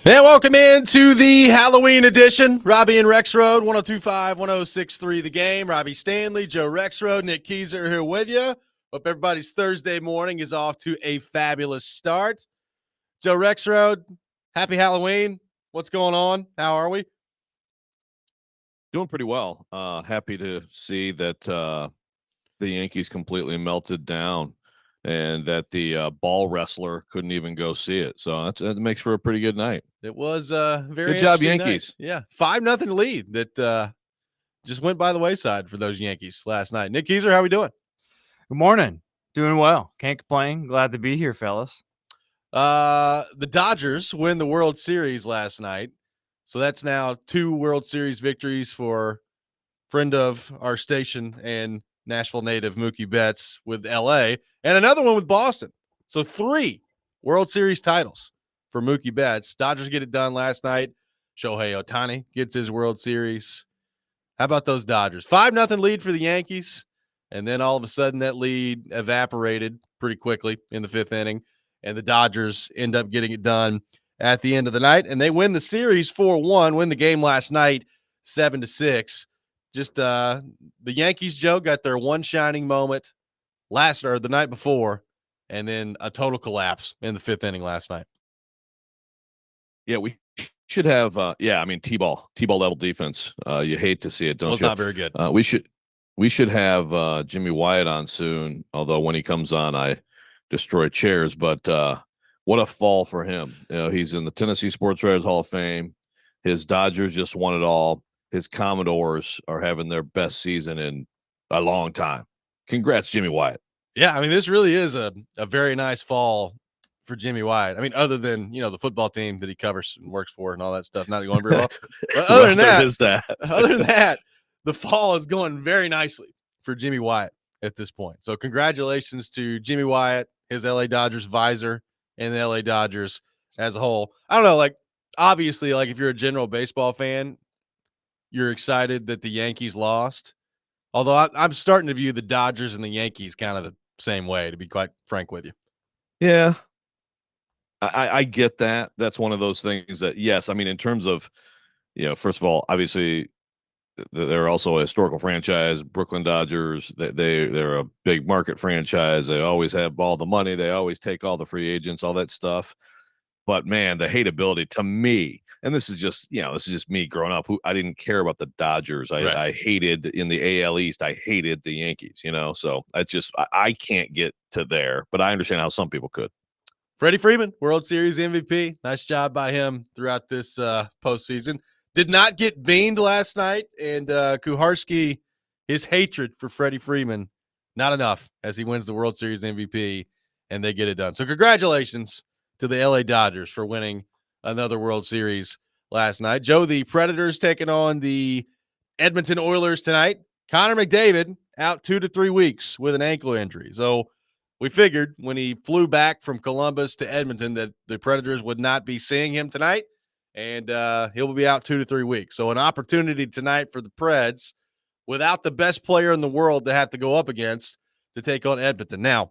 And welcome into the Halloween edition. Robby and Rexrode, 102.5, 106.3 The Game. Robbie Stanley, Joe Rexrode, Nick Keyser here with you. Hope everybody's Thursday morning is off to a fabulous start. Joe Rexrode, happy Halloween. What's going on? How are we? Doing pretty well. Happy to see that the Yankees completely melted down and that the ball wrestler couldn't even go see it. So that makes for a pretty good night. It was a very good job, interesting Yankees. night. Yeah, 5-0 lead that just went by the wayside for those Yankees last night. Nick Keyser, how we doing? Good morning. Doing well. Can't complain. Glad to be here, fellas. The Dodgers win the World Series last night. So that's now 2 World Series victories for friend of our station and Nashville native Mookie Betts with LA, and another one with Boston. So 3 World Series titles for Mookie Betts. Dodgers get it done last night. Shohei Ohtani gets his World Series. How about those Dodgers? 5-0 lead for the Yankees, and then all of a sudden that lead evaporated pretty quickly in the 5th inning, and the Dodgers end up getting it done at the end of the night, and they win the series 4-1, win the game last night 7-6. Just the Yankees, Joe, got their one shining moment the night before, and then a total collapse in the 5th inning last night. Yeah, we should have T-ball level defense. You hate to see it, don't you? It's not very good. We should have Jimmy Wyatt on soon, although when he comes on I destroy chairs, but what a fall for him. He's in the Tennessee Sports Writers Hall of Fame. His Dodgers just won it all. His Commodores are having their best season in a long time. Congrats, Jimmy Wyatt. Yeah, I mean, this really is a very nice fall for Jimmy Wyatt. I mean, other than, the football team that he covers and works for and all that stuff not going very well. But other than that, the fall is going very nicely for Jimmy Wyatt at this point. So congratulations to Jimmy Wyatt, his LA Dodgers visor, and the LA Dodgers as a whole. I don't know, obviously, if you're a general baseball fan, you're excited that the Yankees lost. Although I'm starting to view the Dodgers and the Yankees kind of the same way, to be quite frank with you. Yeah, I get that. That's one of those things that, yes, I mean, in terms of, first of all, obviously, they're also a historical franchise. Brooklyn Dodgers, they're a big market franchise. They always have all the money. They always take all the free agents, all that stuff. But man, the hateability to me, and this is just me growing up. I didn't care about the Dodgers. I hated in the AL East. I hated the Yankees. So I can't get to there. But I understand how some people could. Freddie Freeman, World Series MVP. Nice job by him throughout this postseason. Did not get beamed last night, and Kuharski, his hatred for Freddie Freeman, not enough as he wins the World Series MVP, and they get it done. So congratulations to the LA Dodgers for winning another World Series last night. Joe, the Predators taking on the Edmonton Oilers tonight. Connor McDavid out 2 to 3 weeks with an ankle injury. So we figured when he flew back from Columbus to Edmonton that the Predators would not be seeing him tonight, and he'll be out 2 to 3 weeks. So an opportunity tonight for the Preds without the best player in the world to have to go up against to take on Edmonton. Now,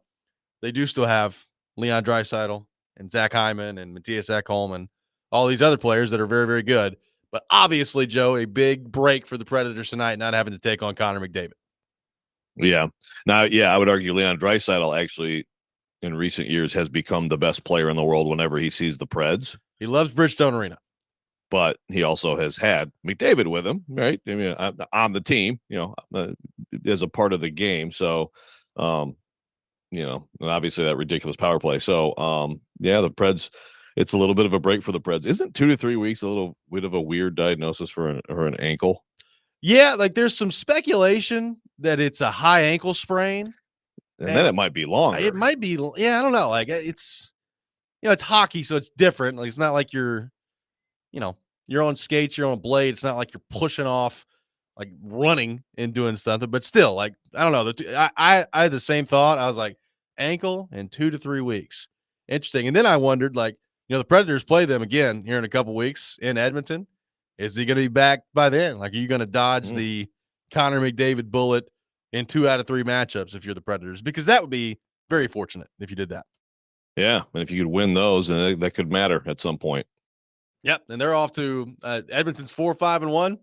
they do still have Leon Draisaitl and Zach Hyman and Matthias Ekholm and all these other players that are very, very good. But obviously, Joe, a big break for the Predators tonight, not having to take on Connor McDavid. Yeah. Now, I would argue Leon Draisaitl actually in recent years has become the best player in the world whenever he sees the Preds. He loves Bridgestone Arena. But he also has had McDavid with him, right? I mean, on the team, as a part of the game. So, and obviously that ridiculous power play. So, the Preds, it's a little bit of a break for the Preds. Isn't 2 to 3 weeks a little bit of a weird diagnosis for an ankle? Yeah, there's some speculation that it's a high ankle sprain. And then it might be longer. It might be, I don't know. It's, it's hockey, so it's different. It's not like you're on skates, you're on a blade. It's not like you're pushing off, running and doing something. But still, I don't know. I had the same thought. I was like, ankle in 2 to 3 weeks. Interesting. And then I wondered, the Predators play them again here in a couple weeks in Edmonton. Is he going to be back by then? Are you going to dodge the Connor McDavid bullet in 2 out of 3 matchups if you're the Predators? Because that would be very fortunate if you did that. Yeah, and if you could win those, and that could matter at some point. Yep, and they're off to Edmonton's 4-5-1.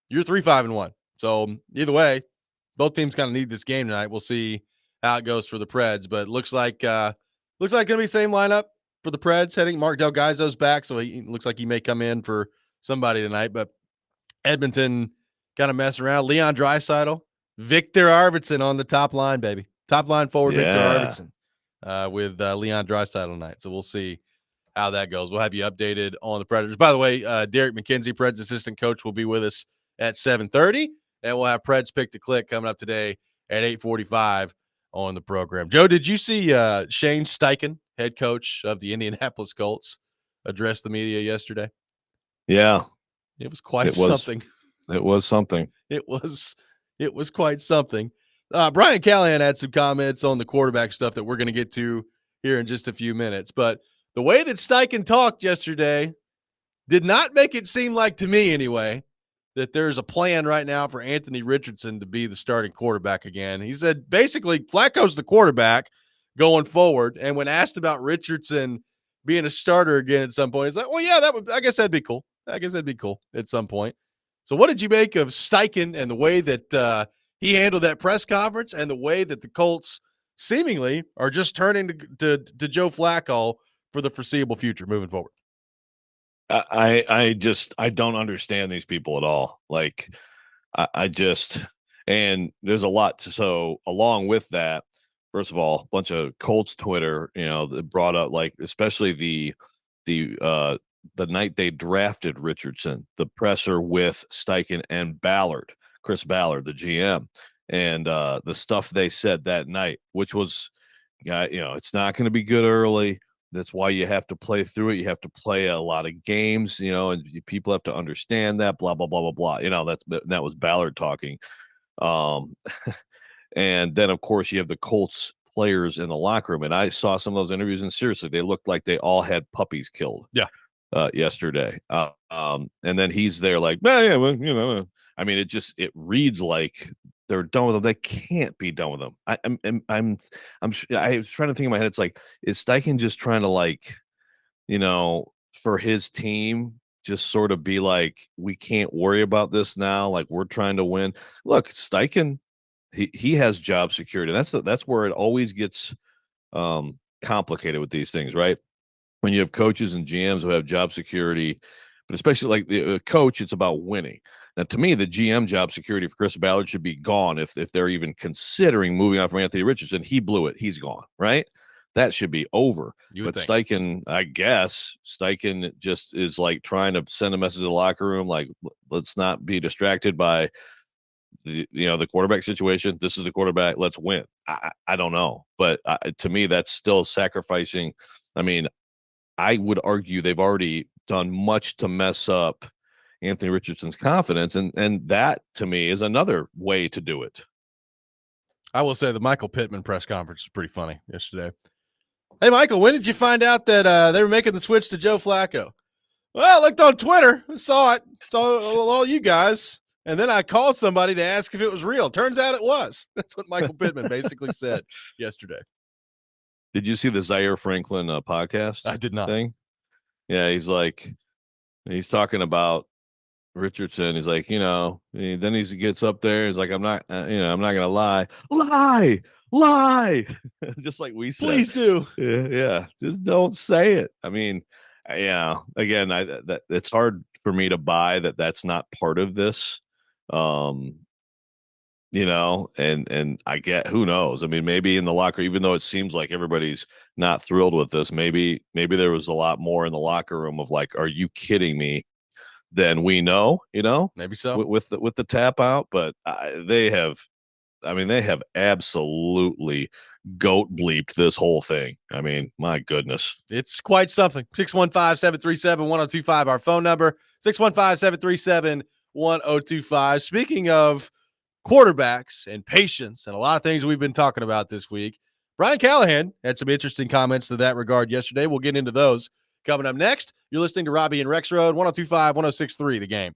You're 3-5-1. So either way, both teams kind of need this game tonight. We'll see how it goes for the Preds, but looks like gonna be the same lineup for the Preds. Heading Mark Del Gaizo's back, so he looks like he may come in for somebody tonight. But Edmonton kind of messing around. Leon Draisaitl, Victor Arvidsson on the top line, baby. Top line forward, Victor Yeah. Arvidsson with Leon Draisaitl tonight. So we'll see how that goes. We'll have you updated on the Predators. By the way, Derek McKenzie, Preds assistant coach, will be with us at 7:30, and we'll have Preds Pick to Click coming up today at 8:45 on the program. Joe, did you see Shane Steichen, head coach of the Indianapolis Colts, address the media yesterday? Yeah. It was quite It was something. It was something. It was quite something. Brian Callahan had some comments on the quarterback stuff that we're going to get to here in just a few minutes. But the way that Steichen talked yesterday did not make it seem like, to me anyway, that there's a plan right now for Anthony Richardson to be the starting quarterback again. He said basically Flacco's the quarterback going forward. And when asked about Richardson being a starter again at some point, he's like, well, yeah, I guess that'd be cool. I guess that'd be cool at some point. So what did you make of Steichen and the way that he handled that press conference and the way that the Colts seemingly are just turning to Joe Flacco for the foreseeable future moving forward? I don't understand these people at all. Like I just, and there's a lot so along with that, first of all, a bunch of Colts Twitter, that brought up, like, especially the night they drafted Richardson, the presser with Steichen and Chris Ballard, the GM, and the stuff they said that night, which was, it's not going to be good early. That's why you have to play through it. You have to play a lot of games, and people have to understand that, blah, blah, blah, blah, blah. That was Ballard talking. And then, of course, you have the Colts players in the locker room. And I saw some of those interviews, and seriously, they looked like they all had puppies killed. Yeah. Yesterday. And then he's there like, yeah, well, I mean, it reads like they're done with them. They can't be done with them. I was trying to think in my head. It's like, is Steichen just trying to, like, for his team, just sort of be like, we can't worry about this now. Like, we're trying to win. Look, Steichen, he has job security. That's where it always gets complicated with these things, right? When you have coaches and GMs who have job security, but especially like the coach, it's about winning. Now, to me, the GM job security for Chris Ballard should be gone if they're even considering moving on from Anthony Richardson. He blew it. He's gone, right? That should be over. But Steichen, I guess, just is like trying to send a message to the locker room, like, let's not be distracted by the quarterback situation. This is the quarterback. Let's win. I don't know. But to me, that's still sacrificing. I mean, I would argue they've already done much to mess up Anthony Richardson's confidence, and that, to me, is another way to do it. I will say the Michael Pittman press conference was pretty funny yesterday. Hey, Michael, when did you find out that they were making the switch to Joe Flacco? Well, I looked on Twitter. I saw it. It's all you guys. And then I called somebody to ask if it was real. Turns out it was. That's what Michael Pittman basically said yesterday. Did you see the Zaire Franklin podcast? I did not. Thing? Yeah, he's talking about Richardson. He's like, then he gets up there. He's like, I'm not going to lie. Just like we said. Please do. Yeah. Just don't say it. I mean, yeah, again, it's hard for me to buy that that's not part of this. And I get, who knows? I mean, maybe in the locker, even though it seems like everybody's not thrilled with this, maybe there was a lot more in the locker room of like, are you kidding me? Than we know, maybe so with the tap out, but they have absolutely goat bleeped this whole thing. I mean, my goodness, it's quite something. 615-737-1025, our phone number, 615-737-1025. Speaking of quarterbacks and patience and a lot of things we've been talking about this week, Brian Callahan had some interesting comments to that regard yesterday. We'll get into those coming up next. You're listening to Robby and Rexrode, 1025, 1063, The Game.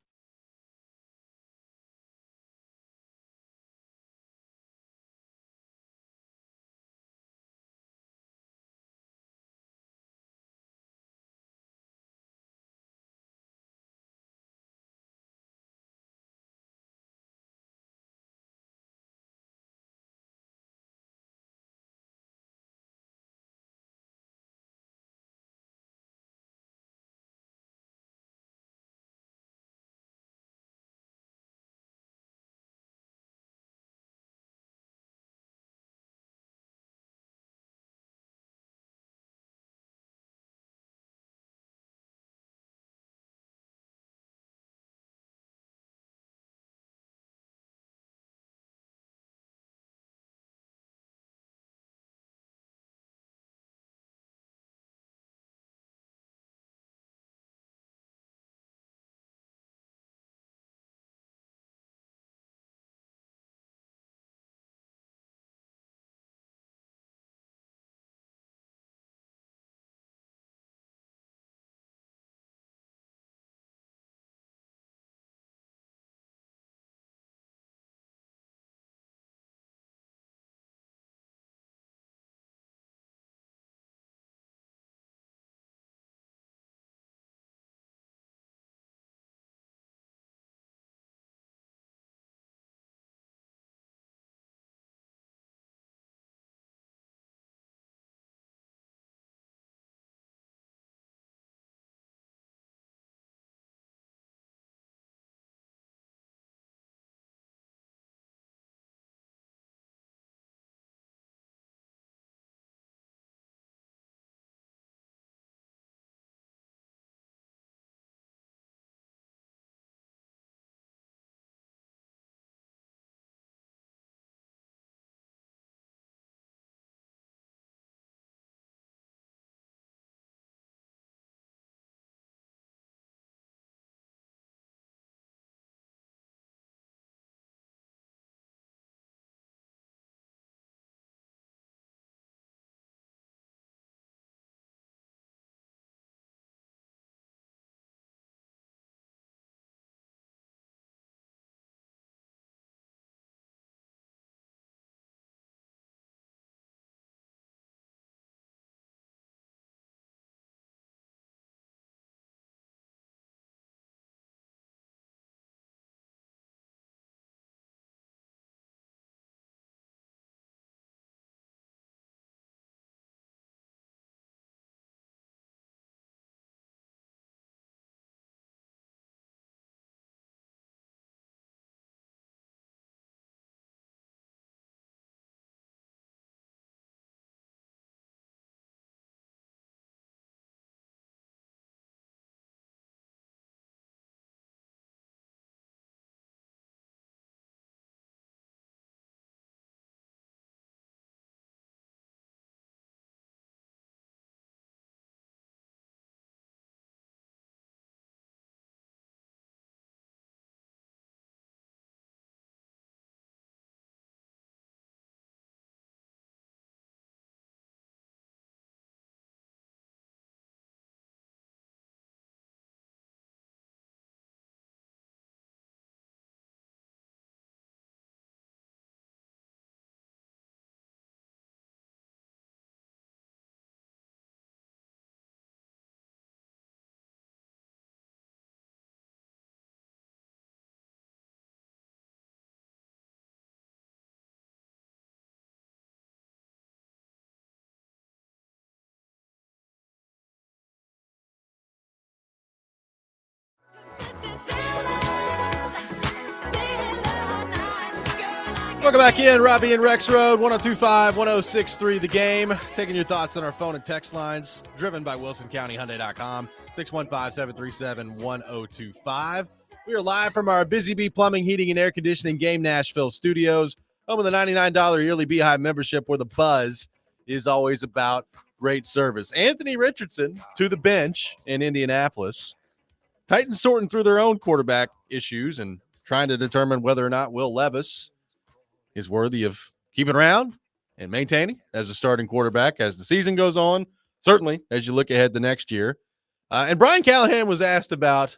Welcome back in, Robby and Rexrode, 102.5-106.3 The Game. Taking your thoughts on our phone and text lines, driven by WilsonCountyHyundai.com, 615-737-1025. We are live from our Busy Bee Plumbing, Heating, and Air Conditioning Game Nashville studios, home of the $99 yearly Beehive membership, where the buzz is always about great service. Anthony Richardson to the bench in Indianapolis. Titans sorting through their own quarterback issues and trying to determine whether or not Will Levis is worthy of keeping around and maintaining as a starting quarterback as the season goes on, certainly as you look ahead to next year. And Brian Callahan was asked about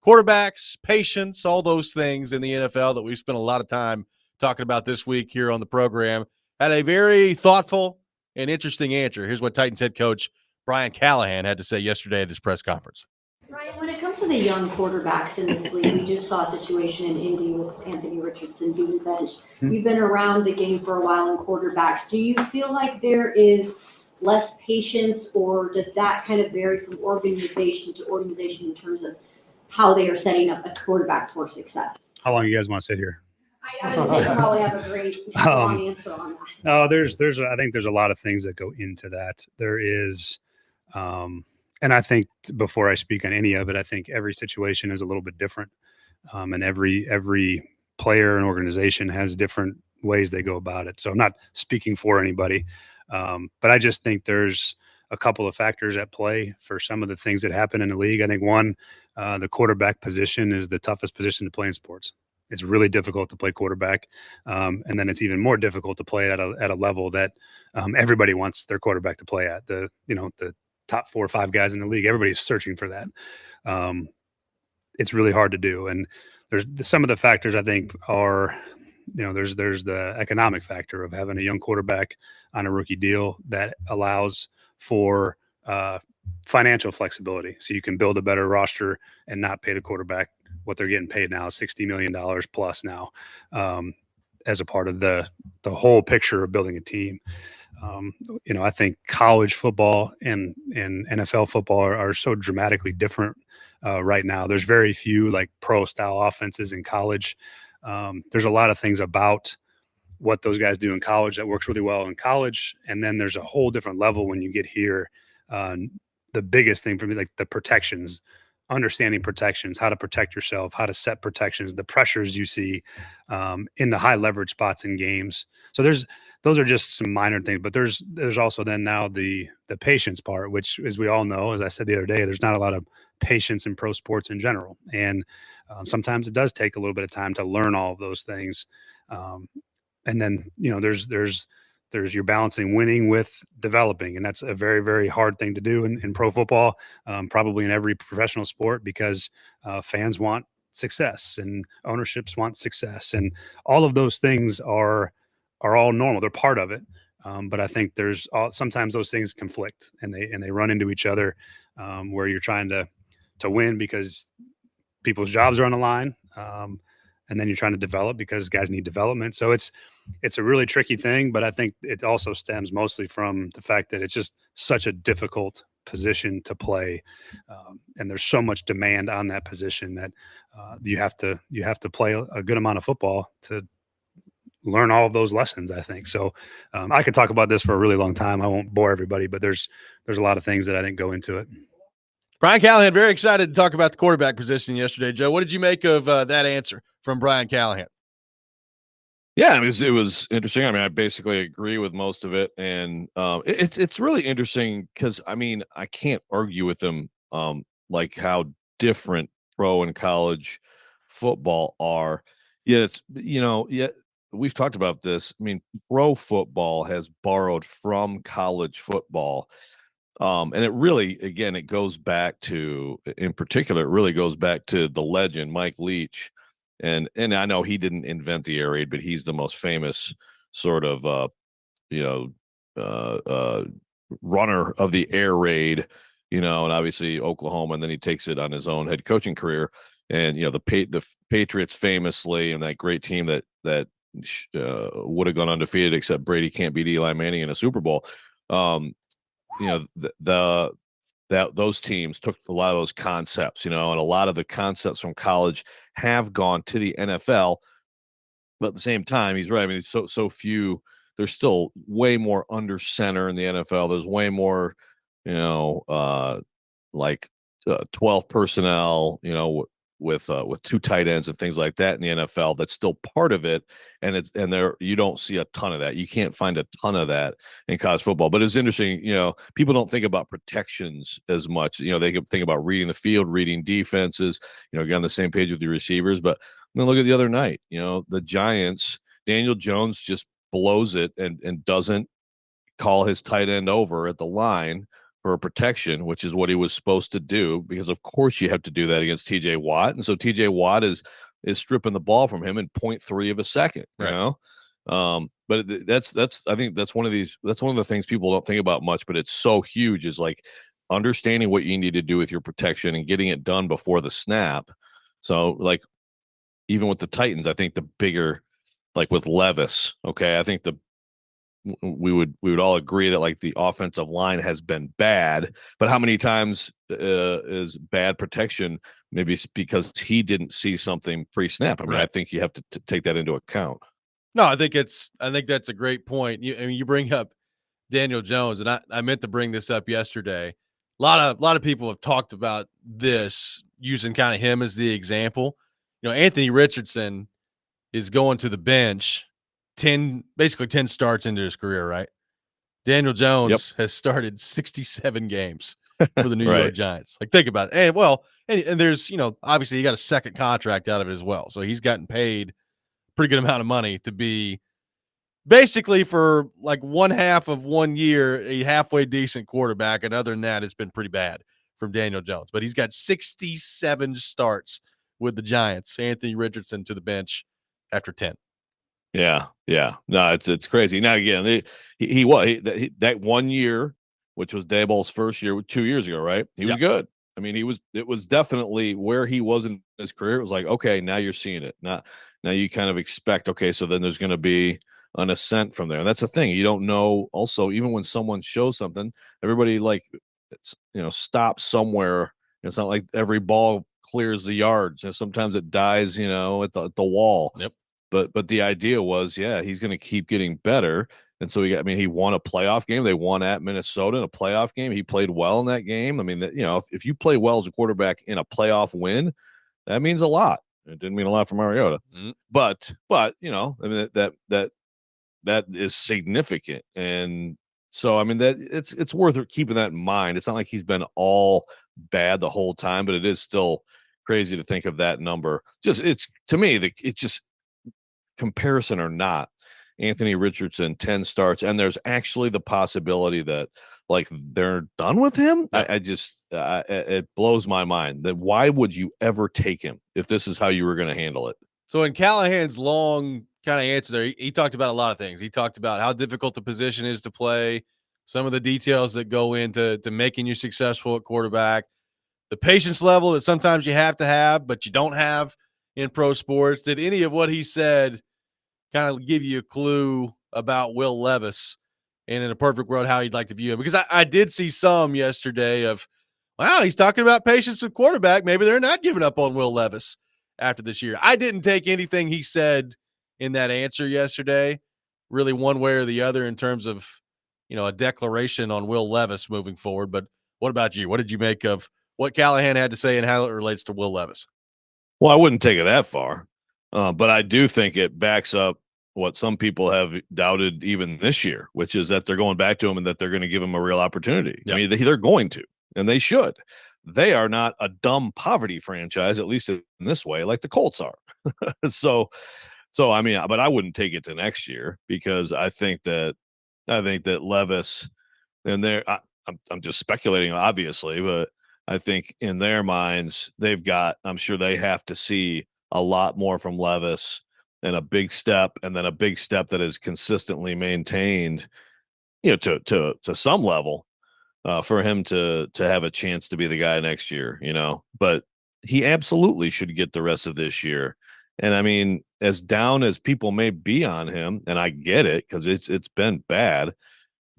quarterbacks, patience, all those things in the NFL that we've spent a lot of time talking about this week here on the program. Had a very thoughtful and interesting answer. Here's what Titans head coach Brian Callahan had to say yesterday at his press conference. Ryan, when it comes to the young quarterbacks in this league, we just saw a situation in Indy with Anthony Richardson being benched. You've been around the game for a while in quarterbacks. Do you feel like there is less patience, or does that kind of vary from organization to organization in terms of how they are setting up a quarterback for success? How long you guys want to sit here? I was just saying, probably have a great long answer on that. No, I think there's a lot of things that go into that. There is, and I think before I speak on any of it, I think every situation is a little bit different. And every player and organization has different ways they go about it. So I'm not speaking for anybody, but I just think there's a couple of factors at play for some of the things that happen in the league. I think one, the quarterback position is the toughest position to play in sports. It's really difficult to play quarterback. And then it's even more difficult to play at a level that everybody wants their quarterback to play at. The top 4 or 5 guys in the league, everybody's searching for that. It's really hard to do. And there's some of the factors I think are, there's the economic factor of having a young quarterback on a rookie deal that allows for financial flexibility. So you can build a better roster and not pay the quarterback what they're getting paid now, $60 million plus now, as a part of the whole picture of building a team. I think college football and NFL football are so dramatically different right now. There's very few like pro style offenses in college. There's a lot of things about what those guys do in college that works really well in college. And then there's a whole different level when you get here. The biggest thing for me, like the protections, understanding protections, how to protect yourself, how to set protections, the pressures you see in the high leverage spots in games. So those are just some minor things, but there's also then now the patience part, which, as we all know, as I said the other day, there's not a lot of patience in pro sports in general. And sometimes it does take a little bit of time to learn all of those things. And then, there's you're balancing winning with developing. And that's a very, very hard thing to do in pro football, probably in every professional sport, because fans want success and ownerships want success. And all of those things are all normal. They're part of it. But I think sometimes those things conflict and they run into each other, where you're trying to win because people's jobs are on the line. And then you're trying to develop because guys need development. So it's a really tricky thing, but I think it also stems mostly from the fact that it's just such a difficult position to play. And there's so much demand on that position that you have to play a good amount of football to learn all of those lessons, I think. So I could talk about this for a really long time. I won't bore everybody, but there's a lot of things that I think go into it. Brian Callahan, very excited to talk about the quarterback position yesterday. Joe, what did you make of that answer from Brian Callahan? Yeah, it was interesting. I mean, I basically agree with most of it, and it's really interesting because I can't argue with him like how different pro and college football are. Yet we've talked about this. I mean, pro football has borrowed from college football. And it really, again, it goes back to, in particular, it really goes back to the legend, Mike Leach. And I know he didn't invent the air raid, but he's the most famous sort of, runner of the air raid, and obviously Oklahoma, and then he takes it on his own head coaching career. And, the Patriots famously, and that great team that would have gone undefeated, except Brady can't beat Eli Manning in a Super Bowl. Those teams took a lot of those concepts, and a lot of the concepts from college have gone to the NFL But at the same time, he's right. I mean, it's so few. There's still way more under center in the NFL. There's way more, like 12 personnel, with 2 tight ends and things like that in the NFL. That's still part of it, and there you don't see a ton of that. You can't find a ton of that in college football. But it's interesting, people don't think about protections as much. They can think about reading the field, reading defenses, get on the same page with your receivers. But look at the other night. The Giants, Daniel Jones just blows it and doesn't call his tight end over at the line for a protection, which is what he was supposed to do, because of course you have to do that against TJ Watt. And so TJ Watt is stripping the ball from him in 0.3 of a second, Right. But that's I think that's one of the things people don't think about much, but it's so huge, is like understanding what you need to do with your protection and getting it done before the snap. So like even with the Titans, I think the bigger, like with Levis, okay, I think we would all agree that like the offensive line has been bad, but how many times is bad protection maybe because he didn't see something pre-snap? I mean, Right. I think you have to take that into account. No, I think that's a great point. You bring up Daniel Jones, and I meant to bring this up yesterday. A lot of people have talked about this, using kind of him as the example. Anthony Richardson is going to the bench basically 10 starts into his career, right? Daniel Jones has started 67 games for the New Right. York Giants. Like, think about it. And there's, obviously he got a second contract out of it as well. So he's gotten paid pretty good amount of money to be basically, for like one half of 1 year, a halfway decent quarterback. And other than that, it's been pretty bad from Daniel Jones. But he's got 67 starts with the Giants. Anthony Richardson to the bench after 10. Yeah. No, it's crazy. Now again, that 1 year, which was Daboll's first year, 2 years ago, right? He was good. I mean, it was definitely where he was in his career. It was like, okay, now you're seeing it. Now you kind of expect, okay, so then there's going to be an ascent from there. And that's the thing. You don't know. Also, even when someone shows something, everybody stops somewhere. It's not like every ball clears the yards. Sometimes it dies, at the wall. Yep. But the idea was, he's going to keep getting better. And so he won a playoff game. They won at Minnesota in a playoff game. He played well in that game. I mean, if you play well as a quarterback in a playoff win, that means a lot. It didn't mean a lot for Mariota, but I mean that is significant. And so I mean that it's worth keeping that in mind. It's not like he's been all bad the whole time, but it is still crazy to think of that number. It's to me it's just, comparison or not, Anthony Richardson 10 starts, and there's actually the possibility that like they're done with him. It blows my mind that why would you ever take him if this is how you were going to handle it? So in Callahan's long kind of answer there, he talked about a lot of things. He talked about how difficult the position is to play, some of the details that go into making you successful at quarterback, the patience level that sometimes you have to have, but you don't have in pro sports. Did any of what he said kind of give you a clue about Will Levis, and in a perfect world, how you'd like to view him? Because I did see some yesterday of, wow, he's talking about patience with quarterback. Maybe they're not giving up on Will Levis after this year. I didn't take anything he said in that answer yesterday really one way or the other in terms of, a declaration on Will Levis moving forward. But what about you? What did you make of what Callahan had to say and how it relates to Will Levis? Well, I wouldn't take it that far, but I do think it backs up what some people have doubted even this year, which is that they're going back to him and that they're going to give him a real opportunity. Yep. I mean, they're going to, and they should. They are not a dumb poverty franchise, at least in this way, like the Colts are. So I mean, but I wouldn't take it to next year, because I think that Levis, and I'm just speculating, obviously, but I think in their minds, I'm sure they have to see a lot more from Levis, and a big step, and then a big step that is consistently maintained, to some level, for him to have a chance to be the guy next year, but he absolutely should get the rest of this year. And I mean, as down as people may be on him, and I get it, because it's been bad.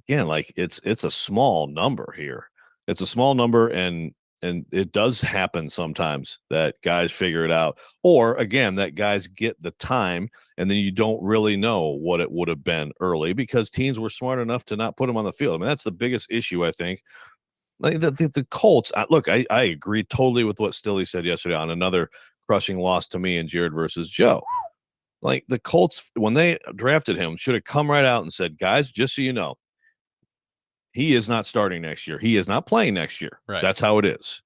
Again, like it's a small number here. It's a small number, and and it does happen sometimes that guys figure it out, or again, that guys get the time and then you don't really know what it would have been early because teams were smart enough to not put them on the field. I mean, that's the biggest issue, I think. Like the Colts, look, I agree totally with what Stilly said yesterday on another crushing loss to me and Jared versus Joe. Like the Colts, when they drafted him, should have come right out and said, guys, just so you know, he is not starting next year. He is not playing next year. Right. That's how it is.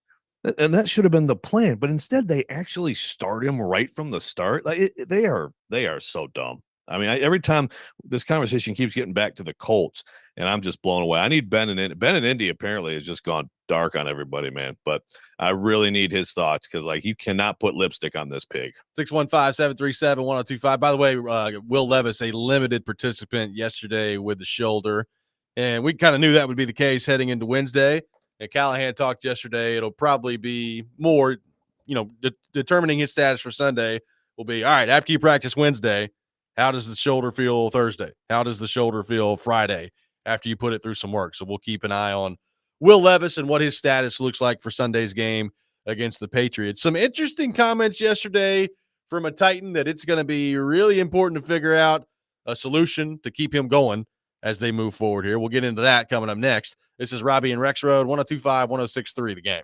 And that should have been the plan. But instead, they actually start him right from the start. Like they are so dumb. I mean, every time this conversation keeps getting back to the Colts, and I'm just blown away. I need Ben and Indy. Ben and Indy apparently has just gone dark on everybody, man. But I really need his thoughts because, like, you cannot put lipstick on this pig. 615-737-1025. By the way, Will Levis, a limited participant yesterday with the shoulder. And we kind of knew that would be the case heading into Wednesday. And Callahan talked yesterday. It'll probably be more, determining his status for Sunday will be, all right, after you practice Wednesday, how does the shoulder feel Thursday? How does the shoulder feel Friday after you put it through some work? So we'll keep an eye on Will Levis and what his status looks like for Sunday's game against the Patriots. Some interesting comments yesterday from a Titan that it's going to be really important to figure out a solution to keep him going as they move forward here. We'll get into that coming up next. This is Robby and Rexrode, 102.5, 106.3, The Game.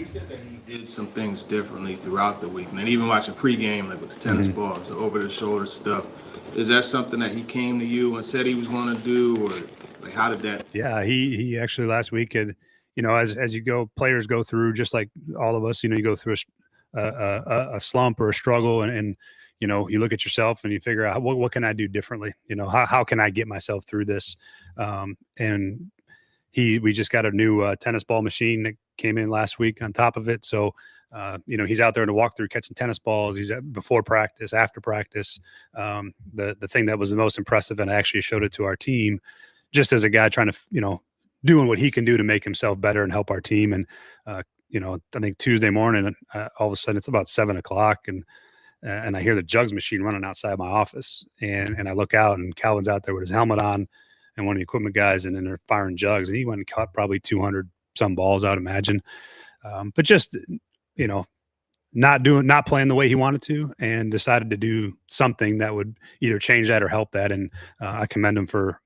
He said that he did some things differently throughout the week, and then even watching pregame, like with the tennis balls, the over-the-shoulder stuff. Is that something that he came to you and said he was going to do, or like how did that? Yeah, he actually last week had, as you go, players go through, just like all of us, you go through a slump or a struggle, and you look at yourself and you figure out what can I do differently? How can I get myself through this? And we just got a new tennis ball machine that came in last week on top of it. So, he's out there in the walkthrough catching tennis balls. He's before practice, after practice. The thing that was the most impressive, and I actually showed it to our team, just as a guy trying to, doing what he can do to make himself better and help our team. And, I think Tuesday morning, all of a sudden it's about 7:00 and I hear the jugs machine running outside my office, and I look out and Calvin's out there with his helmet on and one of the equipment guys, and then they're firing jugs, and he went and caught probably 200 some balls, I would imagine. But just, not playing the way he wanted to, and decided to do something that would either change that or help that. And I commend him for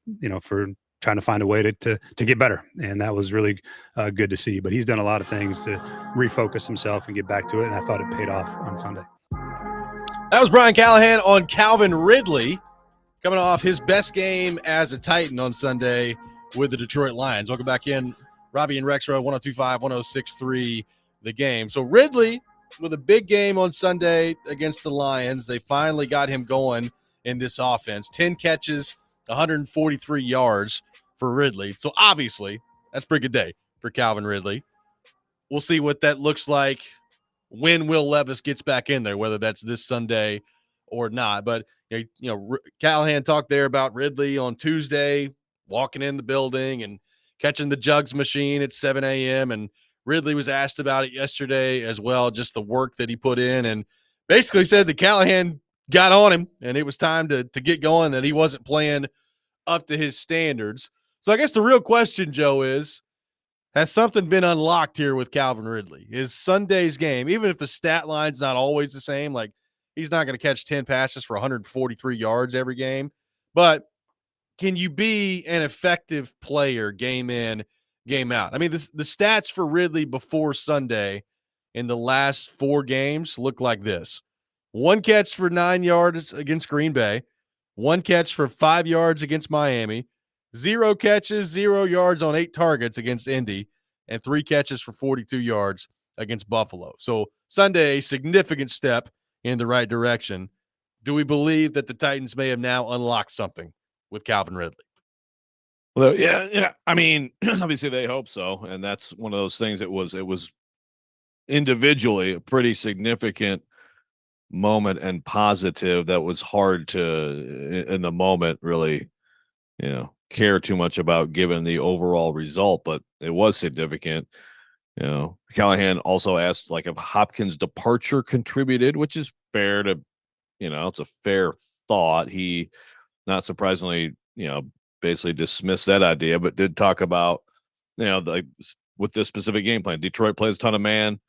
trying to find a way to get better. And that was really good to see, but he's done a lot of things to refocus himself and get back to it. And I thought it paid off on Sunday. That was Brian Callahan on Calvin Ridley, coming off his best game as a Titan on Sunday with the Detroit Lions. Welcome back in, Robby and Rexrode, 102.5, 106.3, The Game. So Ridley with a big game on Sunday against the Lions. They finally got him going in this offense. 10 catches, 143 yards for Ridley. So obviously, that's a pretty good day for Calvin Ridley. We'll see what that looks like when Will Levis gets back in there, whether that's this Sunday or not. But Callahan talked there about Ridley on Tuesday, walking in the building and catching the jugs machine at 7 a.m. And Ridley was asked about it yesterday as well, just the work that he put in, and basically said that Callahan got on him and it was time to get going, that he wasn't playing up to his standards. So I guess the real question, Joe, is, has something been unlocked here with Calvin Ridley? Is Sunday's game, even if the stat line's not always the same, like he's not going to catch 10 passes for 143 yards every game, but can you be an effective player game in, game out? I mean, the stats for Ridley before Sunday in the last 4 games look like this. 1 catch for 9 yards against Green Bay, 1 catch for 5 yards against Miami, 0 catches, 0 yards on 8 targets against Indy, and 3 catches for 42 yards against Buffalo. So Sunday, a significant step in the right direction. Do we believe that the Titans may have now unlocked something with Calvin Ridley? Well, yeah. I mean, obviously they hope so, and that's one of those things. It was individually a pretty significant moment and positive that was hard to, in the moment, really, care too much about given the overall result, but it was significant. Callahan also asked like if Hopkins' departure contributed, which is fair to, it's a fair thought. He, not surprisingly, basically dismissed that idea, but did talk about, with this specific game plan. Detroit plays a ton of man.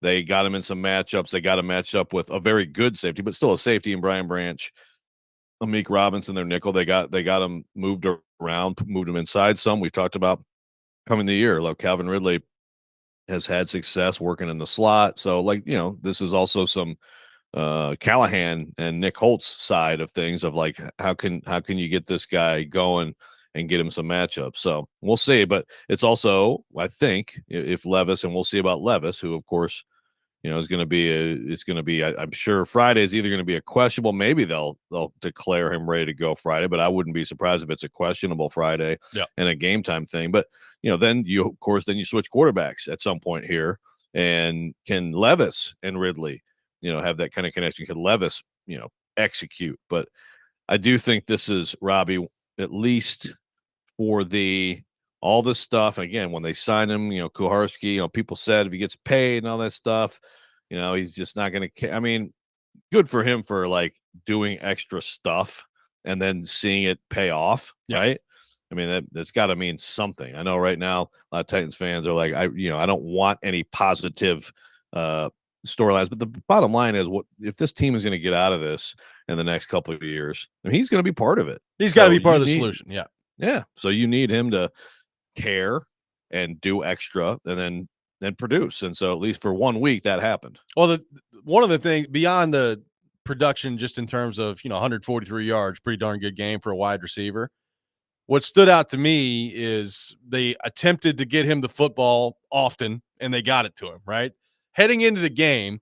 They got him in some matchups. They got him matched up with a very good safety, but still a safety in Brian Branch, Amik Robinson, their nickel. They got him moved around, moved him inside some. We've talked about coming the year. Like Calvin Ridley has had success working in the slot. So this is also some Callahan and Nick Holt's side of things of like, how can you get this guy going and get him some matchups? So we'll see, but it's also, I think, if Levis, and we'll see about Levis, who of course, is going to be I'm sure Friday is either going to be a questionable, maybe they'll declare him ready to go Friday, but I wouldn't be surprised if it's a questionable Friday and a game time thing. But then you switch quarterbacks at some point here, and can Levis and Ridley have that kind of connection? Could Levis execute? But I do think this is, Robby, at least for all this stuff. Again, when they signed him, Kuharski, people said if he gets paid and all that stuff, he's just not going to. I mean, good for him for like doing extra stuff and then seeing it pay off, right? I mean, that's got to mean something. I know right now a lot of Titans fans are like, I don't want any positive storylines, but the bottom line is, what if this team is going to get out of this in the next couple of years? I mean, he's going to be part of it. He's got to be part of the solution. Yeah. So you need him to care and do extra, and then produce. And so at least for 1 week that happened. Well, one of the things beyond the production, just in terms of 143 yards, pretty darn good game for a wide receiver. What stood out to me is they attempted to get him the football often, and they got it to him, right? Heading into the game,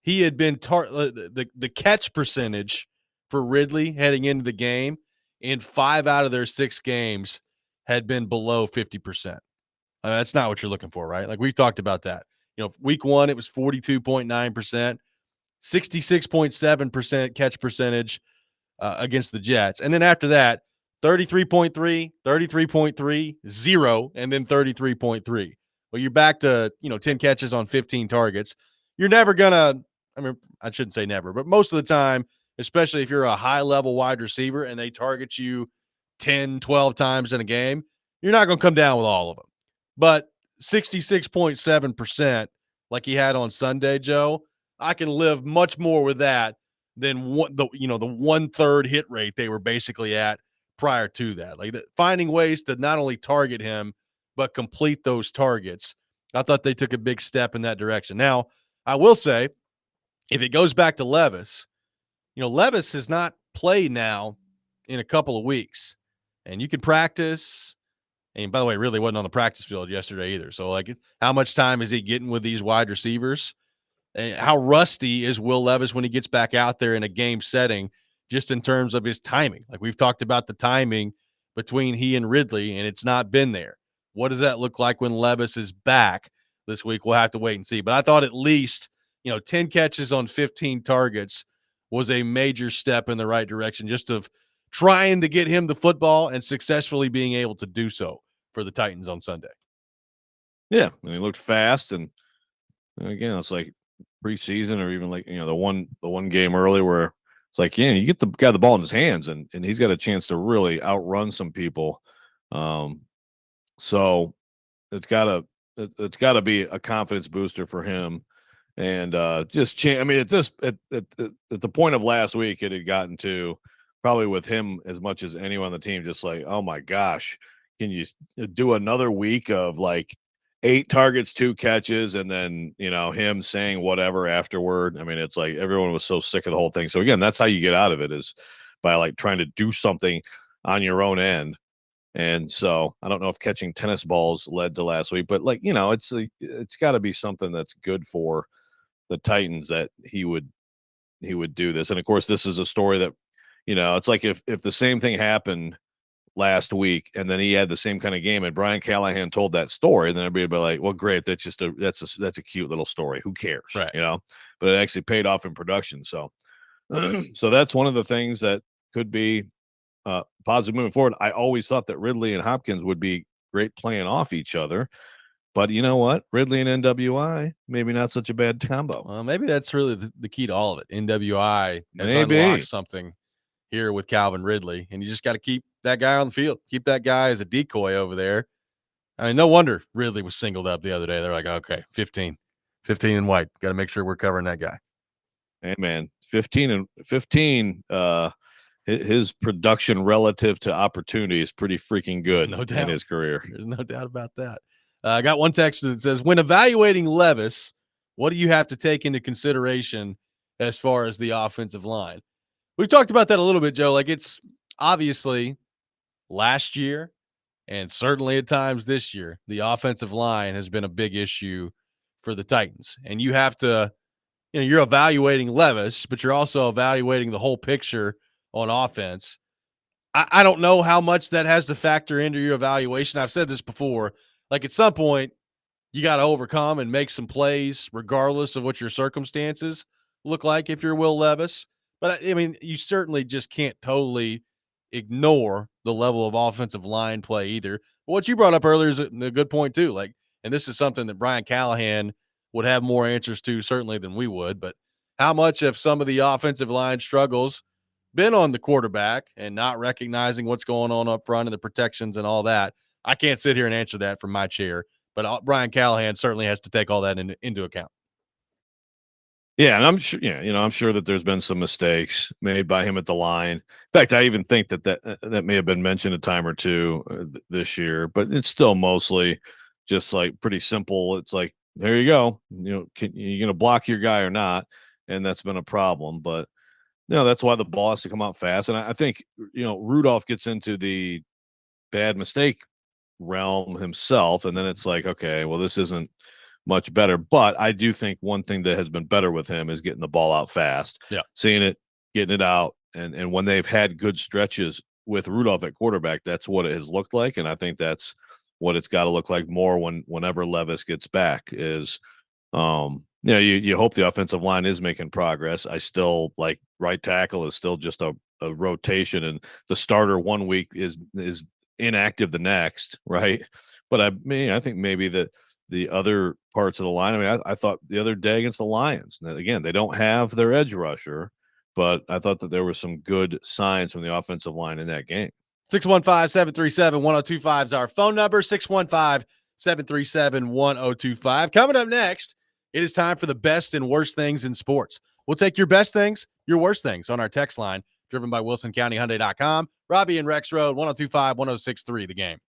he had been the catch percentage for Ridley heading into the game in 5 out of their 6 games had been below 50%. That's not what you're looking for, right? Like we've talked about that. Week 1, it was 42.9%, 66.7% catch percentage against the Jets. And then after that, 33.3, 33.3, 0, and then 33.3. Well, you're back to, 10 catches on 15 targets. You're never going to, I shouldn't say never, but most of the time, especially if you're a high-level wide receiver and they target you 10, 12 times in a game, you're not going to come down with all of them. But 66.7%, like he had on Sunday, Joe, I can live much more with that than the 1/3 hit rate they were basically at prior to that. Like finding ways to not only target him, but complete those targets. I thought they took a big step in that direction. Now, I will say, if it goes back to Levis, Levis has not played now in a couple of weeks. And you can practice. And by the way, really wasn't on the practice field yesterday either. So, like, how much time is he getting with these wide receivers? And how rusty is Will Levis when he gets back out there in a game setting, just in terms of his timing? Like, we've talked about the timing between he and Ridley, and it's not been there. What does that look like when Levis is back this week? We'll have to wait and see. But I thought at least, 10 catches on 15 targets was a major step in the right direction, just of trying to get him the football and successfully being able to do so for the Titans on Sunday. Yeah, and he looked fast, and again, it's like preseason, or even like the one game early where it's like, you get the guy the ball in his hands, and he's got a chance to really outrun some people. So it's gotta be a confidence booster for him. And just at the point of last week, it had gotten to probably with him as much as anyone on the team, just like, oh my gosh, can you do another week of like 8 targets, 2 catches, and then him saying whatever afterward? I mean, it's like everyone was so sick of the whole thing. So again, that's how you get out of it, is by like trying to do something on your own end. And so I don't know if catching tennis balls led to last week, but it's got to be something that's good for the Titans that he would do this. And of course, this is a story that it's like if the same thing happened last week and then he had the same kind of game and Brian Callahan told that story, then everybody would be like, well, great, that's a cute little story, who cares, right? But it actually paid off in production. So so that's one of the things that could be positive moving forward. I always thought that Ridley and Hopkins would be great playing off each other, but you know what? Ridley and NWI, maybe not such a bad combo. Well, maybe that's really the key to all of it. NWI has Maybe unlocked something here with Calvin Ridley, and you just got to keep that guy on the field. Keep that guy as a decoy over there. I mean, no wonder Ridley was singled up the other day. They're like, okay, 15 and white. Got to make sure we're covering that guy. Hey, man, 15. His production relative to opportunity is pretty freaking good. No doubt. In his career. There's no doubt about that. I got one text that says, when evaluating Levis, what do you have to take into consideration as far as the offensive line? We've talked about that a little bit, Joe. Like, it's obviously last year and certainly at times this year, the offensive line has been a big issue for the Titans. And you have to, you're evaluating Levis, but you're also evaluating the whole picture on offense. I don't know how much that has to factor into your evaluation. I've said this before. Like, at some point, you got to overcome and make some plays regardless of what your circumstances look like if you're Will Levis. But, I mean, you certainly just can't totally ignore the level of offensive line play either. But what you brought up earlier is a good point too. Like, and this is something that Brian Callahan would have more answers to certainly than we would. But how much of some of the offensive line struggles been on the quarterback and not recognizing what's going on up front and the protections and all that? I can't sit here and answer that from my chair, but Brian Callahan certainly has to take all that into account. Yeah, and I'm sure, I'm sure that there's been some mistakes made by him at the line. In fact, I even think that may have been mentioned a time or two this year, but it's still mostly just like pretty simple. It's like there you go. You're going to block your guy or not, and that's been a problem. But that's why the ball has to come out fast. And I think Rudolph gets into the bad mistake realm himself, and then it's like, okay, well, this isn't much better. But I do think one thing that has been better with him is getting the ball out fast. Yeah. Seeing it, getting it out, and when they've had good stretches with Rudolph at quarterback, that's what it has looked like, and I think that's what it's got to look like more whenever Levis gets back. Is you hope the offensive line is making progress. I still like right tackle is still just a rotation, and the starter one week is inactive the next, right? But I think maybe the other parts of the line. I mean, I thought the other day against the Lions, again, they don't have their edge rusher, but I thought that there were some good signs from the offensive line in that game. 615-737-1025 is our phone number, 615-737-1025. Coming up next, it is time for the best and worst things in sports. We'll take your best things, your worst things on our text line, driven by WilsonCountyHyundai.com. Robby and Rexrode, 1025-1063, The Game.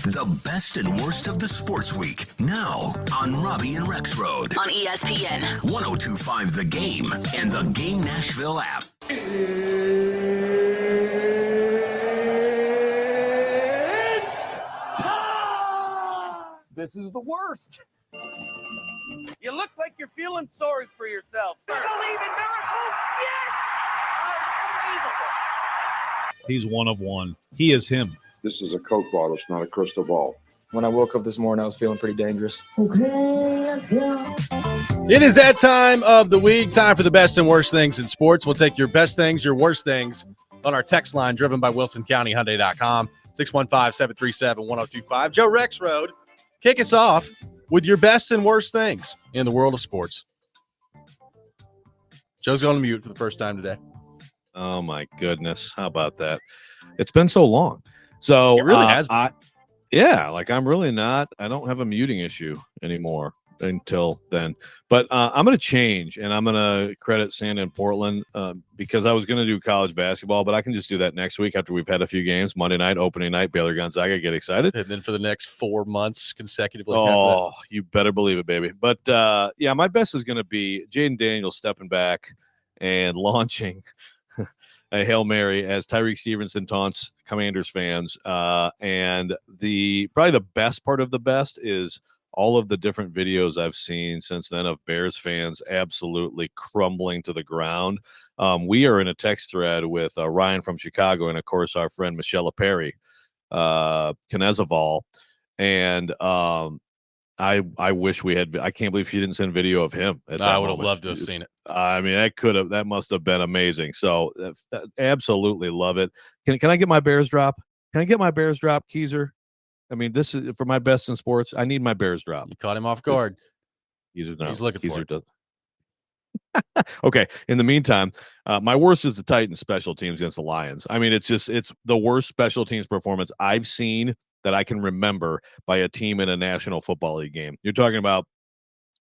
The best and worst of the sports week. Now on Robby and Rexrode. On ESPN. 1025 The Game and the Game Nashville app. This is the worst. You look like you're feeling sorry for yourself. You believe in miracles? Yes! Unbelievable. He's one of one. He is him. This is a Coke bottle. It's not a crystal ball. When I woke up this morning, I was feeling pretty dangerous. Okay, let's go. It is that time of the week. Time for the best and worst things in sports. We'll take your best things, your worst things on our text line driven by WilsonCountyHyundai.com. 615-737-1025. Joe Rexrode, kick us off with your best and worst things in the world of sports. Joe's going to mute for the first time today. Oh, my goodness. How about that? It's been so long. So it really has been. I'm really not. I don't have a muting issue anymore until then. But I'm going to change, and I'm going to credit Santa in Portland because I was going to do college basketball, but I can just do that next week after we've had a few games. Monday night, opening night, Baylor Gonzaga. Get excited. And then for the next 4 months consecutively. Oh, you better believe it, baby. But, my best is going to be Jaden Daniels stepping back and launching a Hail Mary as Tyreek Stevenson taunts Commanders fans. And probably the best part of the best is all of the different videos I've seen since then of Bears fans absolutely crumbling to the ground. We are in a text thread with Ryan from Chicago and, of course, our friend Michelle Perry, Knezeval. And I wish we had. I can't believe she didn't send video of him. I would have loved to have seen it. I mean, that must have been amazing. So absolutely love it. Can I get my Bears drop? Can I get my Bears drop, Keezer? I mean, this is for my best in sports. I need my Bears drop. You caught him off guard. He's looking for it. Okay. In the meantime, my worst is the Titans special teams against the Lions. I mean, it's the worst special teams performance I've seen that I can remember by a team in a National Football League game. You're talking about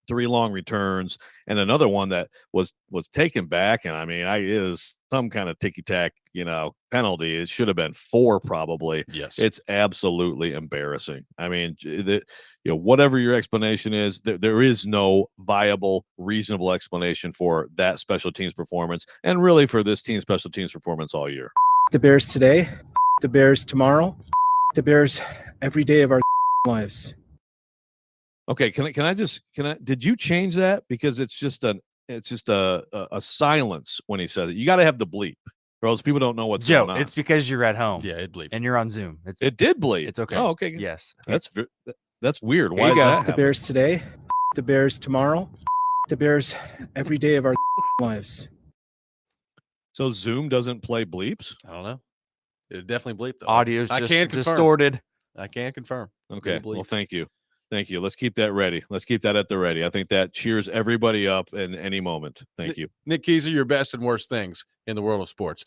3 long returns and another one that was taken back. And I mean, it is some kind of ticky-tack, penalty. It should have been 4 probably. Yes. It's absolutely embarrassing. I mean, whatever your explanation is, there is no viable, reasonable explanation for that special teams performance and really for this team special teams performance all year. The Bears today, the Bears tomorrow, the Bears every day of our lives. Okay, did you change that? Because it's just a silence when he says it. You got to have the bleep, or else people don't know what's going on. Joe, it's because you're at home. Yeah, it bleeped. And you're on Zoom. It did bleep. It's okay. Oh, okay. Yes. That's weird. Here Why you is go. that The happening? Bears today, the Bears tomorrow, the Bears every day of our lives. So Zoom doesn't play bleeps? I don't know. It definitely bleeped though. Audio's I just can't confirm. distorted. I can confirm. Okay. Didn't bleep. Well, thank you. Thank you. Let's keep that ready. Let's keep that at the ready. I think that cheers everybody up in any moment. Thank you. Nick Keezer, your best and worst things in the world of sports.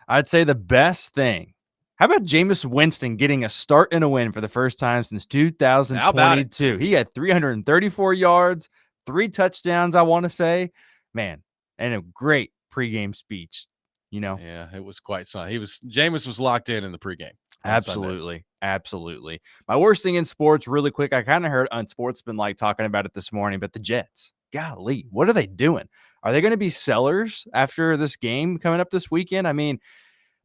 I'd say the best thing. How about Jameis Winston getting a start and a win for the first time since 2022? He had 334 yards, 3 touchdowns, I want to say. Man, and a great pregame speech, Yeah, it was quite something. Jameis was locked in the pregame. Absolutely. Absolutely. My worst thing in sports, really quick, I kind of heard Unsportsman talking about it this morning, but the Jets, golly, what are they doing? Are they going to be sellers after this game coming up this weekend? I mean,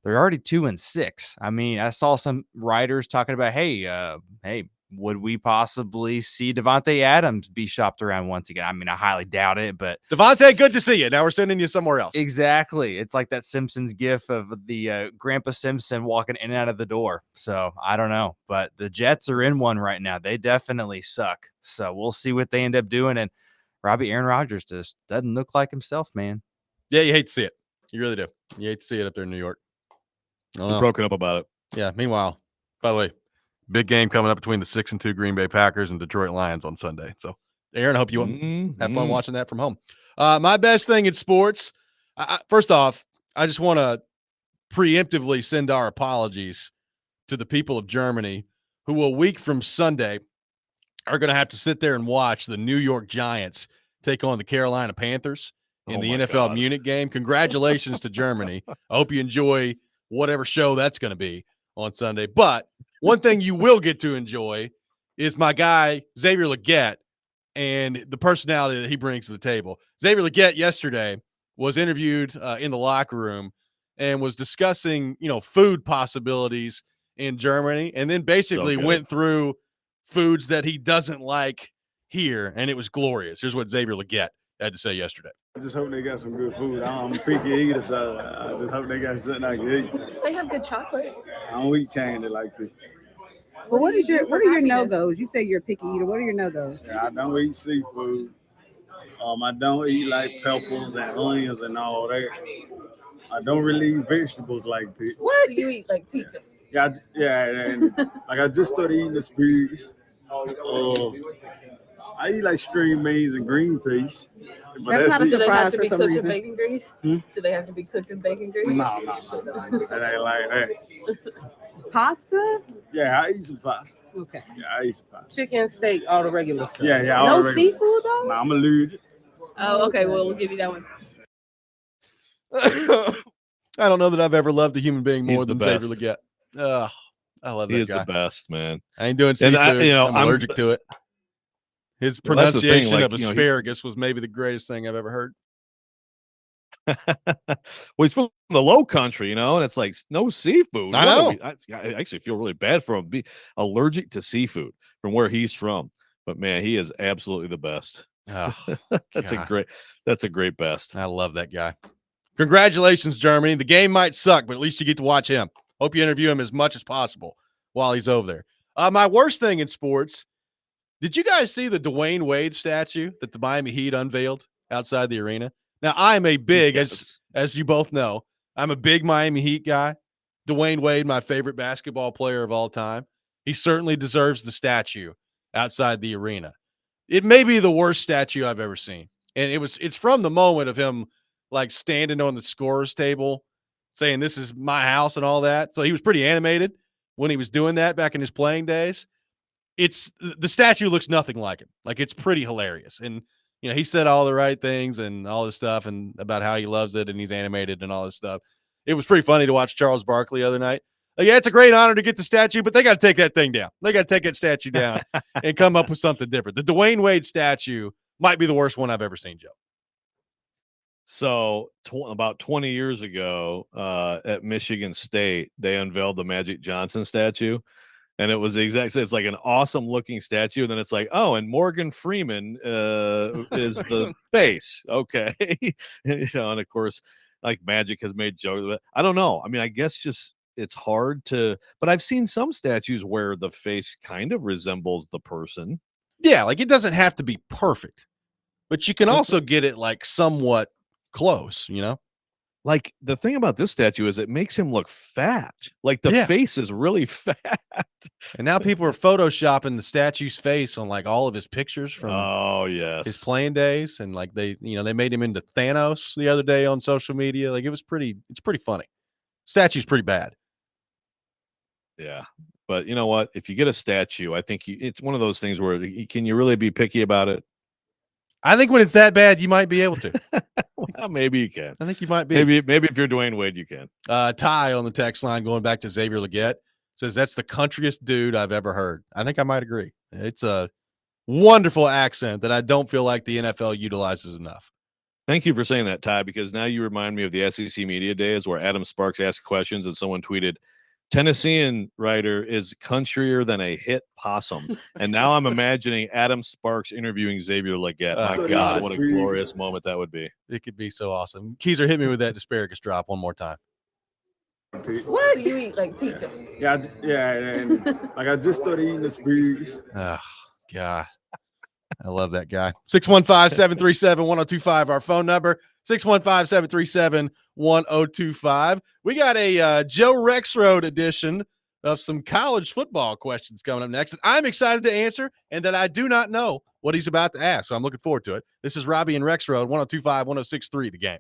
they're already 2-6. I mean, I saw some writers talking about, hey, would we possibly see Devontae Adams be shopped around once again? I mean, I highly doubt it, but Devontae, good to see you. Now we're sending you somewhere else. Exactly. It's like that Simpsons gif of the Grandpa Simpson walking in and out of the door. So I don't know, but the Jets are in one right now. They definitely suck. So we'll see what they end up doing. And Aaron Rodgers just doesn't look like himself, man. Yeah, you hate to see it. You really do. You hate to see it up there in New York. We're broken up about it. Yeah. Meanwhile, by the way, big game coming up between the 6-2 Green Bay Packers and Detroit Lions on Sunday. So, Aaron, I hope you have fun watching that from home. My best thing in sports, first off, I just want to preemptively send our apologies to the people of Germany who a week from Sunday are going to have to sit there and watch the New York Giants take on the Carolina Panthers in the NFL Munich game. Congratulations to Germany. I hope you enjoy whatever show that's going to be on Sunday. But one thing you will get to enjoy is my guy, Xavier Leggett, and the personality that he brings to the table. Xavier Leggett yesterday was interviewed in the locker room and was discussing, food possibilities in Germany, and then basically went through foods that he doesn't like here, and it was glorious. Here's what Xavier Leggett had to say yesterday. I just hope they got some good food. I'm a picky eater, so I just hope they got something I can eat. They have good chocolate. I don't eat candy like this. Well, what are your no-goes? You say you're a picky eater. What are your no-goes? Yeah, I don't eat seafood. I don't eat like peppers and onions and all that. I don't really eat vegetables like this. What? So you eat like pizza? Yeah, and like I just started eating asparagus. I eat like string beans and green peas. That's not a surprise for some reason. Do they have to be cooked in bacon grease? Do they have to be cooked in bacon grease? No. It ain't like that. Pasta? Yeah, I eat some pasta. Okay. Yeah, I eat some pasta. Chicken, steak, all the regular stuff. Yeah. No seafood though? No, I'm allergic. Oh, okay. Well, we'll give you that one. I don't know that I've ever loved a human being more He's than the Xavier best. Leggett. I love that He is guy. the best, man. I ain't doing seafood. And I'm allergic to it. His Well, that's the thing, pronunciation like, of asparagus was maybe the greatest thing I've ever heard. Well, he's from the low country, and it's like no seafood. I know. I actually feel really bad for him. Be allergic to seafood from where he's from. But man, he is absolutely the best. Oh, that's a great best. I love that guy. Congratulations, Germany. The game might suck, but at least you get to watch him. Hope you interview him as much as possible while he's over there. My worst thing in sports, did you guys see the Dwayne Wade statue that the Miami Heat unveiled outside the arena? Now, I'm a big, as you both know, I'm a big Miami Heat guy. Dwayne Wade, my favorite basketball player of all time. He certainly deserves the statue outside the arena. It may be the worst statue I've ever seen. And it's from the moment of him like standing on the scorer's table saying this is my house and all that. So he was pretty animated when he was doing that back in his playing days. The statue looks nothing like him. Like, it's pretty hilarious. And, he said all the right things and all this stuff and about how he loves it and he's animated and all this stuff. It was pretty funny to watch Charles Barkley the other night. Like, yeah, it's a great honor to get the statue, but they got to take that thing down. They got to take that statue down and come up with something different. The Dwayne Wade statue might be the worst one I've ever seen, Joe. So about 20 years ago at Michigan State, they unveiled the Magic Johnson statue. And it was it's like an awesome looking statue. And then it's like, oh, and Morgan Freeman is the face. Okay. And of course, like Magic has made jokes. But I don't know. I mean, I guess just it's hard to, but I've seen some statues where the face kind of resembles the person. Yeah. Like, it doesn't have to be perfect, but you can also get it like somewhat close, Like, the thing about this statue is it makes him look fat. Like, the face is really fat. And now people are photoshopping the statue's face on like all of his pictures from his playing days. And like they made him into Thanos the other day on social media. Like, it's pretty funny. Statue's pretty bad. Yeah. But you know what? If you get a statue, I think it's one of those things where can you really be picky about it? I think when it's that bad, you might be able to. Well, maybe you can. I think you might be. Maybe if you're Dwayne Wade, you can. Ty on the text line, going back to Xavier Leggett, says that's the countryest dude I've ever heard. I think I might agree. It's a wonderful accent that I don't feel like the NFL utilizes enough. Thank you for saying that, Ty, because now you remind me of the SEC media days where Adam Sparks asked questions and someone tweeted, Tennessean writer is countryer than a hit possum. And now I'm imagining Adam Sparks interviewing Xavier Leggett. My God, what a glorious moment that would be. It could be so awesome. Keezer, hit me with that asparagus drop one more time. What? So you eat like pizza? Yeah, and like I just started eating asparagus. Oh, God. I love that guy. 615-737-1025, our phone number. 615-737-1025. We got a Joe Rexrode edition of some college football questions coming up next that I'm excited to answer and that I do not know what he's about to ask. So I'm looking forward to it. This is Robby and Rexrode, 102.5, 106.3, The Game.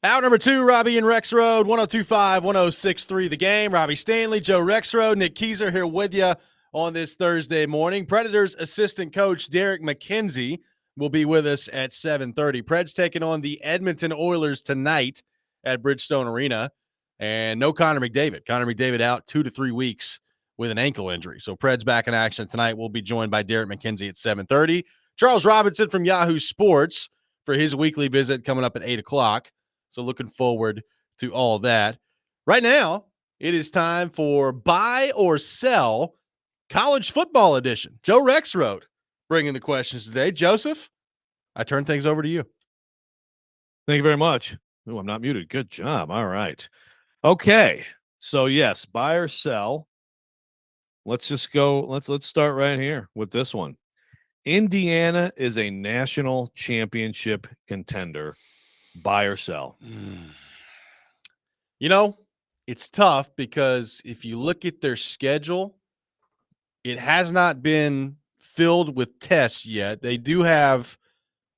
Out number 2, Robby and Rexrode, 102.5, 106.3 The Game. Robbie Stanley, Joe Rexrode, Nick Keyser here with you on this Thursday morning. Predators assistant coach Derek McKenzie will be with us at 7:30. Preds taking on the Edmonton Oilers tonight at Bridgestone Arena. And no Connor McDavid. Connor McDavid out 2 to 3 weeks with an ankle injury. So Preds back in action tonight. We'll be joined by Derek McKenzie at 7:30. Charles Robinson from Yahoo Sports for his weekly visit coming up at 8 o'clock. So looking forward to all that. Right now, it is time for Buy or Sell College Football Edition. Joe Rexrode bringing the questions today. Joseph, I turn things over to you. Thank you very much. Oh, I'm not muted. Good job. All right. Okay. So yes, buy or sell. Let's just go. Let's start right here with this one. Indiana is a national championship contender. Buy or sell? You know, it's tough because if you look at their schedule, it has not been filled with tests yet. They do have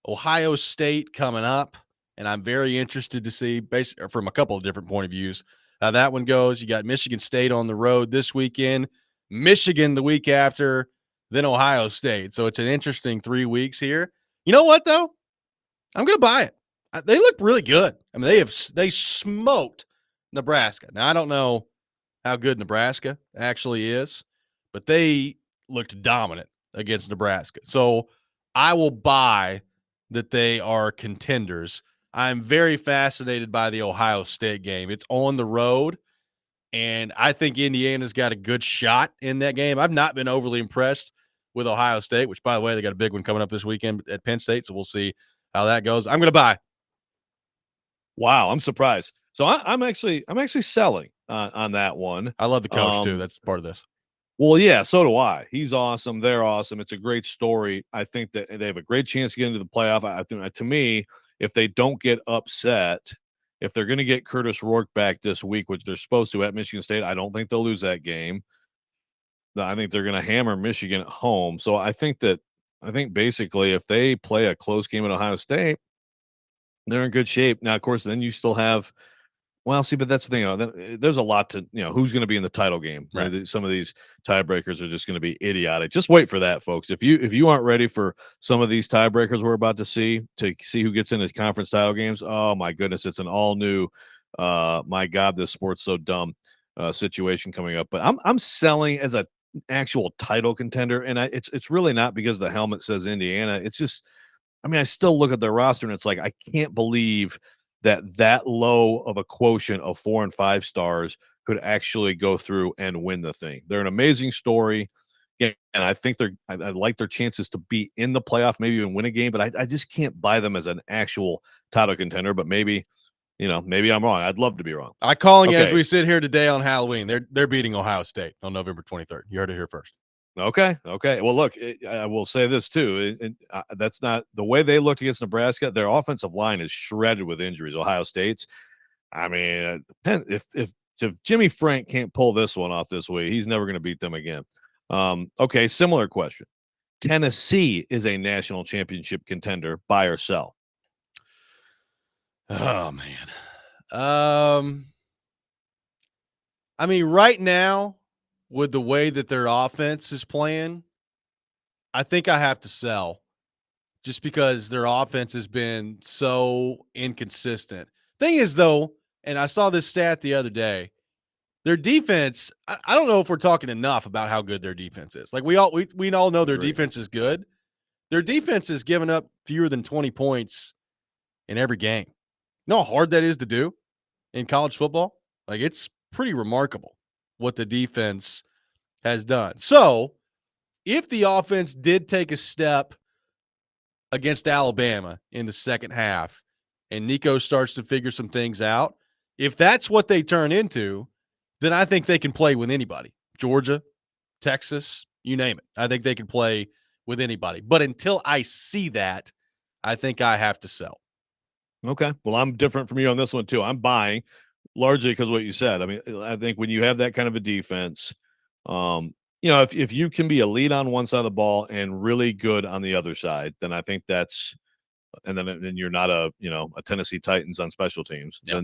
Ohio State coming up, and I'm very interested to see, from a couple of different point of views, how that one goes. You got Michigan State on the road this weekend, Michigan the week after, then Ohio State. So it's an interesting 3 weeks here. You know what, though? I'm going to buy it. They look really good. I mean, they smoked Nebraska. Now, I don't know how good Nebraska actually is, but they looked dominant against Nebraska. So I will buy that they are contenders. I'm very fascinated by the Ohio State game. It's on the road, and I think Indiana's got a good shot in that game. I've not been overly impressed with Ohio State, which, by the way, they got a big one coming up this weekend at Penn State, so we'll see how that goes. I'm going to buy. Wow, I'm surprised. So I'm actually selling on that one. I love the coach too. That's part of this. Well, yeah, so do I. He's awesome. They're awesome. It's a great story. I think that they have a great chance to get into the playoff. I think, to me, if they don't get upset, if they're going to get Curtis Rourke back this week, which they're supposed to at Michigan State, I don't think they'll lose that game. I think they're going to hammer Michigan at home. So I think basically if they play a close game at Ohio State, they're in good shape. Now, of course, then you still have, well, see, but that's the thing. There's a lot to, who's going to be in the title game. Right. Some of these tiebreakers are just going to be idiotic. Just wait for that, folks. If you aren't ready for some of these tiebreakers we're about to see who gets into conference title games, oh my goodness, it's an all new, my God, this sport's so dumb situation coming up. But I'm selling as a actual title contender, and it's really not because the helmet says Indiana. It's just, I mean, I still look at their roster and it's like, I can't believe that low of a quotient of 4 and 5 stars could actually go through and win the thing. They're an amazing story. Yeah, and I think I like their chances to be in the playoff, maybe even win a game, but I just can't buy them as an actual title contender. But maybe I'm wrong. I'd love to be wrong. I'm calling as we sit here today on Halloween. They're beating Ohio State on November 23rd. You heard it here first. Okay. Well, look, I will say this too. That's not the way they looked against Nebraska. Their offensive line is shredded with injuries. Ohio State's. I mean, if Jimmy Frank can't pull this one off this way, he's never going to beat them again. Okay. Similar question. Tennessee is a national championship contender. Buy or sell? Oh man. I mean, right now, with the way that their offense is playing, I think I have to sell just because their offense has been so inconsistent. Thing is, though, and I saw this stat the other day, their defense, I don't know if we're talking enough about how good their defense is. Like we all know their defense is good. Their defense has given up fewer than 20 points in every game. You know how hard that is to do in college football? Like it's pretty remarkable what the defense has done. So if the offense did take a step against Alabama in the second half and Nico starts to figure some things out, if that's what they turn into, then I think they can play with anybody. Georgia, Texas, you name it. I think they can play with anybody. But until I see that, I think I have to sell. Okay. Well, I'm different from you on this one too. I'm buying largely because what you said. I mean, I think when you have that kind of a defense, if you can be elite on one side of the ball and really good on the other side, then I think that's and then you're not a Tennessee Titans on special teams, Yeah.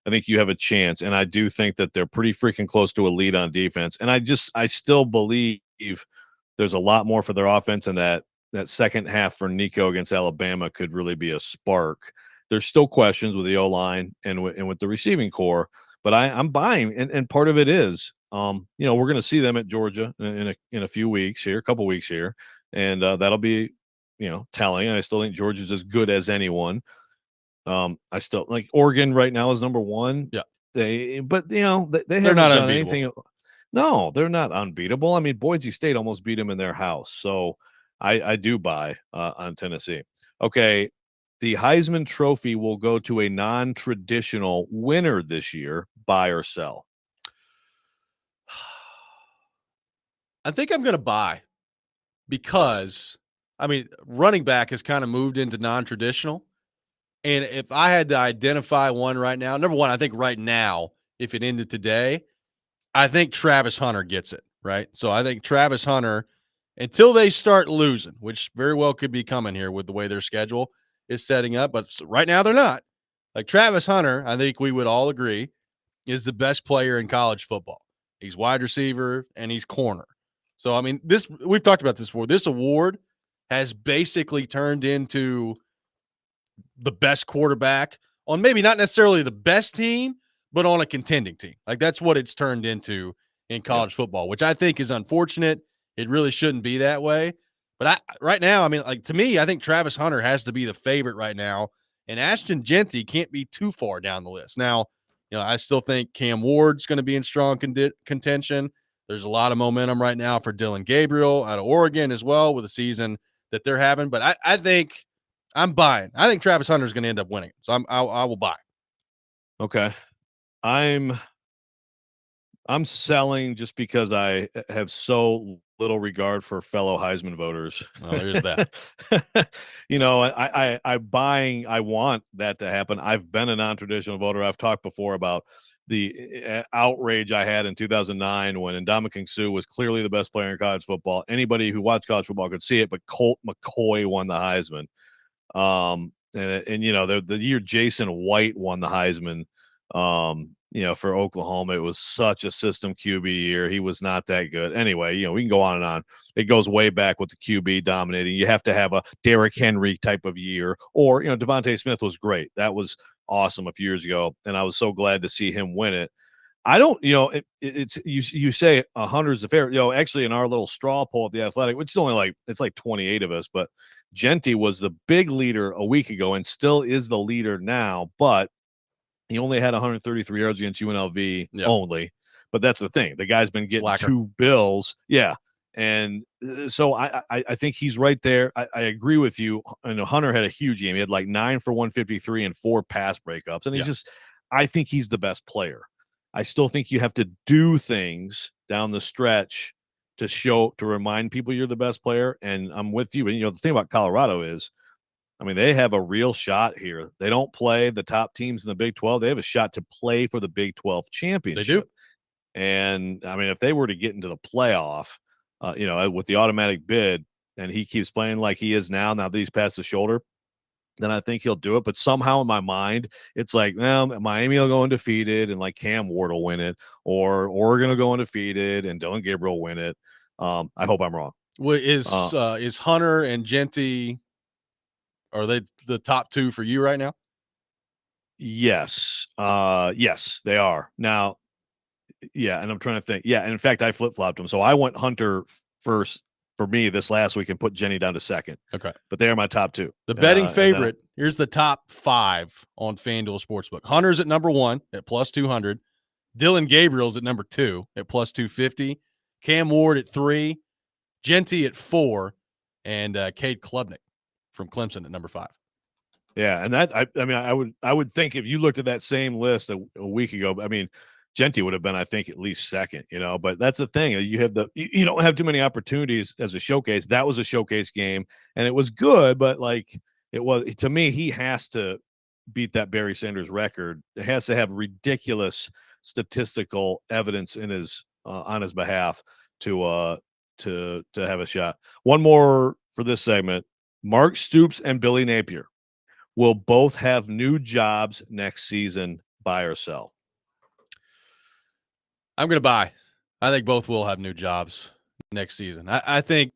I think you have a chance. And I do think that they're pretty freaking close to a lead on defense. And I still believe there's a lot more for their offense, and that second half for Nico against Alabama could really be a spark. There's still questions with the O-line and with the receiving core, but I'm buying. And part of it is, we're going to see them at Georgia in a few weeks here, a couple weeks here. And that'll be, telling. And I still think Georgia's as good as anyone. I still like Oregon right now is number one. Yeah. They haven't not done unbeatable. anything. No, they're not unbeatable. I mean, Boise State almost beat them in their house. So I do buy on Tennessee. Okay. The Heisman Trophy will go to a non-traditional winner this year. Buy or sell? I think I'm going to buy because, running back has kind of moved into non-traditional. And if I had to identify one right now, number one, I think right now, if it ended today, I think Travis Hunter gets it, right? So I think Travis Hunter, until they start losing, which very well could be coming here with the way their schedule is setting up, but right now they're not. Like Travis Hunter, I think we would all agree, is the best player in college football. He's wide receiver and he's corner. So, we've talked about this before. This award has basically turned into the best quarterback on maybe not necessarily the best team, but on a contending team. Like that's what it's turned into in college football, which I think is unfortunate. It really shouldn't be that way. But right now, to me, I think Travis Hunter has to be the favorite right now. And Ashton Genty can't be too far down the list. Now, I still think Cam Ward's going to be in strong contention. There's a lot of momentum right now for Dylan Gabriel out of Oregon as well with the season that they're having. But I think I'm buying. I think Travis Hunter is going to end up winning. So I will buy. Okay. I'm selling just because I have so little regard for fellow Heisman voters. Well, there's that. I want that to happen. I've been a non-traditional voter. I've talked before about the outrage I had in 2009 when Ndamukong Suh was clearly the best player in college football. Anybody who watched college football could see it, but Colt McCoy won the Heisman. The year Jason White won the Heisman, for Oklahoma, it was such a system QB year. He was not that good. Anyway, we can go on and on. It goes way back with the QB dominating. You have to have a Derrick Henry type of year, or, Devontae Smith was great. That was awesome a few years ago, and I was so glad to see him win it. I don't, it's you say 100 is the favorite. Actually, in our little straw poll at the Athletic, which is only it's like 28 of us, but Genty was the big leader a week ago and still is the leader now, but he only had 133 yards against UNLV only. But that's the thing. The guy's been getting Slacker. 2 bills. Yeah. And so I think he's right there. I agree with you. Hunter had a huge game. He had like 9 for 153 and 4 pass breakups. And I think he's the best player. I still think you have to do things down the stretch to remind people you're the best player. And I'm with you. And, the thing about Colorado is, they have a real shot here. They don't play the top teams in the Big 12. They have a shot to play for the Big 12 championship. They do. And, if they were to get into the playoff, with the automatic bid, and he keeps playing like he is now that he's past the shoulder, then I think he'll do it. But somehow in my mind, it's like, well, Miami will go undefeated and like Cam Ward will win it, or Oregon will go undefeated and Dylan Gabriel will win it. I hope I'm wrong. Well, is Hunter and Genty, are they the top 2 for you right now? Yes. Yes, they are. Now, yeah, and I'm trying to think. Yeah, and in fact, I flip-flopped them. So I went Hunter first for me this last week and put Genty down to second. Okay. But they are my top 2. The betting favorite, here's the top 5 on FanDuel Sportsbook. Hunter's at number 1 at plus 200. Dylan Gabriel's at number 2 at plus 250. Cam Ward at 3. Genty at 4. And Cade Klubnik from Clemson at number 5. Yeah, and that I would think if you looked at that same list a week ago, Genty would have been, I think, at least second, but that's the thing. You you don't have too many opportunities as a showcase. That was a showcase game and it was good, but to me, he has to beat that Barry Sanders record. It has to have ridiculous statistical evidence in his on his behalf to have a shot. One more for this segment. Mark Stoops and Billy Napier will both have new jobs next season. Buy or sell? I'm going to buy. I think both will have new jobs next season. I think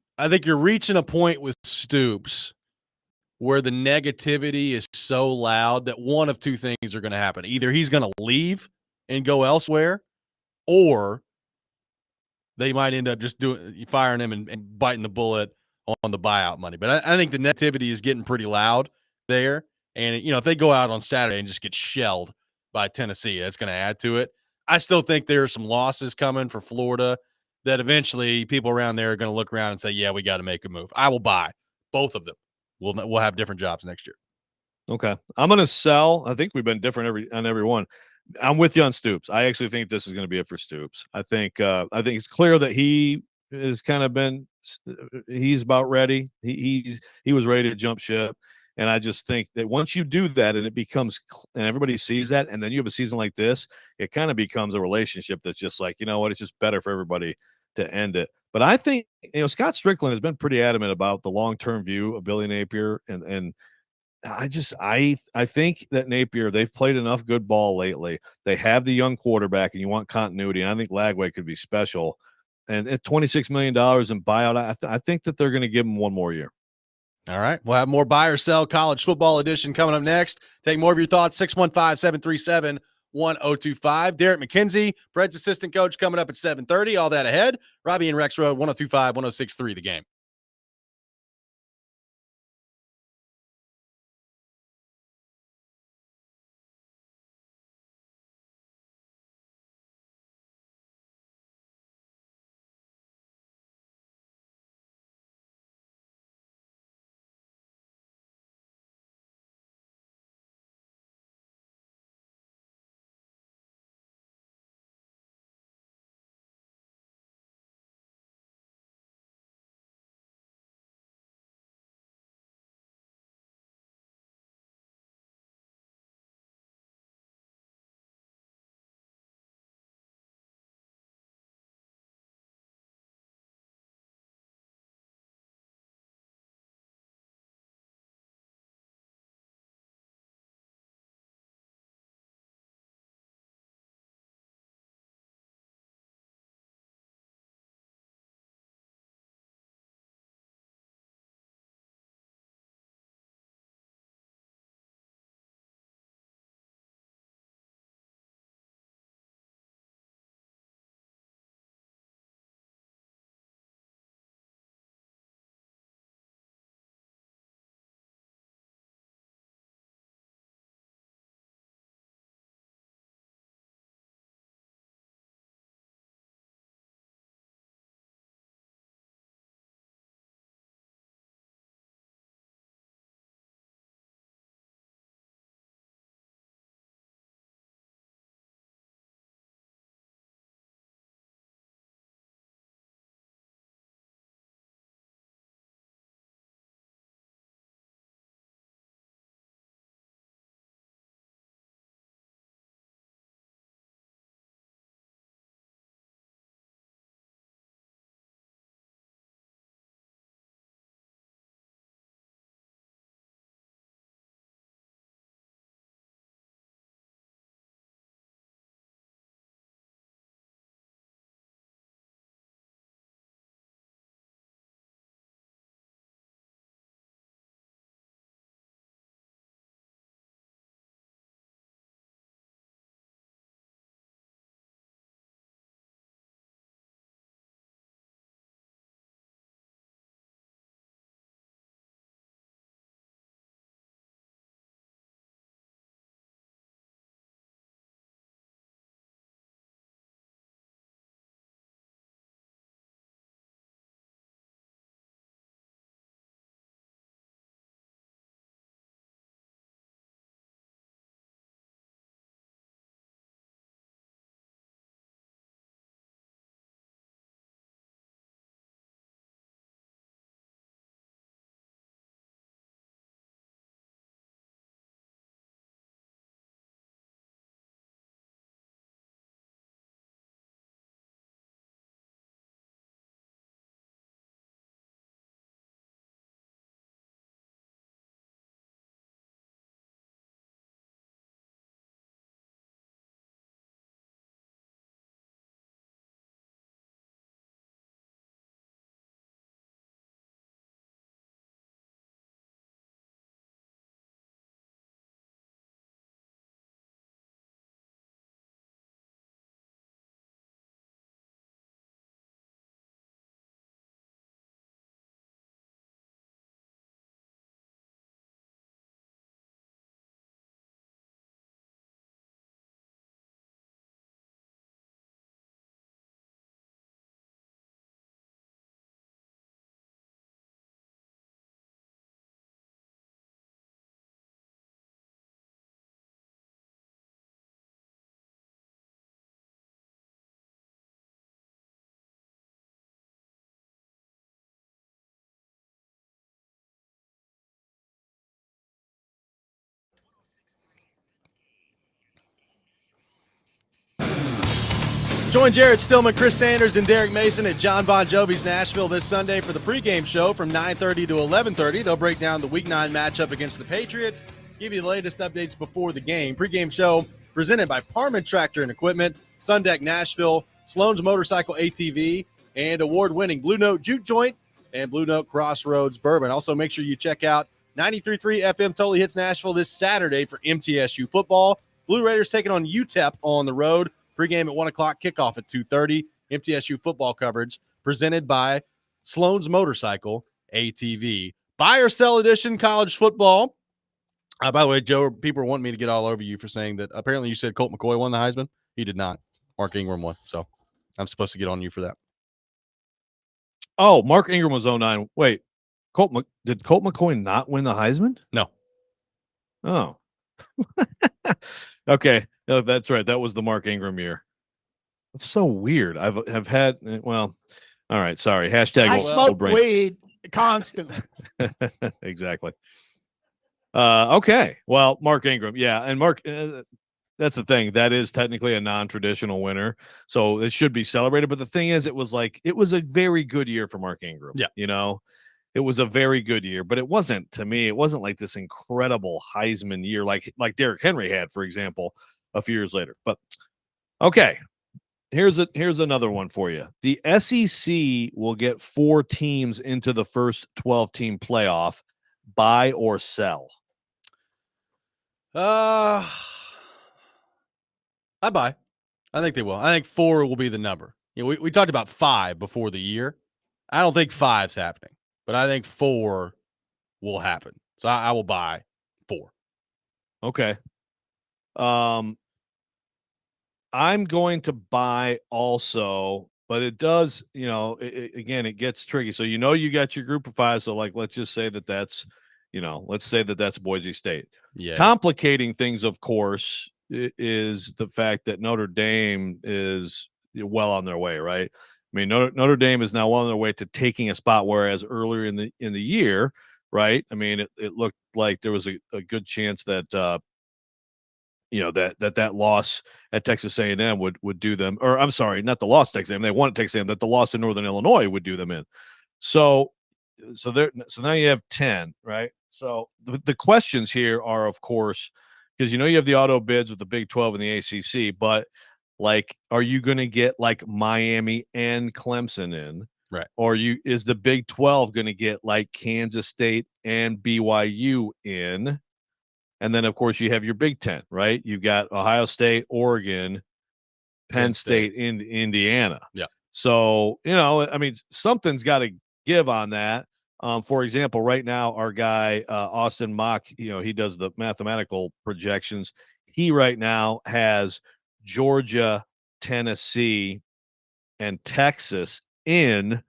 you're reaching a point with Stoops where the negativity is so loud that one of two things are going to happen. Either he's going to leave and go elsewhere, or they might end up just firing him and biting the bullet on the buyout money. But I think the negativity is getting pretty loud there. And, if they go out on Saturday and just get shelled by Tennessee, that's going to add to it. I still think there are some losses coming for Florida that eventually people around there are going to look around and say, yeah, we got to make a move. I will buy both of them. We'll have different jobs next year. Okay. I'm going to sell. I think we've been different on every one. I'm with you on Stoops. I actually think this is going to be it for Stoops. I think it's clear that he has kind of he's about ready. He was ready to jump ship. And I just think that once you do that and and everybody sees that, and then you have a season like this, it kind of becomes a relationship that's just like, you know what, it's just better for everybody to end it. But I think, Scott Strickland has been pretty adamant about the long-term view of Billy Napier. And I think that Napier, they've played enough good ball lately. They have the young quarterback, and you want continuity. And I think Lagway could be special. And at $26 million in buyout, I think that they're going to give him one more year. All right. We'll have more buy or sell college football edition coming up next. Take more of your thoughts, 615-737-1025. Derek McKenzie, Preds assistant coach, coming up at 7:30. All that ahead. Robby and Rexrode, 102.5, 106.3 The Game. Join Jared Stillman, Chris Sanders, and Derek Mason at John Bon Jovi's Nashville this Sunday for the pregame show from 9:30 to 11:30. They'll break down the Week 9 matchup against the Patriots, give you the latest updates before the game. Pregame show presented by Parman Tractor and Equipment, Sundeck Nashville, Sloan's Motorcycle ATV, and award-winning Blue Note Juke Joint and Blue Note Crossroads Bourbon. Also, make sure you check out 93.3 FM Totally Hits Nashville this Saturday for MTSU football. Blue Raiders taking on UTEP on the road. Pregame at 1 o'clock, kickoff at 2:30. MTSU football coverage presented by Sloan's Motorcycle ATV. Buy or sell edition college football. By the way, Joe, people want me to get all over you for saying that apparently you said Colt McCoy won the Heisman. He did not. Mark Ingram won. So I'm supposed to get on you for that. Oh, Mark Ingram was 09. Wait, did Colt McCoy not win the Heisman? No. Oh. Okay. No, that's right. That was the Mark Ingram year. It's so weird. I've had, well, all right. Sorry. Hashtag I old smoke brain. weed constantly. Exactly. Okay. Well, Mark Ingram. Yeah. And Mark, that's the thing. That is technically a non-traditional winner. So it should be celebrated. But the thing is, it was a very good year for Mark Ingram. Yeah. You know, it was a very good year, but it wasn't, to me, it wasn't like this incredible Heisman year like Derrick Henry had, for example, a few years later. But okay. Here's another one for you. The SEC will get 4 teams into the first 12-team playoff. Buy or sell? I buy. I think they will. I think 4 will be the number. You know, we talked about 5 before the year. I don't think 5's happening, but I think 4 will happen. So I will buy 4. Okay. I'm going to buy also, but it does, again, it gets tricky. So, you got your group of 5. So let's just say that's Boise State. Yeah. Complicating things, of course, is the fact that Notre Dame is well on their way, right? I mean, Notre Dame is now well on their way to taking a spot, whereas earlier in the year, right? I mean, it looked like there was a good chance that that loss at Texas A&M would do them, or I'm sorry, not the loss to Texas A&M. They won at Texas A&M, that the loss to Northern Illinois would do them in. So now you have 10, right? So the questions here are, of course, because you have the auto bids with the Big 12 and the ACC, but are you going to get Miami and Clemson in? Right. Or is the Big 12 going to get Kansas State and BYU in? And then, of course, you have your Big 10, right? You've got Ohio State, Oregon, Penn State, Indiana. Yeah. So, I mean, something's got to give on that. For example, right now, our guy, Austin Mock, he does the mathematical projections. He right now has Georgia, Tennessee, and Texas in,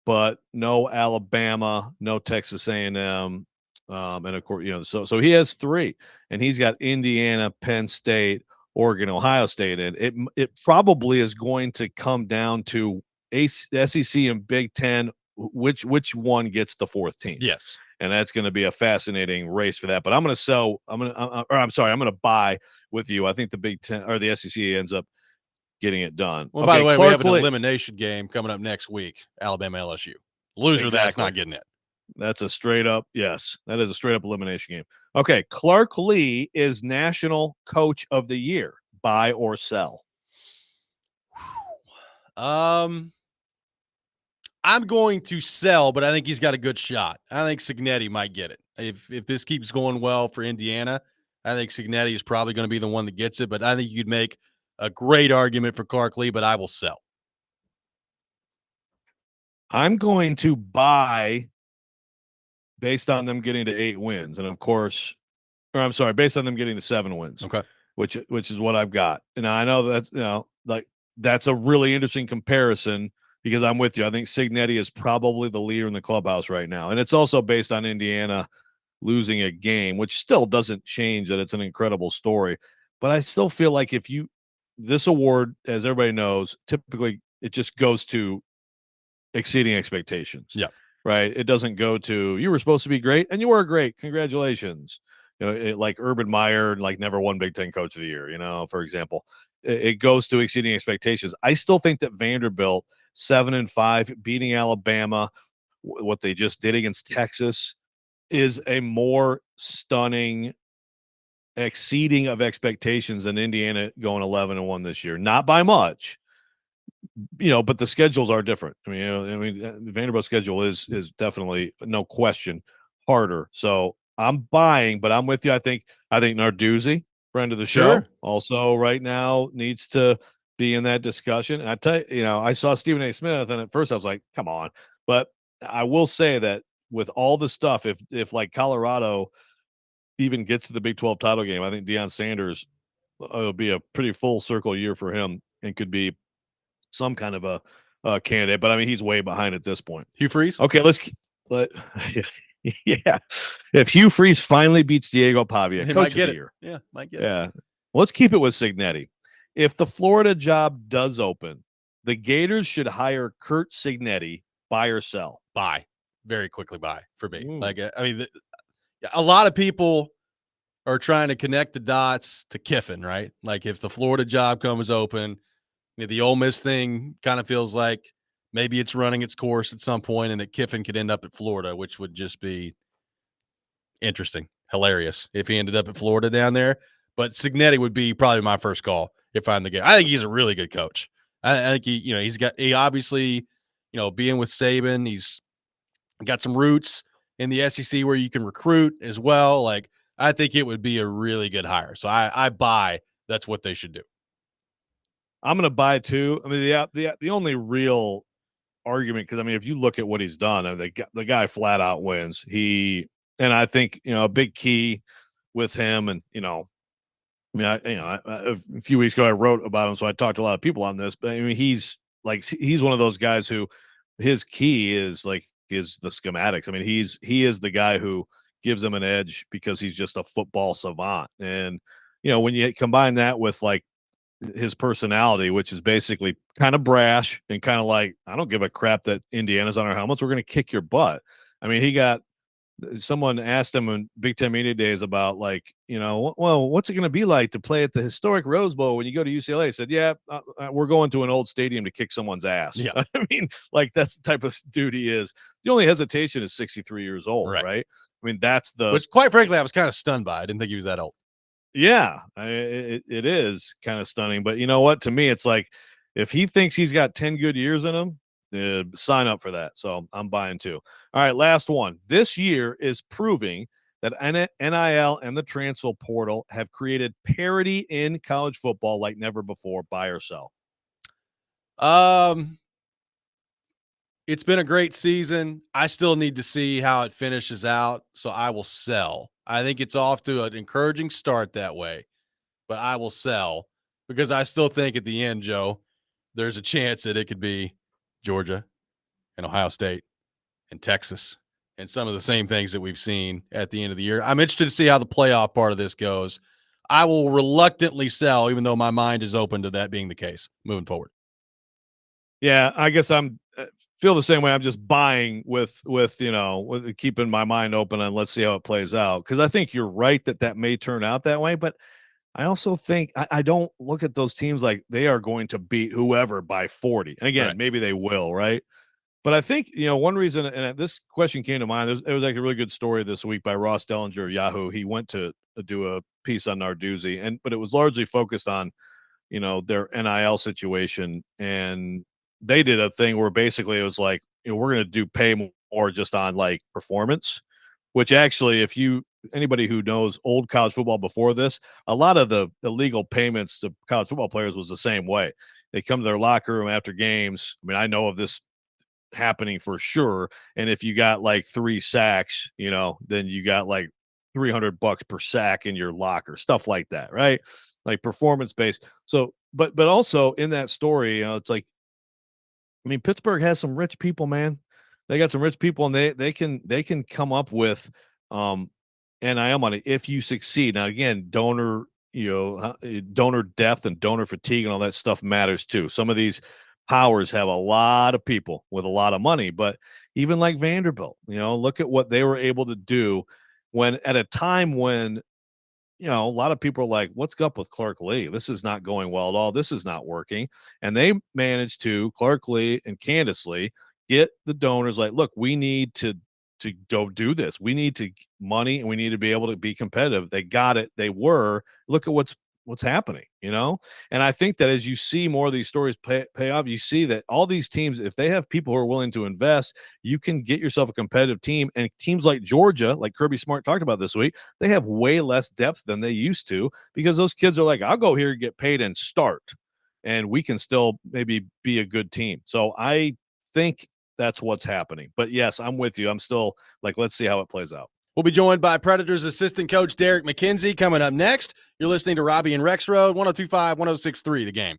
but no Alabama, no Texas A&M. And of course, so he has 3, and he's got Indiana, Penn State, Oregon, Ohio State in. It probably is going to come down to SEC and Big 10, which one gets the 4th team. Yes. And that's going to be a fascinating race for that. But I'm going to sell. I'm going to buy with you. I think the Big 10 or the SEC ends up getting it done. Well, by the way, we have an elimination game coming up next week. Alabama LSU. Loser of that's not getting it. That's a straight up, yes, that is a straight up elimination game. Okay, Clark Lee is National Coach of the Year. Buy or sell? I'm going to sell, but I think he's got a good shot. I think Cignetti might get it. If this keeps going well for Indiana, I think Cignetti is probably going to be the one that gets it, but I think you could make a great argument for Clark Lee, but I will sell. I'm going to buy based on them getting to 8 wins. And of course, based on them getting to 7 wins. Okay. Which is what I've got. And I know that's, that's a really interesting comparison because I'm with you. I think Cignetti is probably the leader in the clubhouse right now. And it's also based on Indiana losing a game, which still doesn't change that it's an incredible story. But I still feel like this award, as everybody knows, typically it just goes to exceeding expectations. Yeah. Right. It doesn't go to, you were supposed to be great and you were great. Congratulations. Like Urban Meyer, never won Big Ten Coach of the Year, for example. it goes to exceeding expectations. I still think that Vanderbilt 7-5 beating Alabama, what they just did against Texas, is a more stunning exceeding of expectations than Indiana going 11-1 this year. Not by much, but the schedules are different. Vanderbilt's schedule is definitely, no question, harder. So I'm buying, but I'm with you. I think Narduzzi, friend of the show, also right now needs to be in that discussion. And I tell you, I saw Stephen A. Smith, and at first I was like, come on. But I will say that with all the stuff, if like Colorado even gets to the Big 12 title game, I think Deion Sanders will be a pretty full circle year for him and could be some kind of a candidate. But he's way behind at this point. Hugh Freeze. Okay, yeah. If Hugh Freeze finally beats Diego Pavia, He coach might get of the it. year. Yeah, might get it. Yeah. Let's keep it with Cignetti. If the Florida job does open, the Gators should hire Kurt Cignetti, buy or sell. Buy. Very quickly buy for me. A lot of people are trying to connect the dots to Kiffin, right? Like if the Florida job comes open, the Ole Miss thing kind of feels like maybe it's running its course at some point and that Kiffin could end up at Florida, which would just be interesting, hilarious if he ended up at Florida down there. But Cignetti would be probably my first call if I'm the guy. I think he's a really good coach. I think he obviously, being with Saban, he's got some roots in the SEC where you can recruit as well. Like, I think it would be a really good hire. So I buy that's what they should do. I'm going to buy too. The only real argument, because if you look at what he's done, the guy flat out wins. And I think a big key with him, and a few weeks ago I wrote about him, so I talked to a lot of people on this. But he's one of those guys who his key is the schematics. He is the guy who gives them an edge because he's just a football savant. And when you combine that with his personality, which is basically kind of brash and kind of like, I don't give a crap that Indiana's on our helmets. We're going to kick your butt. Someone asked him in Big Ten Media Days about well, what's it going to be like to play at the historic Rose Bowl when you go to UCLA? He said, yeah, we're going to an old stadium to kick someone's ass. Yeah. That's the type of dude he is. The only hesitation is 63 years old, right? Which quite frankly, I was kind of stunned by. I didn't think he was that old. Yeah, it is kind of stunning. But you know what? To me, it's like if he thinks he's got 10 good years in him, sign up for that. So I'm buying too. All right, last one. This year is proving that NIL and the transfer portal have created parity in college football like never before. Buy or sell? It's been a great season. I still need to see how it finishes out, so I will sell. I think it's off to an encouraging start that way, but I will sell because I still think at the end, Joe, there's a chance that it could be Georgia and Ohio State and Texas and some of the same things that we've seen at the end of the year. I'm interested to see how the playoff part of this goes. I will reluctantly sell, even though my mind is open to that being the case moving forward. Yeah, I guess feel the same way. I'm just buying with keeping my mind open and let's see how it plays out. Because I think you're right that may turn out that way, but I also think I don't look at those teams like they are going to beat whoever by 40. And again, maybe they will, right? But I think one reason, and this question came to mind. It was a really good story this week by Ross Dellinger of Yahoo. He went to do a piece on Narduzzi, but it was largely focused on their NIL situation, and they did a thing where basically it was like, we're going to pay more just on performance, which actually, anybody who knows old college football before this, a lot of the illegal payments to college football players was the same way. They come to their locker room after games. I know of this happening for sure. And if you got 3 sacks, then you got $300 per sack in your locker, stuff like that, right? Performance based. So, but also in that story, it's Pittsburgh has some rich people, man. They got some rich people, and they can come up with NIL money if you succeed. Now, again, donor depth and donor fatigue and all that stuff matters too. Some of these powers have a lot of people with a lot of money, but even like Vanderbilt, look at what they were able to do at a time when a lot of people are like, what's up with Clark Lee? This is not going well at all. This is not working. And they managed to, Clark Lee and Candace Lee, get the donors like, look, we need to go do this. We need to money and we need to be able to be competitive. They got it. They were. Look at what's happening, And I think that as you see more of these stories pay off, you see that all these teams, if they have people who are willing to invest, you can get yourself a competitive team. And teams like Georgia, like Kirby Smart talked about this week, they have way less depth than they used to because those kids are like, I'll go here and get paid and start, and we can still maybe be a good team. So I think that's what's happening. But yes, I'm with you. I'm still like, let's see how it plays out. We'll be joined by Predators assistant coach Derek McKenzie coming up next. You're listening to Robby and Rexrode, 102.5, 106.3 The Game.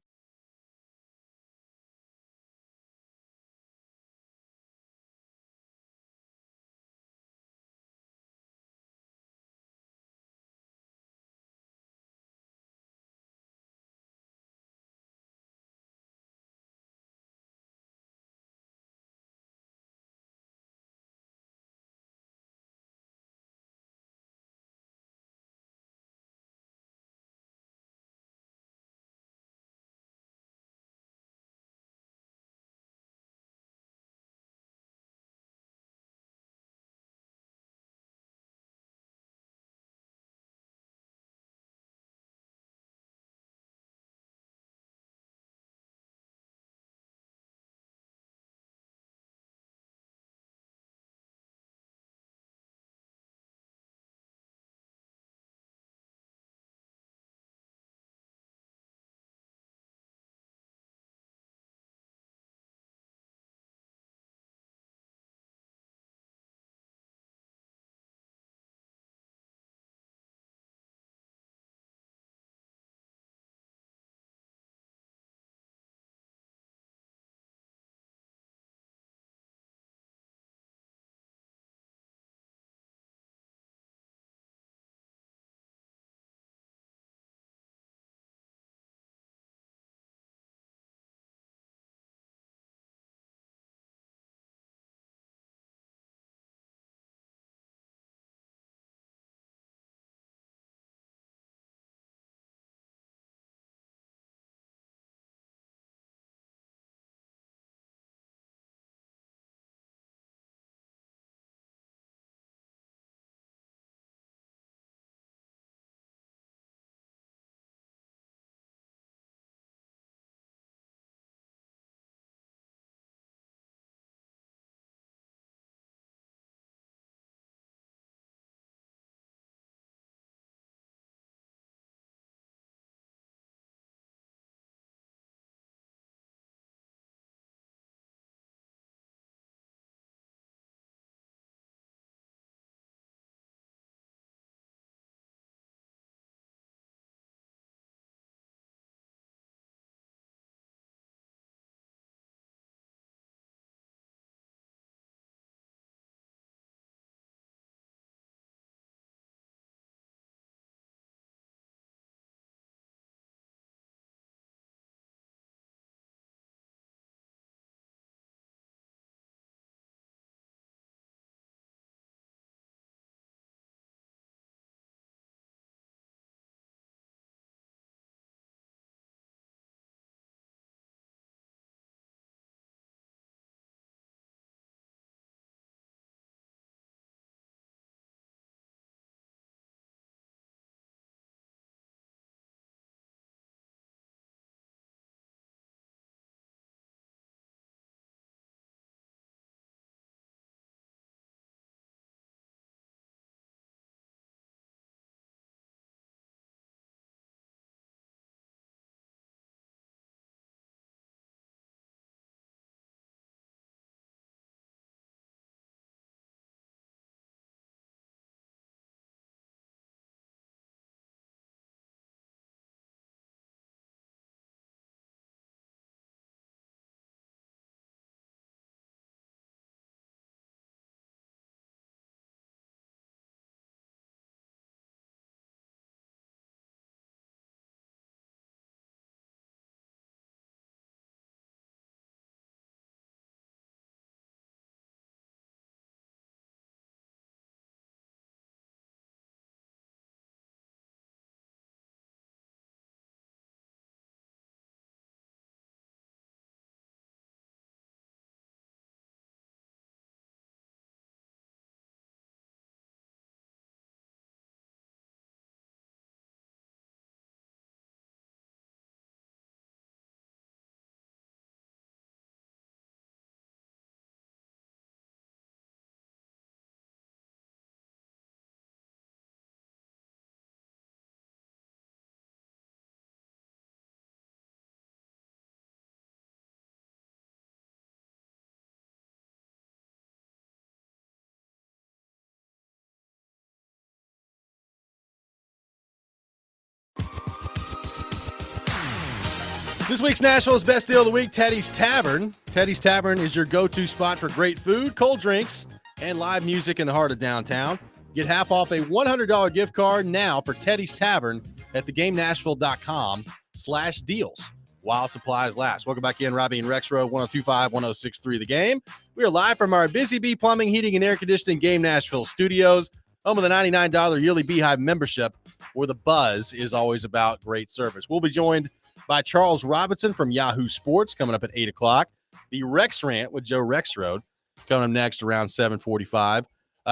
This week's Nashville's Best Deal of the Week, Teddy's Tavern. Teddy's Tavern is your go-to spot for great food, cold drinks, and live music in the heart of downtown. Get half off a $100 gift card now for Teddy's Tavern at thegamenashville.com/deals while supplies last. Welcome back in, Robby and Rexrode, 102.5, 106.3 The Game. We are live from our Busy Bee Plumbing, Heating, and Air Conditioning Game Nashville studios, home of the $99 yearly Beehive membership, where the buzz is always about great service. We'll be joined by Charles Robinson from Yahoo Sports coming up at 8 o'clock. The Rex Rant with Joe Rexrode coming up next around 7:45.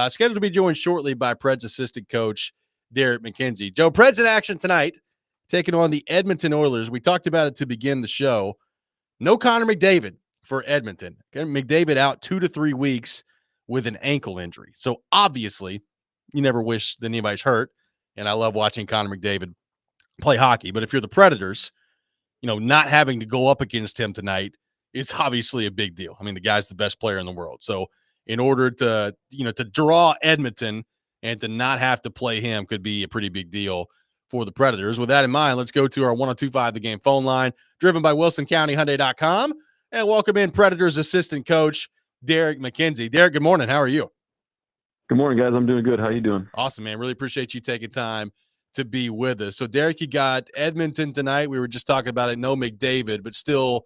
Scheduled to be joined shortly by Preds assistant coach Derek McKenzie. Joe, Preds in action tonight, taking on the Edmonton Oilers. We talked about it to begin the show. No Connor McDavid for Edmonton. McDavid out 2 to 3 weeks with an ankle injury. So obviously, you never wish that anybody's hurt. And I love watching Connor McDavid play hockey. But if you're the Predators, not having to go up against him tonight is obviously a big deal. I mean, the guy's the best player in the world. So in order to draw Edmonton and to not have to play him could be a pretty big deal for the Predators. With that in mind, let's go to our 102.5 The Game phone line, driven by WilsonCountyHyundai.com, and welcome in Predators assistant coach Derek McKenzie. Derek, good morning. How are you? Good morning, guys. I'm doing good. How you doing? Awesome, man. Really appreciate you taking time to be with us. So, Derek, you got Edmonton tonight. We were just talking about it. No McDavid, but still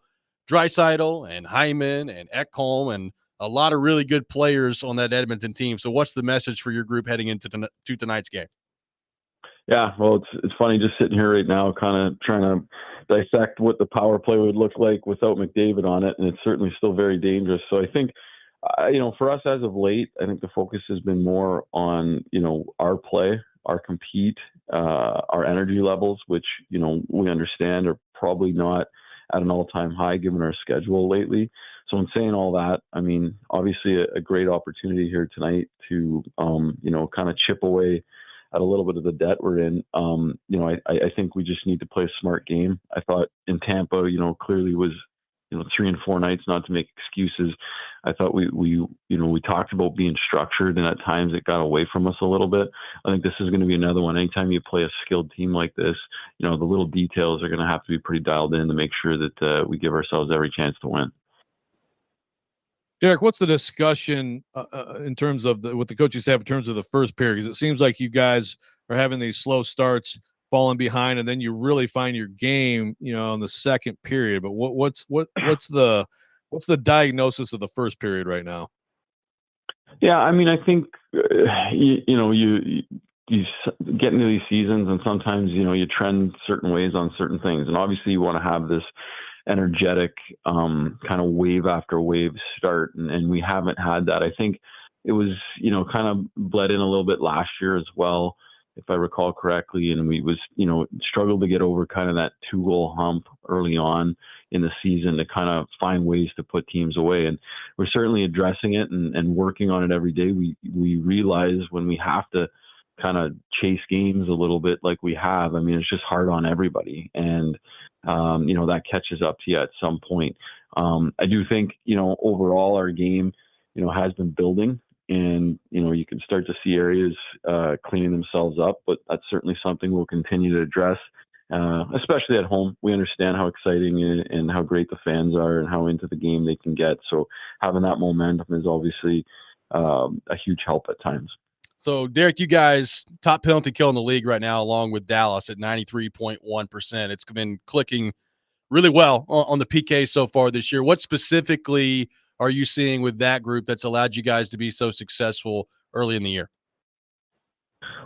Draisaitl and Hyman and Ekholm and a lot of really good players on that Edmonton team. So what's the message for your group heading into tonight's game? Yeah, well, it's funny just sitting here right now kind of trying to dissect what the power play would look like without McDavid on it, and it's certainly still very dangerous. So I think, for us as of late, I think the focus has been more on, our play, our compete, our energy levels, which, we understand are probably not at an all-time high given our schedule lately. So in saying all that, I mean, obviously a great opportunity here tonight to, kind of chip away at a little bit of the debt we're in. I think we just need to play a smart game. I thought in Tampa, clearly was, 3 and 4 nights, not to make excuses. I thought we talked about being structured, and at times it got away from us a little bit. I think this is going to be another one. Anytime you play a skilled team like this, the little details are going to have to be pretty dialed in to make sure that we give ourselves every chance to win. Derek, what's the discussion in terms of what the coaches have in terms of the first period? Because it seems like you guys are having these slow starts, falling behind, and then you really find your game, in the second period. But what's the diagnosis of the first period right now? Yeah, I mean, I think you get into these seasons, and sometimes you trend certain ways on certain things, and obviously you want to have this energetic kind of wave after wave start, and we haven't had that. I think it was kind of bled in a little bit last year as well, if I recall correctly, and we was struggled to get over kind of that 2-goal hump early on in the season to kind of find ways to put teams away, and we're certainly addressing it and working on it every day. We realize when we have to kind of chase games a little bit like we have, I mean, it's just hard on everybody, and that catches up to you at some point. I do think, overall our game, has been building, and, you can start to see areas cleaning themselves up, but that's certainly something we'll continue to address, especially at home. We understand how exciting and how great the fans are and how into the game they can get. So having that momentum is obviously a huge help at times. So, Derek, you guys top penalty kill in the league right now, along with Dallas at 93.1%. It's been clicking really well on the PK so far this year. What specifically are you seeing with that group that's allowed you guys to be so successful early in the year?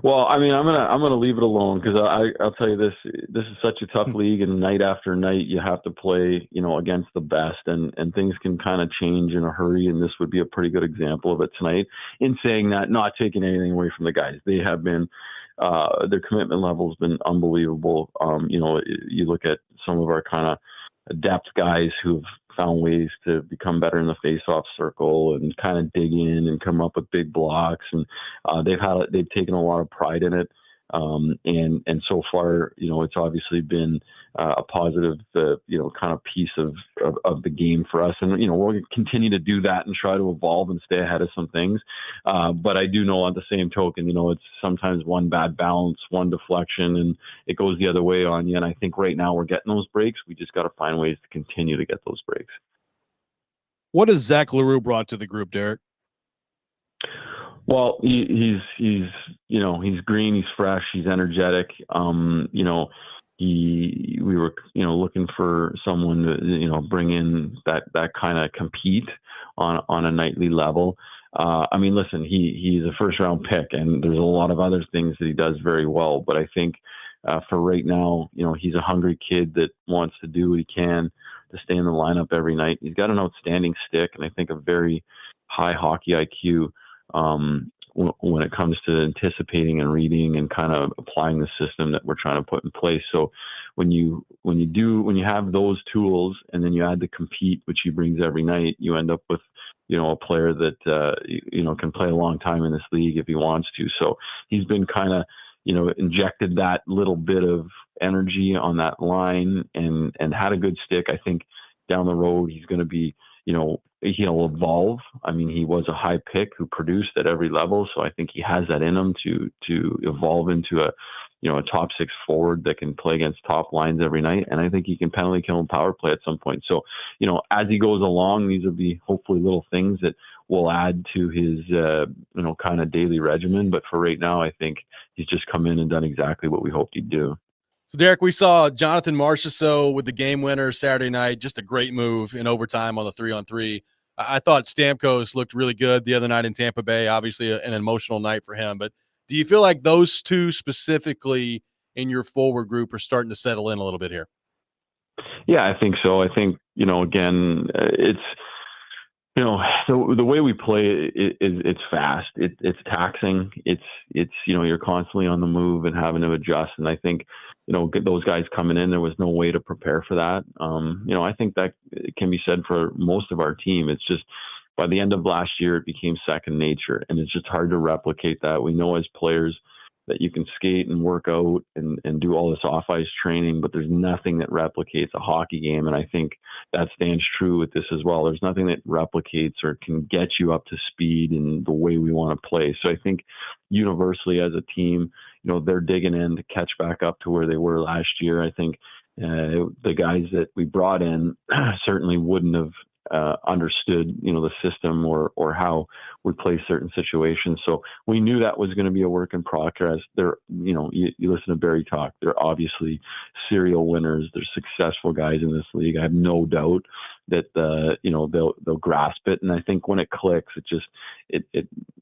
Well, I mean, I'm gonna leave it alone because I'll tell you this is such a tough league, and night after night you have to play, against the best, and things can kind of change in a hurry, and this would be a pretty good example of it tonight. In saying that, not taking anything away from the guys, they have been their commitment level has been unbelievable. You look at some of our kind of depth guys who've found ways to become better in the face-off circle and kind of dig in and come up with big blocks, and they've taken a lot of pride in it. And so far, it's obviously been a positive, kind of piece of the game for us. And, we're going to continue to do that and try to evolve and stay ahead of some things. But I do know on the same token, it's sometimes one bad balance, one deflection, and it goes the other way on you. And I think right now we're getting those breaks. We just got to find ways to continue to get those breaks. What has Zach LaRue brought to the group, Derek? Well, he's green, he's fresh, he's energetic. We were looking for someone to bring in that kind of compete on a nightly level. Listen, he's a first round pick, and there's a lot of other things that he does very well. But I think for right now, he's a hungry kid that wants to do what he can to stay in the lineup every night. He's got an outstanding stick, and I think a very high hockey IQ. When it comes to anticipating and reading and kind of applying the system that we're trying to put in place. So when you have those tools and then you add the compete, which he brings every night, you end up with, a player that, can play a long time in this league if he wants to. So he's been kind of, injected that little bit of energy on that line and had a good stick. I think down the road, he's going to be, he'll evolve. He was a high pick who produced at every level. So I think he has that in him to evolve into a top six forward that can play against top lines every night. And I think he can penalty kill and power play at some point. So, as he goes along, these will be hopefully little things that will add to his, kind of daily regimen. But for right now, I think he's just come in and done exactly what we hoped he'd do. So, Derek, we saw Jonathan Marchessault with the game winner Saturday night. Just a great move in overtime on the 3-on-3. I thought Stamkos looked really good the other night in Tampa Bay. Obviously, an emotional night for him. But do you feel like those two specifically in your forward group are starting to settle in a little bit here? Yeah, I think so. I think, again, it's – the way we play it's fast. It's taxing. It's you're constantly on the move and having to adjust. And I think, those guys coming in, there was no way to prepare for that. I think that can be said for most of our team. It's just by the end of last year, it became second nature, and it's just hard to replicate that. We know as players that you can skate and work out and do all this off-ice training, but there's nothing that replicates a hockey game. And I think that stands true with this as well. There's nothing that replicates or can get you up to speed in the way we want to play. So I think universally as a team, they're digging in to catch back up to where they were last year. I think the guys that we brought in certainly wouldn't have understood, the system or how we play certain situations. So we knew that was going to be a work in progress. They're, you listen to Barry talk. They're obviously serial winners. They're successful guys in this league. I have no doubt that they'll grasp it. And I think when it clicks,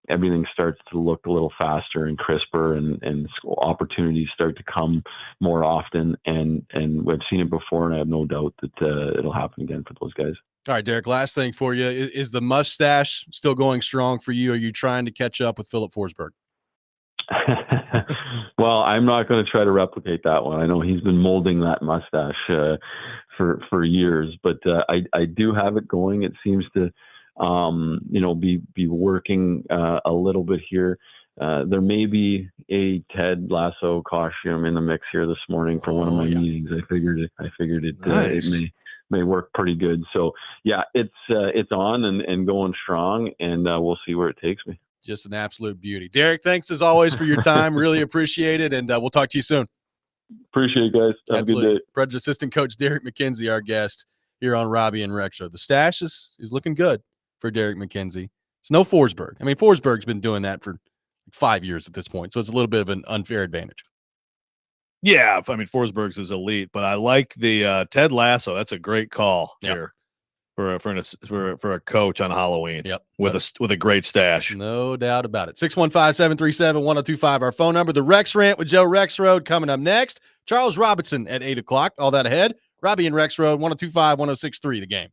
everything starts to look a little faster and crisper, and opportunities start to come more often. And we've seen it before, and I have no doubt that it'll happen again for those guys. All right, Derek, last thing for you. Is the mustache still going strong for you? Are you trying to catch up with Philip Forsberg? Well, I'm not going to try to replicate that one. I know he's been molding that mustache for years, but I do have it going. It seems to, be working a little bit here. There may be a Ted Lasso costume in the mix here this morning for one of my meetings. I figured it. Nice. It may work pretty good. So yeah, it's on and going strong, and we'll see where it takes me. Just an absolute beauty. Derek, thanks as always for your time. Really appreciate it, and we'll talk to you soon. Appreciate it, guys. Have Absolutely. a good day. Predators assistant coach Derek McKenzie, our guest here on Robby and Rexrode. The stash is looking good for Derek McKenzie. It's no Forsberg. Forsberg's been doing that for 5 years at this point, so it's a little bit of an unfair advantage. Yeah, Forsberg's is elite, but I like the Ted Lasso. That's a great call here for a coach on Halloween. Yep, with a great stash. No doubt about it. 615-737-1025, our phone number. The Rex Rant with Joe Rexrode coming up next. Charles Robinson at 8:00. All that ahead. Robby and Rexrode, 1025, 1063, The Game.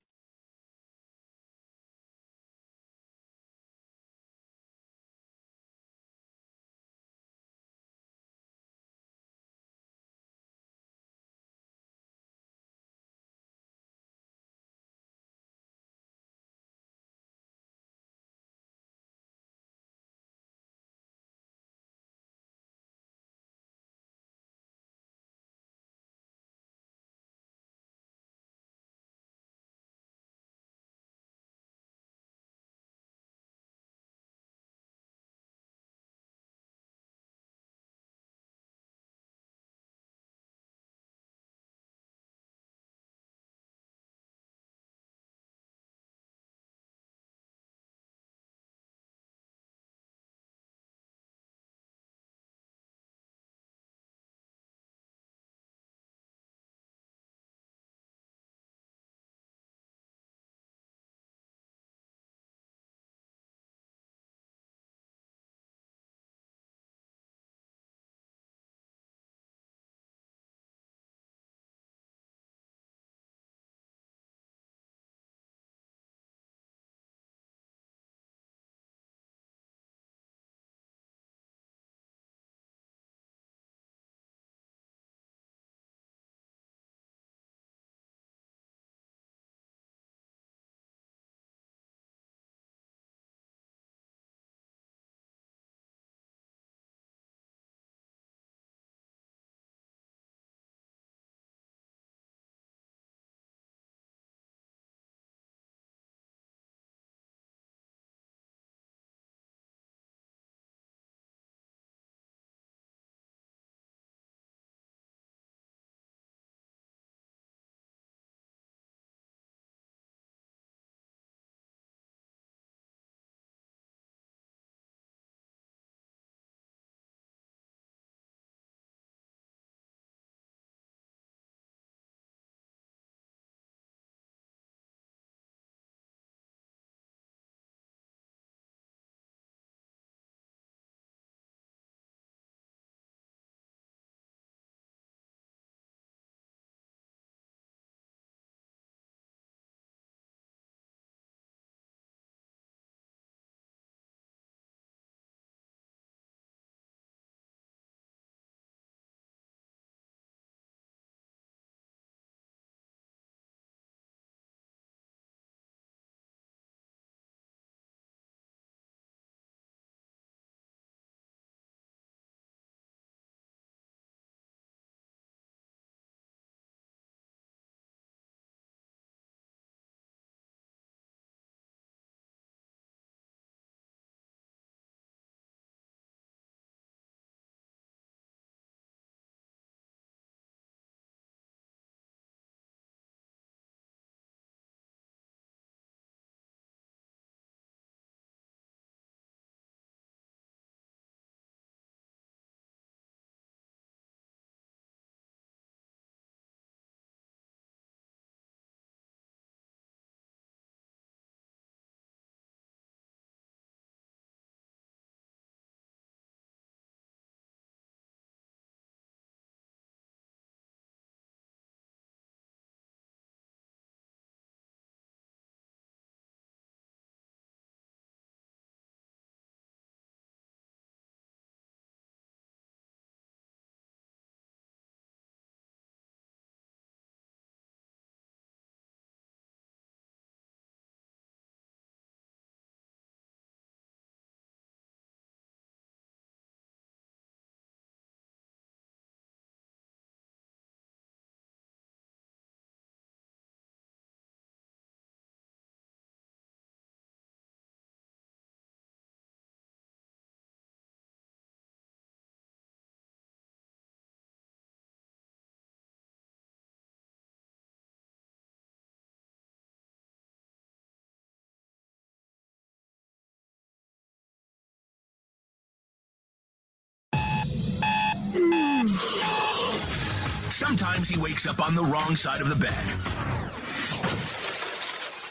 Sometimes he wakes up on the wrong side of the bed.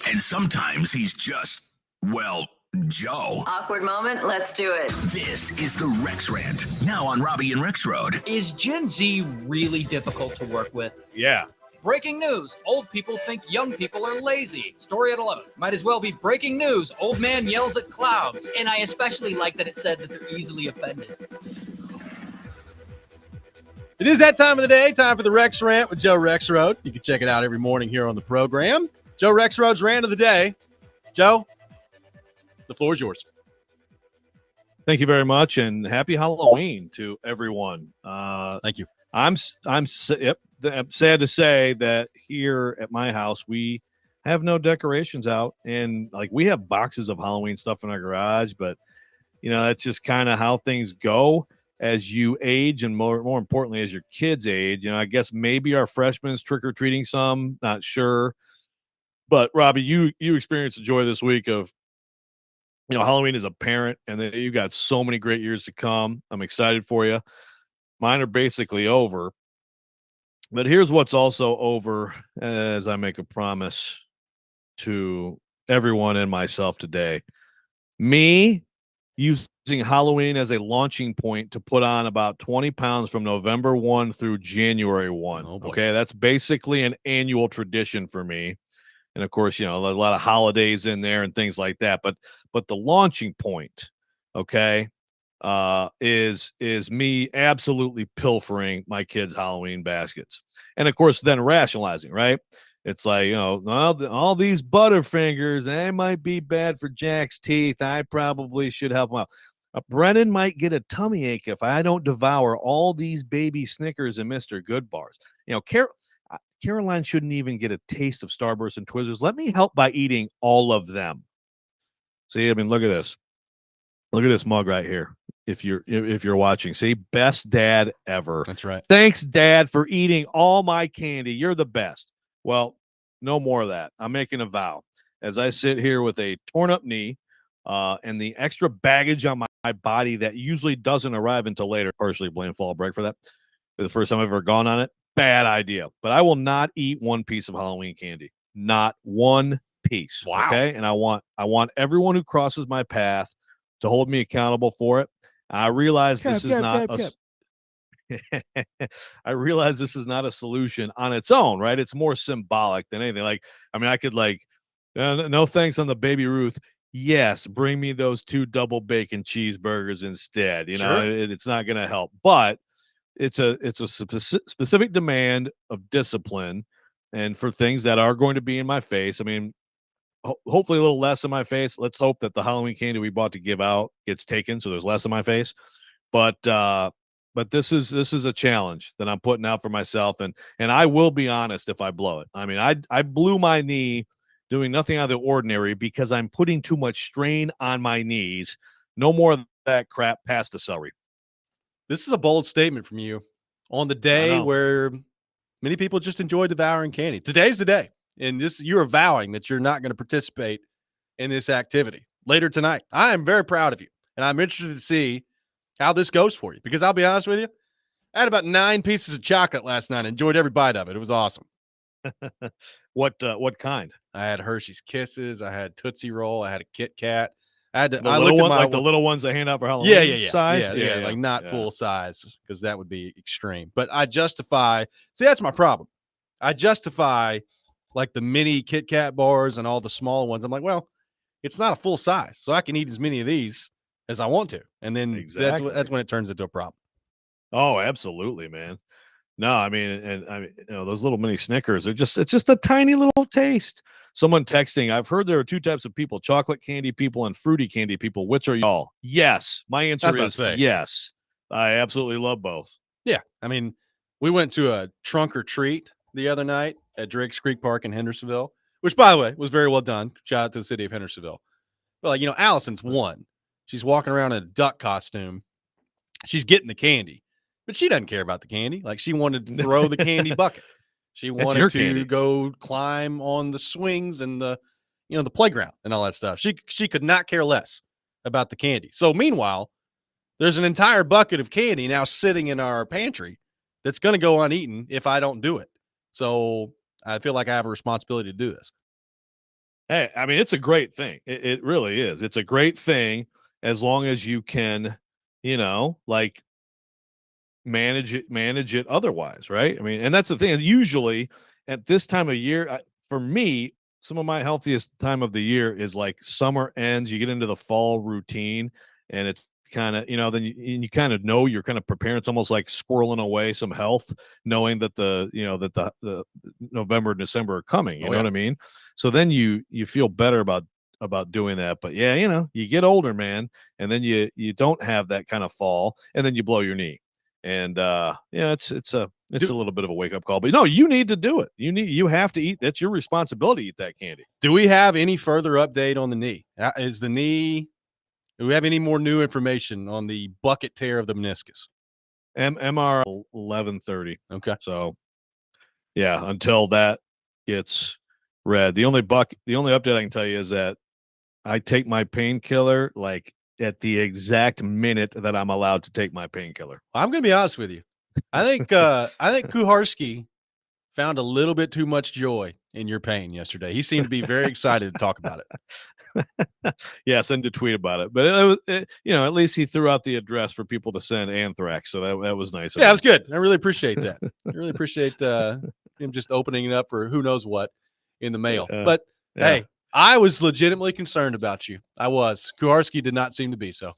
And sometimes he's just, well, Joe. Awkward moment, let's do it. This is the Rex Rant, now on Robby and Rexrode. Is Gen Z really difficult to work with? Yeah. Breaking news. Old people think young people are lazy. Story at 11. Might as well be breaking news. Old man yells at clouds. And I especially like that it said that they're easily offended. It is that time of the day, time for the Rex Rant with Joe Rexrode. You can check it out every morning here on the program. Joe Rexrode's Rant of the Day. Joe, the floor is yours. Thank you very much, and happy Halloween to everyone. Thank you. I'm sad to say that here at my house we have no decorations out, and like we have boxes of Halloween stuff in our garage, but that's just kind of how things go as you age, and more importantly as your kids age. I guess maybe our freshmen's trick-or-treating some, not sure. But Robby, you experienced the joy this week of Halloween as a parent, and then you've got so many great years to come. I'm excited for you. Mine are basically over. But here's what's also over, as I make a promise to everyone and myself today. Me using Halloween as a launching point to put on about 20 pounds from November 1 through January 1. Okay, that's basically an annual tradition for me. And of course, a lot of holidays in there and things like that. But the launching point, okay, is me absolutely pilfering my kids' Halloween baskets, and of course, then rationalizing, right? It's like, all these Butterfingers, they might be bad for Jack's teeth. I probably should help him out. Brennan might get a tummy ache if I don't devour all these baby Snickers and Mr. Good bars. Caroline shouldn't even get a taste of Starburst and Twizzlers. Let me help by eating all of them. See, look at this. Look at this mug right here. If you're watching, see, best dad ever. That's right. Thanks, Dad, for eating all my candy. You're the best. Well, no more of that. I'm making a vow as I sit here with a torn up knee and the extra baggage on my body that usually doesn't arrive until later. Partially blame fall break for that. For the first time I've ever gone on it. Bad idea. But I will not eat one piece of Halloween candy. Not one piece. Wow. Okay. And I want everyone who crosses my path to hold me accountable for it. I realize this is not I realize this is not a solution on its own, right? It's more symbolic than anything. I could no thanks on the Baby Ruth. Yes, bring me those 2 double bacon cheeseburgers instead. Sure. It's not going to help, but it's a specific demand of discipline, and for things that are going to be in my face. Hopefully a little less in my face. Let's hope that the Halloween candy we bought to give out gets taken, so there's less in my face. But this is a challenge that I'm putting out for myself, and I will be honest if I blow it. I blew my knee doing nothing out of the ordinary because I'm putting too much strain on my knees. No more of that crap. Past the celery. This is a bold statement from you on the day where many people just enjoy devouring candy. Today's the day. And you're vowing that you're not going to participate in this activity later tonight. I am very proud of you. And I'm interested to see how this goes for you. Because I'll be honest with you, I had about 9 pieces of chocolate last night. Enjoyed every bite of it. It was awesome. What kind? I had Hershey's Kisses. I had Tootsie Roll. I had a Kit Kat. I looked at the little ones they hand out for Halloween. Yeah. Size. Yeah. Like not full size, because that would be extreme. But I justify. See, that's my problem. I justify like the mini Kit Kat bars and all the small ones. I'm like, well, it's not a full size, so I can eat as many of these as I want to, and then that's when it turns into a problem. Oh, absolutely, man. No, those little mini Snickers are it's just a tiny little taste. Someone texting, I've heard there are 2 types of people, chocolate candy people and fruity candy people. Which are y'all? Yes. My answer is yes. I absolutely love both. Yeah. We went to a trunk or treat the other night at Drake's Creek Park in Hendersonville, which, by the way, was very well done. Shout out to the city of Hendersonville. But Allison's won. She's walking around in a duck costume. She's getting the candy, but she doesn't care about the candy. Like, she wanted to throw the candy bucket. She wanted to go climb on the swings and the playground and all that stuff. She could not care less about the candy. So meanwhile, there's an entire bucket of candy now sitting in our pantry that's going to go uneaten if I don't do it. So I feel like I have a responsibility to do this. Hey, I mean, it's a great thing. It really is. It's a great thing as long as you can, like manage it otherwise, right? I mean, and that's the thing. Usually at this time of year, for me, some of my healthiest time of the year is like summer ends. You get into the fall routine, and it's kind of, then you kind of know you're kind of preparing. It's almost like squirreling away some health, knowing that the November, December are coming. You know what I mean? So then you feel better about doing that. But yeah, you get older, man, and then you don't have that kind of fall, and then you blow your knee. And it's a little bit of a wake up call. But no, you need to do it. You have to eat. That's your responsibility to eat that candy. Do we have any further update on the knee? Do we have any more new information on the bucket tear of the meniscus? MR 11:30. Okay. So yeah, until that gets read. The only update I can tell you is that I take my painkiller like at the exact minute that I'm allowed to take my painkiller. I'm going to be honest with you. I think Kuharski found a little bit too much joy in your pain yesterday. He seemed to be very excited to talk about it. Yeah, send a tweet about it. But at least he threw out the address for people to send anthrax. So that was nice. Yeah, it was good. I really appreciate that. I really appreciate him just opening it up for who knows what in the mail. But hey, I was legitimately concerned about you. I was. Kuharski did not seem to be so.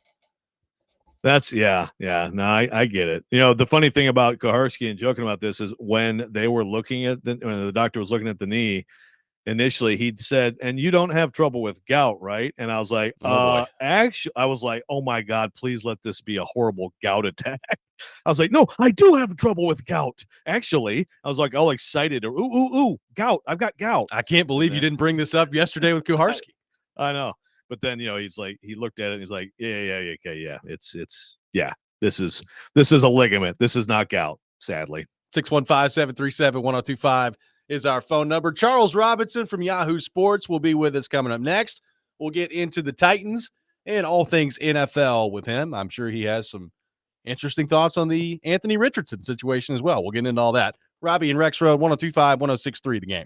That's yeah. No, I get it. The funny thing about Kuharski and joking about this is when they were looking at when the doctor was looking at the knee, initially he'd said, "And you don't have trouble with gout, right?" And I was like, actually, I was like, "Oh my God, please let this be a horrible gout attack." I was like, "No, I do have trouble with gout." Actually, I was like all excited. Ooh, gout! I've got gout. I can't believe you didn't bring this up yesterday with Kuharski. I know. But then, he's like, he looked at it and he's like, yeah. This is a ligament. This is not gout, sadly. 615-737-1025 is our phone number. Charles Robinson from Yahoo Sports will be with us coming up next. We'll get into the Titans and all things NFL with him. I'm sure he has some interesting thoughts on the Anthony Richardson situation as well. We'll get into all that. Robby and Rexrode, 1025, 1063, the game.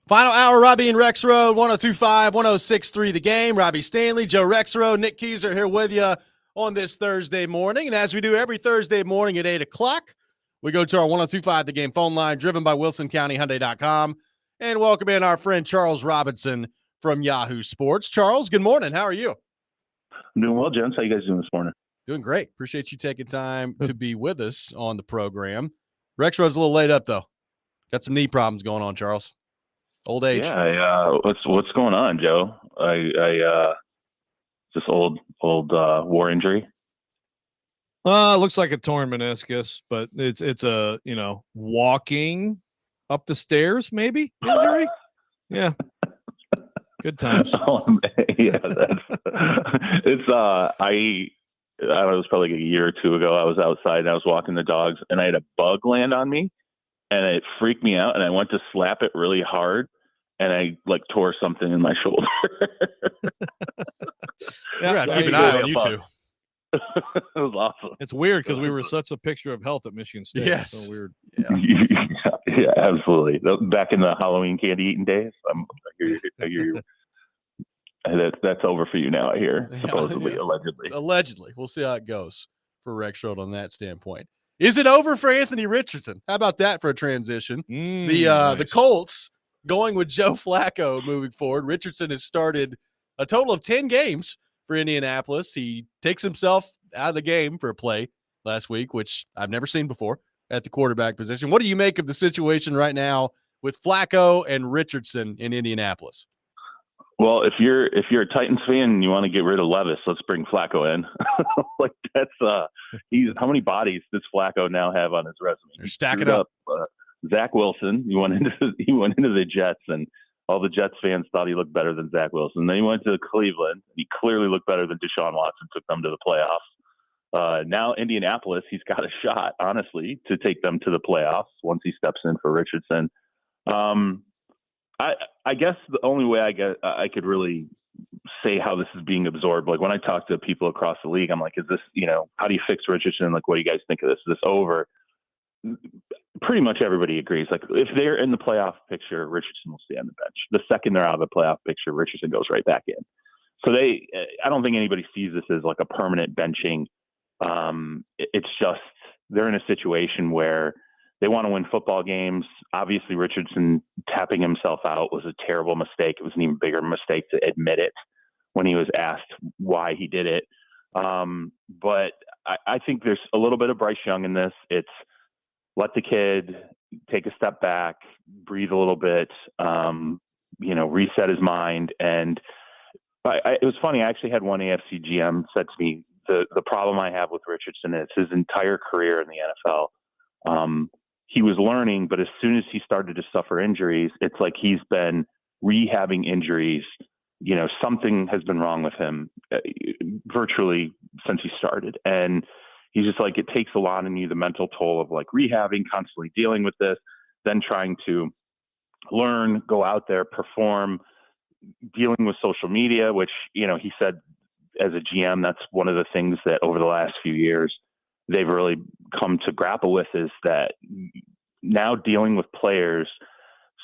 Final hour, Robby and Rexrode, 102.5, 106.3 The Game. Robby Stanley, Joe Rexrode, Nick Keyser here with you on this Thursday morning. And as we do every Thursday morning at 8 o'clock, we go to our 102.5 The Game phone line, driven by WilsonCountyHyundai.com, and welcome in our friend Charles Robinson from Yahoo Sports. Charles, good morning. How are you? I'm doing well, gents. How you guys doing this morning? Doing great. Appreciate you taking time to be with us on the program. Rexrode's a little late up, though. Got some knee problems going on, Charles. Old age. Yeah. What's going on, Joe? Just old war injury. Looks like a torn meniscus, but it's a walking up the stairs maybe injury. Yeah. Good times. Yeah, it's I don't know, it was probably like a year or two ago. I was outside and I was walking the dogs and I had a bug land on me and it freaked me out and I went to slap it really hard and I tore something in my shoulder. Yeah, keep an eye on you two. It was awesome. It's weird because we were such a picture of health at Michigan State. Yes. So weird. Yeah, absolutely. Back in the Halloween candy eating days. I hear you. That's over for you now, I hear. Supposedly, allegedly. Allegedly. We'll see how it goes for Rexrode on that standpoint. Is it over for Anthony Richardson? How about that for a transition? Nice. The Colts going with Joe Flacco moving forward. Richardson has started a total of 10 games for Indianapolis. He takes himself out of the game for a play last week, which I've never seen before at the quarterback position. What do you make of the situation right now with Flacco and Richardson in Indianapolis? Well, if you're a Titans fan and you want to get rid of Levis, let's bring Flacco in. That's how many bodies does Flacco now have on his resume? They're stacking up. Zach Wilson, he went into the Jets, and all the Jets fans thought he looked better than Zach Wilson. Then he went to Cleveland, and he clearly looked better than Deshaun Watson, took them to the playoffs. Now Indianapolis, he's got a shot, honestly, to take them to the playoffs once he steps in for Richardson. I guess the only way I could really say how this is being absorbed, when I talk to people across the league, I'm like, is this, how do you fix Richardson? What do you guys think of this? Is this over? Pretty much everybody agrees. If they're in the playoff picture, Richardson will stay on the bench. The second they're out of the playoff picture, Richardson goes right back in. So I don't think anybody sees this as a permanent benching. It's just they're in a situation where they want to win football games. Obviously, Richardson tapping himself out was a terrible mistake. It was an even bigger mistake to admit it when he was asked why he did it. But I think there's a little bit of Bryce Young in this. It's let the kid take a step back, breathe a little bit, reset his mind. And it was funny. I actually had one AFC GM said to me, the problem I have with Richardson is his entire career in the NFL. He was learning, but as soon as he started to suffer injuries, it's like he's been rehabbing injuries. Something has been wrong with him virtually since he started. And he's just it takes a lot on you, the mental toll of rehabbing, constantly dealing with this, then trying to learn, go out there, perform, dealing with social media, which, he said as a GM, that's one of the things that over the last few years they've really come to grapple with, is that now dealing with players,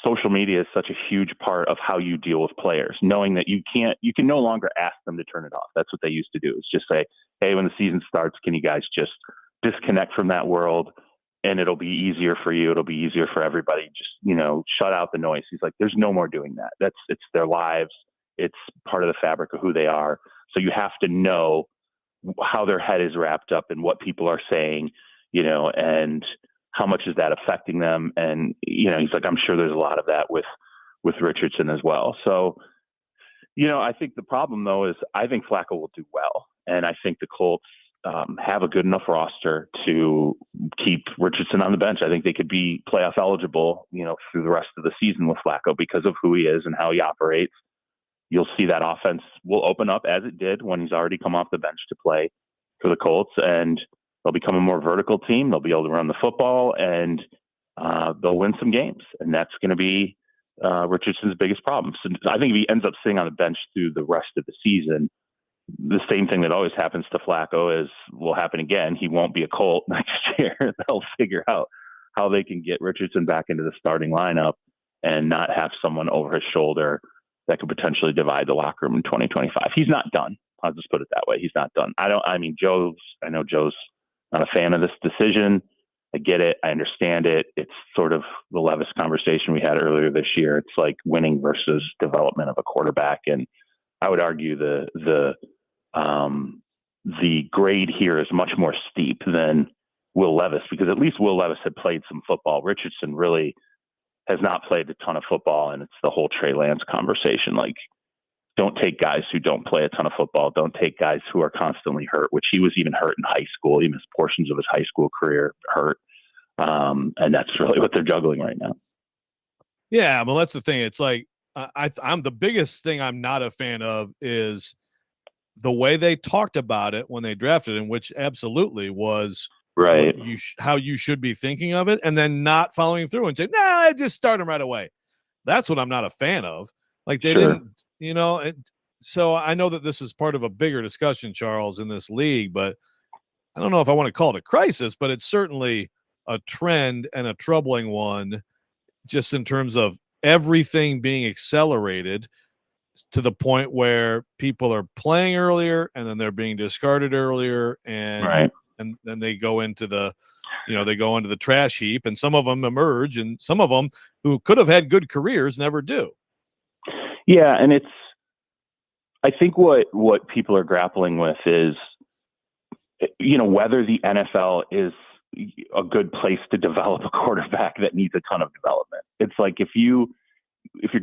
social media is such a huge part of how you deal with players, knowing that you can no longer ask them to turn it off. That's what they used to do, is just say, hey, when the season starts, can you guys just disconnect from that world? And it'll be easier for you. It'll be easier for everybody. Just, shut out the noise. He's like, there's no more doing that. It's their lives. It's part of the fabric of who they are. So you have to know how their head is wrapped up and what people are saying, and how much is that affecting them. And, he's like, I'm sure there's a lot of that with Richardson as well. So, I think the problem though is I think Flacco will do well. And I think the Colts have a good enough roster to keep Richardson on the bench. I think they could be playoff eligible, through the rest of the season with Flacco because of who he is and how he operates. You'll see that offense will open up as it did when he's already come off the bench to play for the Colts, and they'll become a more vertical team. They'll be able to run the football, and they'll win some games. And that's going to be Richardson's biggest problem. So I think if he ends up sitting on the bench through the rest of the season, the same thing that always happens to Flacco will happen again. He won't be a Colt next year. They'll figure out how they can get Richardson back into the starting lineup and not have someone over his shoulder that could potentially divide the locker room in 2025. He's not done. I'll just put it that way. He's not done. I know Joe's not a fan of this decision. I get it. I understand it. It's sort of the Levis conversation we had earlier this year. It's like winning versus development of a quarterback. And I would argue the grade here is much more steep than Will Levis, because at least Will Levis had played some football. Richardson really has not played a ton of football, and it's the whole Trey Lance conversation. Like, don't take guys who don't play a ton of football. Don't take guys who are constantly hurt, which he was even hurt in high school. He missed portions of his high school career hurt. And that's really what they're juggling right now. Yeah, well, that's the thing. It's like I'm the biggest thing I'm not a fan of is the way they talked about it when they drafted him, which absolutely was right. How you should be thinking of it, and then not following through and saying, "Nah, just start him right away." That's what I'm not a fan of. Like they didn't, so I know that this is part of a bigger discussion, Charles, in this league, but I don't know if I want to call it a crisis, but it's certainly a trend and a troubling one, just in terms of everything being accelerated to the point where people are playing earlier and then they're being discarded earlier, and then they go into the trash heap, and some of them emerge, and some of them who could have had good careers never do. Yeah, and I think what people are grappling with is, whether the NFL is a good place to develop a quarterback that needs a ton of development. It's like if you're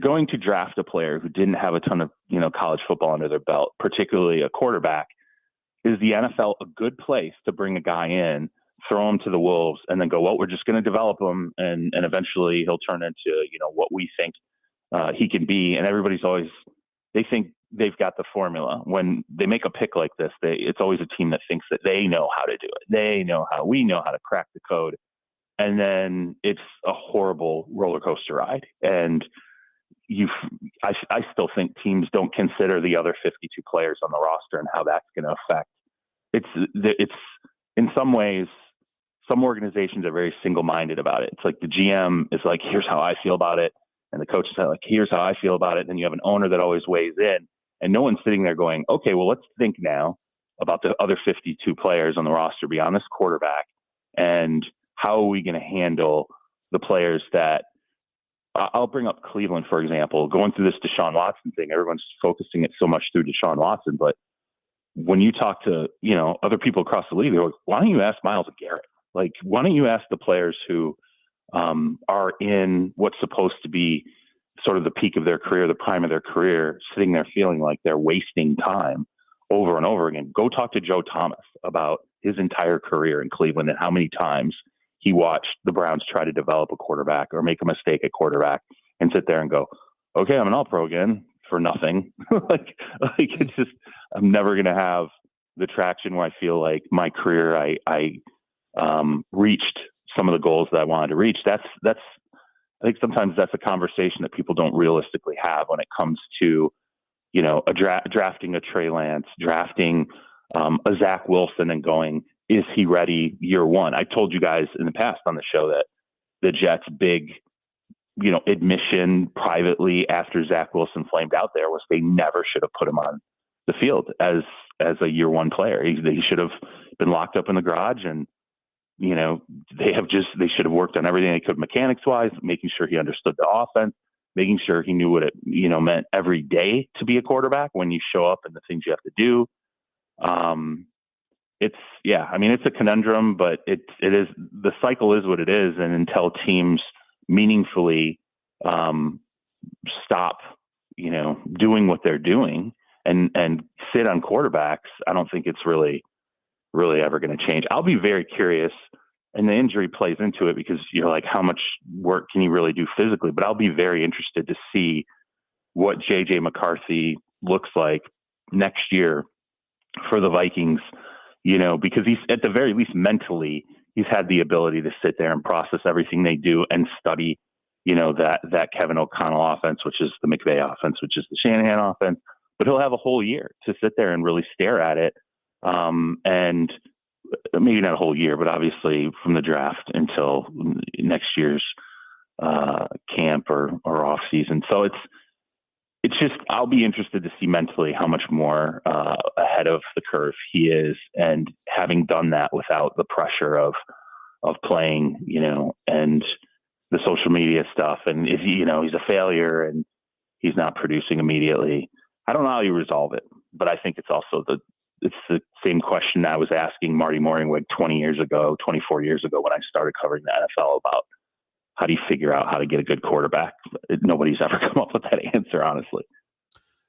going to draft a player who didn't have a ton of college football under their belt, particularly a quarterback, is the NFL a good place to bring a guy in, throw him to the wolves, and then go, well, we're just going to develop him, and eventually he'll turn into what we think he can be. And everybody's always, they think they've got the formula. When they make a pick like this, it's always a team that thinks that they know how to do it. We know how to crack the code. And then it's a horrible roller coaster ride. And I still think teams don't consider the other 52 players on the roster and how that's going to affect. It's in some ways, some organizations are very single-minded about it. It's like the GM is like, here's how I feel about it. And the coaches are like, here's how I feel about it. And then you have an owner that always weighs in, and no one's sitting there going, okay, well, let's think now about the other 52 players on the roster beyond this quarterback, and how are we going to handle the players that I'll bring up Cleveland, for example, going through this Deshaun Watson thing. Everyone's focusing it so much through Deshaun Watson, but when you talk to, other people across the league, they're like, why don't you ask Myles Garrett? Like, why don't you ask the players who are in what's supposed to be sort of the peak of their career, the prime of their career, sitting there feeling like they're wasting time over and over again. Go talk to Joe Thomas about his entire career in Cleveland and how many times he watched the Browns try to develop a quarterback or make a mistake at quarterback and sit there and go, okay, I'm an all-pro again for nothing. like it's just, I'm never going to have the traction where I feel like my career, I reached some of the goals that I wanted to reach. That's I think sometimes that's a conversation that people don't realistically have when it comes to, drafting a Trey Lance, drafting a Zach Wilson, and going, is he ready year one? I told you guys in the past on the show that the Jets' big, admission privately after Zach Wilson flamed out there was they never should have put him on the field as a year one player. He should have been locked up in the garage, and they should have worked on everything they could mechanics wise, making sure he understood the offense, making sure he knew what it, meant every day to be a quarterback when you show up and the things you have to do. It's a conundrum, but it is, the cycle is what it is. And until teams meaningfully, stop, doing what they're doing and sit on quarterbacks, I don't think it's really ever going to change. I'll be very curious, and the injury plays into it because you're like, how much work can you really do physically? But I'll be very interested to see what JJ McCarthy looks like next year for the Vikings, because he's at the very least mentally, he's had the ability to sit there and process everything they do and study, that Kevin O'Connell offense, which is the McVay offense, which is the Shanahan offense, but he'll have a whole year to sit there and really stare at it. And maybe not a whole year, but obviously from the draft until next year's camp or off season. So it's just, I'll be interested to see mentally how much more ahead of the curve he is, and having done that without the pressure of playing, and the social media stuff, and is he, he's a failure and he's not producing immediately. I don't know how you resolve it, but I think it's also it's the same question I was asking Marty Morningwig 24 years ago when I started covering the NFL about how do you figure out how to get a good quarterback? Nobody's ever come up with that answer, honestly.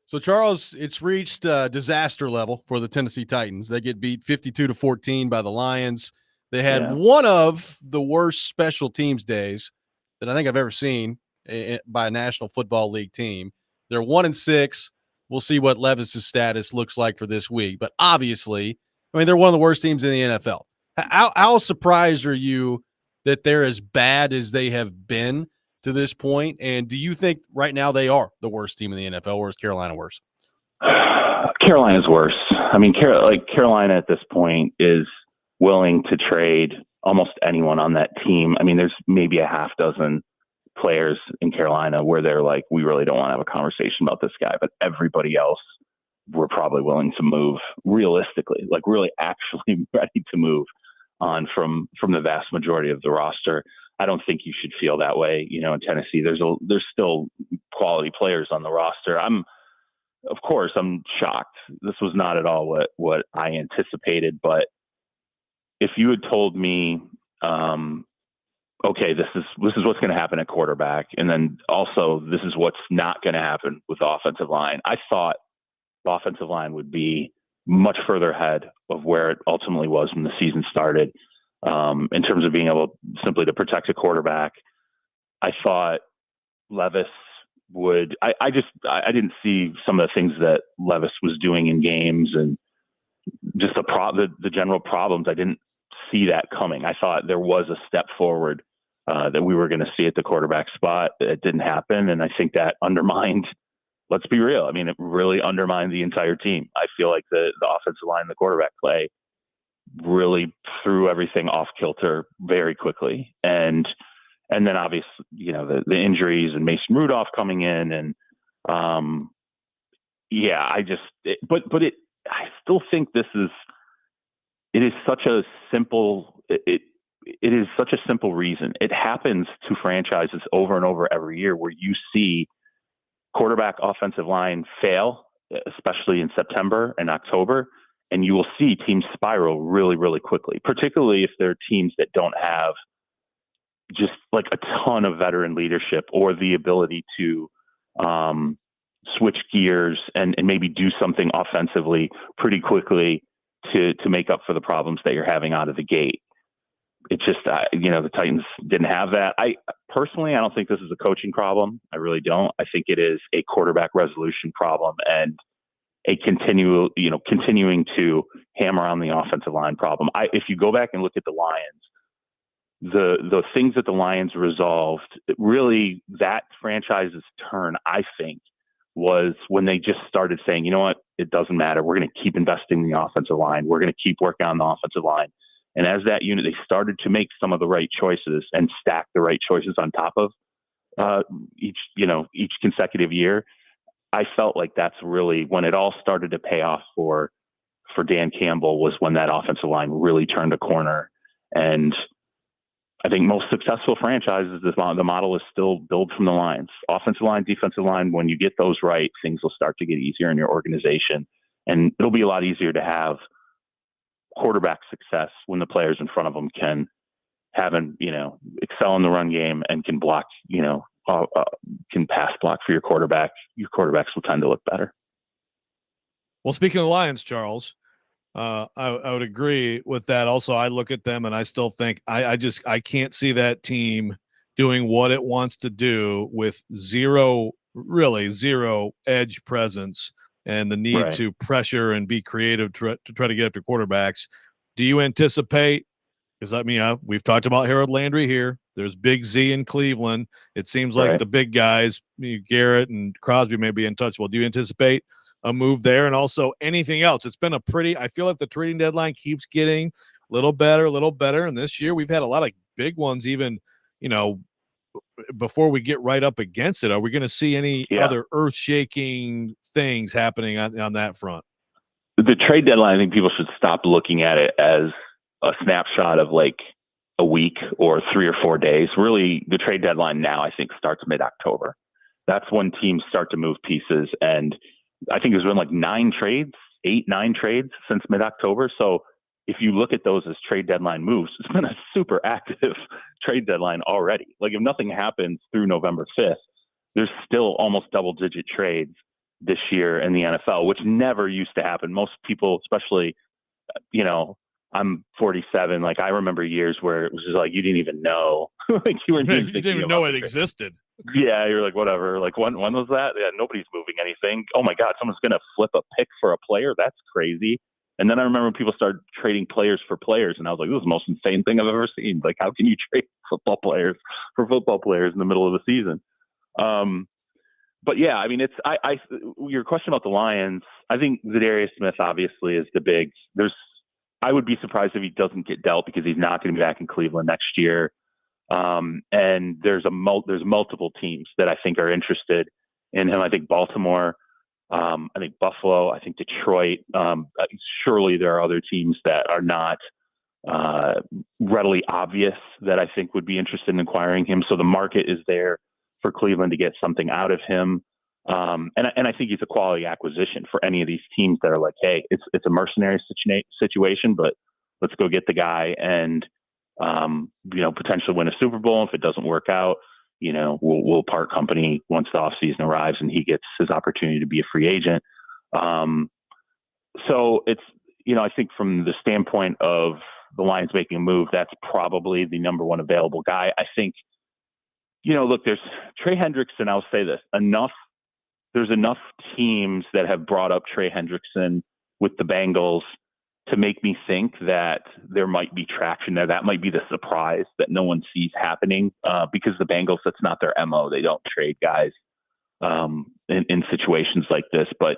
So, Charles, it's reached disaster level for the Tennessee Titans. They get beat 52-14 by the Lions. They had one of the worst special teams days that I think I've ever seen by a National Football League team. They're 1-6. We'll see what Levis's status looks like for this week. But obviously, I mean, they're one of the worst teams in the NFL. How surprised are you that they're as bad as they have been to this point? And do you think right now they are the worst team in the NFL, or is Carolina worse? Carolina's worse. I mean, Carolina at this point is willing to trade almost anyone on that team. I mean, there's maybe a half dozen players in Carolina where they're like, we really don't want to have a conversation about this guy, but everybody else we're probably willing to move realistically, like really actually ready to move on from the vast majority of the roster. I don't think you should feel that way. In Tennessee, there's still quality players on the roster. Of course, I'm shocked. This was not at all what I anticipated, but if you had told me, okay, this is what's going to happen at quarterback, and then also this is what's not going to happen with the offensive line, I thought the offensive line would be much further ahead of where it ultimately was when the season started, in terms of being able simply to protect a quarterback. I thought Levis would. I didn't see some of the things that Levis was doing in games, and just the general problems. I didn't see that coming. I thought there was a step forward that we were going to see at the quarterback spot. It didn't happen, and I think that undermined. Let's be real. I mean, it really undermined the entire team. I feel like the offensive line, the quarterback play, really threw everything off kilter very quickly. And then obviously, the injuries and Mason Rudolph coming in, and I still think it is such a simple reason. It happens to franchises over and over every year where you see quarterback offensive line fail, especially in September and October, and you will see teams spiral really, really quickly, particularly if they're teams that don't have just like a ton of veteran leadership or the ability to switch gears and maybe do something offensively pretty quickly to make up for the problems that you're having out of the gate. It's just, the Titans didn't have that. I don't think this is a coaching problem. I really don't. I think it is a quarterback resolution problem and a continuing to hammer on the offensive line problem. If you go back and look at the Lions, the things that the Lions resolved, really that franchise's turn, I think, was when they just started saying, you know what, it doesn't matter. We're going to keep investing in the offensive line. We're going to keep working on the offensive line. And as that unit, they started to make some of the right choices and stack the right choices on top of each consecutive year. I felt like that's really when it all started to pay off for Dan Campbell, was when that offensive line really turned a corner. And I think most successful franchises, the model is still build from the lines. Offensive line, defensive line, when you get those right, things will start to get easier in your organization. And it'll be a lot easier to have quarterback success when the players in front of them can excel in the run game and can block, can pass block for your quarterback. Your quarterbacks will tend to look better. Well, speaking of the Lions, Charles, I would agree with that. Also, I look at them and I still think I can't see that team doing what it wants to do with zero edge presence and the need to pressure and be creative to try to get after quarterbacks. Do you anticipate? Because we've talked about Harold Landry here. There's Big Z in Cleveland. It seems like the big guys, Garrett and Crosby, may be untouchable. Do you anticipate a move there? And also anything else? It's been I feel like the trading deadline keeps getting a little better. And this year we've had a lot of big ones, even, before we get right up against it, are we going to see any other earth-shaking things happening on that front? The trade deadline, I think people should stop looking at it as a snapshot of like a week or 3 or 4 days. Really, the trade deadline now, I think, starts mid-October. That's when teams start to move pieces. And I think there's been like 9 trades, 8-9 trades since mid-October. So if you look at those as trade deadline moves, it's been a super active trade deadline already. Like if nothing happens through November 5th, there's still almost double-digit trades this year in the NFL, which never used to happen. Most people, especially, you know, I'm 47. Like I remember years where it was just like you didn't even know, like you didn't even know it existed. Yeah, you're like whatever. Like when was that? Yeah, nobody's moving anything. Oh my God, someone's gonna flip a pick for a player. That's crazy. And then I remember people started trading players for players, and I was like, this is the most insane thing I've ever seen. Like, how can you trade football players for football players in the middle of the season? But yeah, I mean, your question about the Lions, I think Zadarius Smith obviously is the big. I would be surprised if he doesn't get dealt because he's not going to be back in Cleveland next year. And there's multiple teams that I think are interested in him. I think Baltimore, I think Buffalo, I think Detroit. Surely there are other teams that are not readily obvious that I think would be interested in acquiring him. So the market is there for Cleveland to get something out of him. And I think he's a quality acquisition for any of these teams that are like, hey, it's a mercenary situation, but let's go get the guy and, potentially win a Super Bowl. If it doesn't work out, we'll part company once the offseason arrives and he gets his opportunity to be a free agent. So it's, I think from the standpoint of the Lions making a move, that's probably the number one available guy. I think, look, there's Trey Hendrickson. I'll say this, there's enough teams that have brought up Trey Hendrickson with the Bengals to make me think that there might be traction there. That might be the surprise that no one sees happening because the Bengals, that's not their MO. They don't trade guys in situations like this, but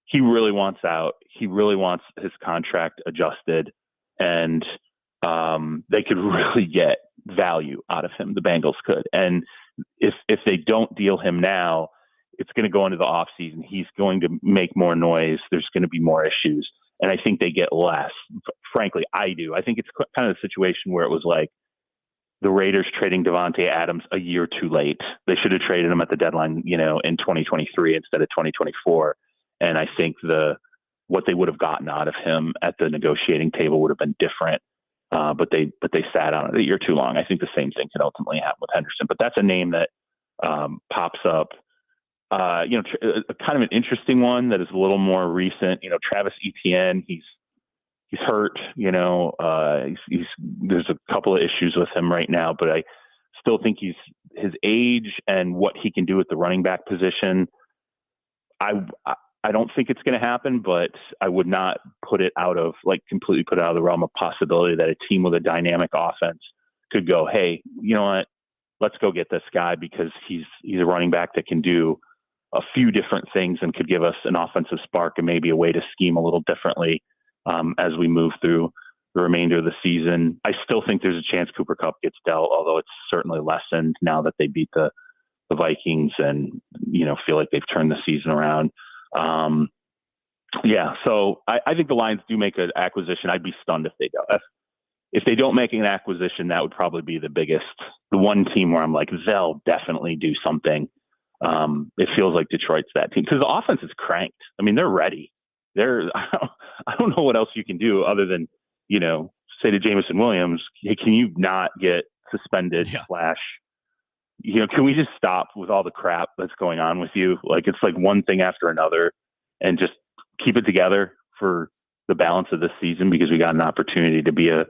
he really wants out. He really wants his contract adjusted, and they could really get value out of him. The Bengals could. And if they don't deal him now, it's going to go into the offseason. He's going to make more noise. There's going to be more issues. And I think they get less. Frankly, I do. I think it's kind of a situation where it was like the Raiders trading Devontae Adams a year too late. They should have traded him at the deadline, in 2023 instead of 2024. And I think what they would have gotten out of him at the negotiating table would have been different. But they sat on it a year too long. I think the same thing can ultimately happen with Henderson. But that's a name that pops up. Kind of an interesting one that is a little more recent. Travis Etienne, he's hurt. There's a couple of issues with him right now, but I still think his age and what he can do at the running back position. I don't think it's going to happen, but I would not completely put it out of the realm of possibility that a team with a dynamic offense could go, hey, you know what? Let's go get this guy because he's a running back that can do a few different things and could give us an offensive spark and maybe a way to scheme a little differently as we move through the remainder of the season. I still think there's a chance Cooper Kupp gets dealt, although it's certainly lessened now that they beat the Vikings and, feel like they've turned the season around. So I think the Lions do make an acquisition. I'd be stunned if they don't. If they don't make an acquisition, that would probably be the one team where I'm like, they'll definitely do something. It feels like Detroit's that team because the offense is cranked. I mean, they're ready. I don't know what else you can do other than, say to Jameson Williams, hey, can you not get suspended / can we just stop with all the crap that's going on with you? Like, it's like one thing after another and just keep it together for the balance of this season because we got an opportunity to be a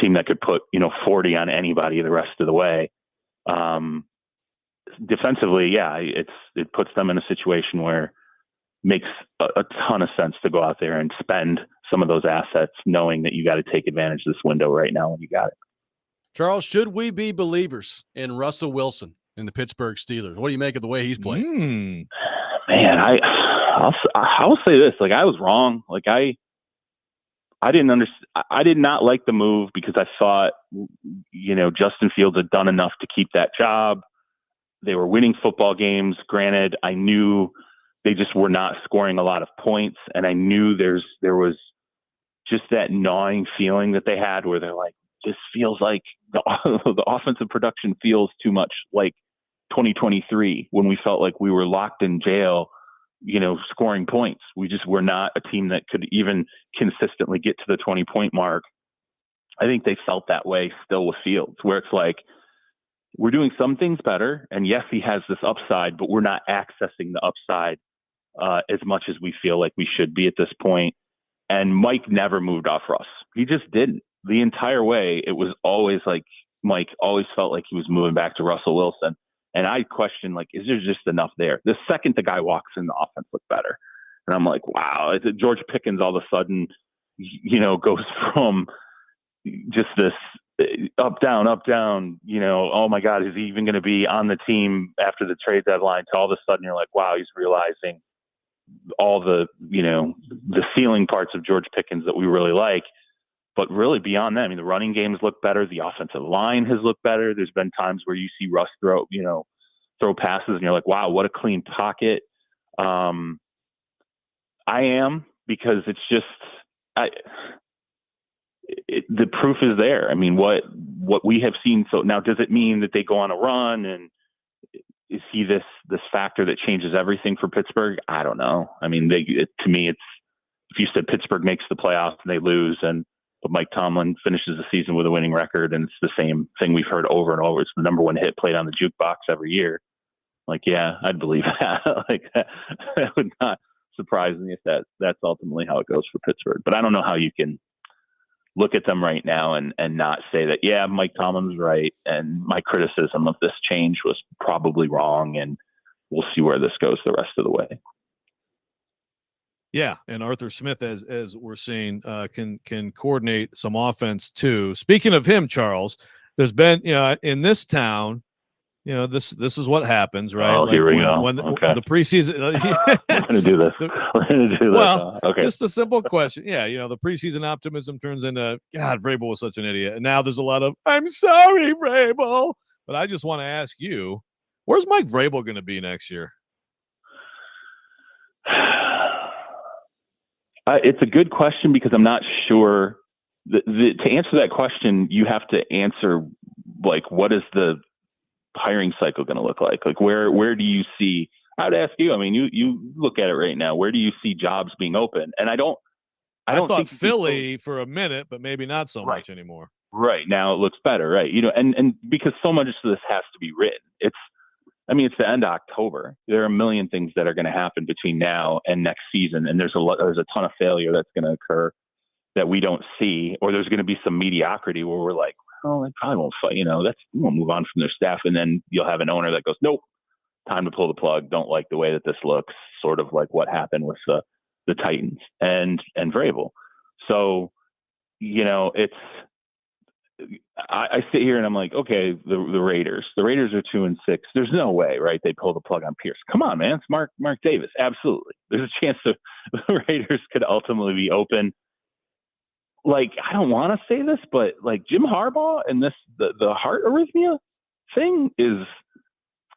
team that could put, 40 on anybody the rest of the way. Defensively, it puts them in a situation where it makes a ton of sense to go out there and spend some of those assets knowing that you got to take advantage of this window right now when you got it. Charles, should we be believers in Russell Wilson in the Pittsburgh Steelers? What do you make of the way he's playing? Man, I'll say this. Like, I was wrong. Like, I did not like the move because I thought, Justin Fields had done enough to keep that job. They were winning football games. Granted, I knew they just were not scoring a lot of points, and I knew there was just that gnawing feeling that they had where they're like, this feels like the offensive production feels too much like 2023 when we felt like we were locked in jail, scoring points. We just were not a team that could even consistently get to the 20-point mark. I think they felt that way still with Fields, where it's like, we're doing some things better. And yes, he has this upside, but we're not accessing the upside as much as we feel like we should be at this point. And Mike never moved off Russ. He just didn't. The entire way, it was always like Mike always felt like he was moving back to Russell Wilson. And I questioned, like, is there just enough there? The second the guy walks in, the offense looked better. And I'm like, wow, George Pickens all of a sudden, goes from just this up, down, oh my God, is he even going to be on the team after the trade deadline? To all of a sudden you're like, wow, he's realizing all the, the ceiling parts of George Pickens that we really like. But really beyond that, I mean, the running games look better. The offensive line has looked better. There's been times where you see Russ throw passes and you're like, wow, what a clean pocket. I am, because it's just, the proof is there. I mean, what we have seen. So now, does it mean that they go on a run and is he this factor that changes everything for Pittsburgh? I don't know. I mean, to me, it's, if you said Pittsburgh makes the playoffs and they lose, but Mike Tomlin finishes the season with a winning record, and it's the same thing we've heard over and over. It's the number one hit played on the jukebox every year. Like, yeah, I'd believe that. Like that would not surprise me if that's ultimately how it goes for Pittsburgh. But I don't know how you can look at them right now and not say that, yeah, Mike Tomlin's right, and my criticism of this change was probably wrong, and we'll see where this goes the rest of the way. Yeah, and Arthur Smith, as we're seeing, can coordinate some offense too. Speaking of him, Charles, there's been, in this town, this is what happens, right? Oh, like here we go. When okay. the preseason, we're gonna do this. We're gonna do this. Well, Okay. just a simple question. Yeah, the preseason optimism turns into, God, Vrabel was such an idiot, and now there's a lot of, I'm sorry, Vrabel. But I just want to ask you, where's Mike Vrabel going to be next year? It's a good question, because I'm not sure. To answer that question, you have to answer, like, what is the hiring cycle going to look like? Like, where do you see? I would ask you. I mean, you look at it right now. Where do you see jobs being open? And I thought think Philly for a minute, but maybe not so much anymore. Right now, it looks better, right? And because so much of this has to be written. It's the end of October. There are a million things that are going to happen between now and next season, and there's a ton of failure that's going to occur that we don't see, or there's going to be some mediocrity where we're like, oh, they probably won't fight. We'll move on from their staff, and then you'll have an owner that goes, nope, time to pull the plug. Don't like the way that this looks. Sort of like what happened with the Titans and Vrabel. So, it's. I sit here and I'm like, okay, the Raiders are 2-6. There's no way, right? They pull the plug on Pierce. Come on, man. It's Mark Davis. Absolutely. There's a chance that the Raiders could ultimately be open. Like, I don't want to say this, but like Jim Harbaugh and the heart arrhythmia thing is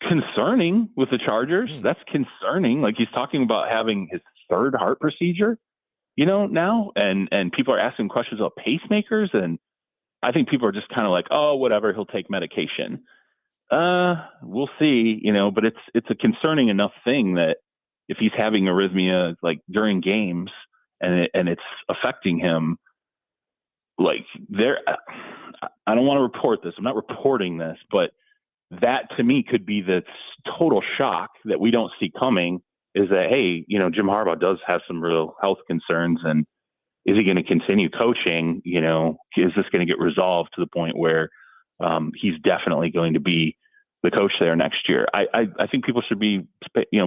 concerning with the Chargers. That's concerning. Like, he's talking about having his third heart procedure, now, and people are asking questions about pacemakers, and I think people are just kind of like, oh, whatever, he'll take medication. We'll see, but it's a concerning enough thing that if he's having arrhythmia like during games and it's affecting him, like I don't want to report this. I'm not reporting this, but that to me could be the total shock that we don't see coming, is that, hey, Jim Harbaugh does have some real health concerns, and is he going to continue coaching? Is this going to get resolved to the point where he's definitely going to be the coach there next year? I think people should be,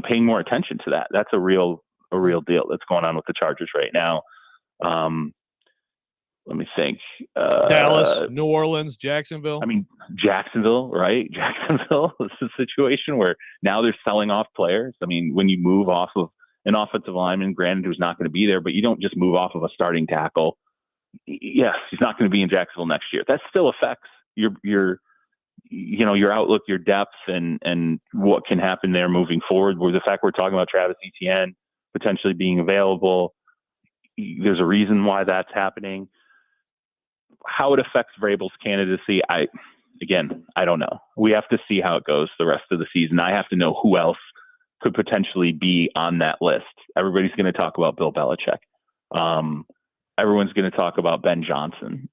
paying more attention to that. That's a real deal that's going on with the Chargers right now. Let me think. Dallas, New Orleans, Jacksonville. I mean, Jacksonville, right? Jacksonville is a situation where now they're selling off players. I mean, when you move off of an offensive lineman, granted, who's not going to be there, but you don't just move off of a starting tackle yes, he's not going to be in Jacksonville next year. That still affects your outlook, your depth, and what can happen there moving forward. Where the fact we're talking about Travis Etienne potentially being available, there's a reason why that's happening. How it affects Vrabel's candidacy, I don't know. We have to see how it goes the rest of the season. I have to know who else could potentially be on that list. Everybody's going to talk about Bill Belichick. Everyone's going to talk about Ben Johnson.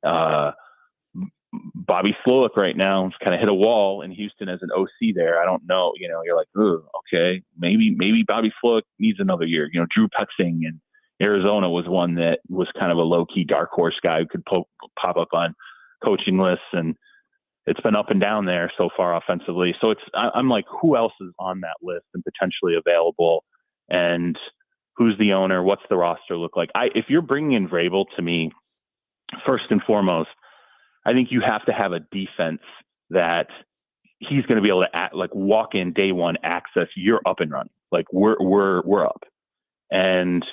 Bobby Slowick right now has kind of hit a wall in Houston as an OC there. I don't know. You're like, okay, maybe Bobby Slowick needs another year. Drew Petzing in Arizona was one that was kind of a low-key dark horse guy who could pop up on coaching lists, and it's been up and down there so far offensively. So I'm like, who else is on that list and potentially available, and who's the owner? What's the roster look like? If you're bringing in Vrabel, to me, first and foremost, I think you have to have a defense that he's going to be able to walk in day one, access, you're up and running. Like we're up. And,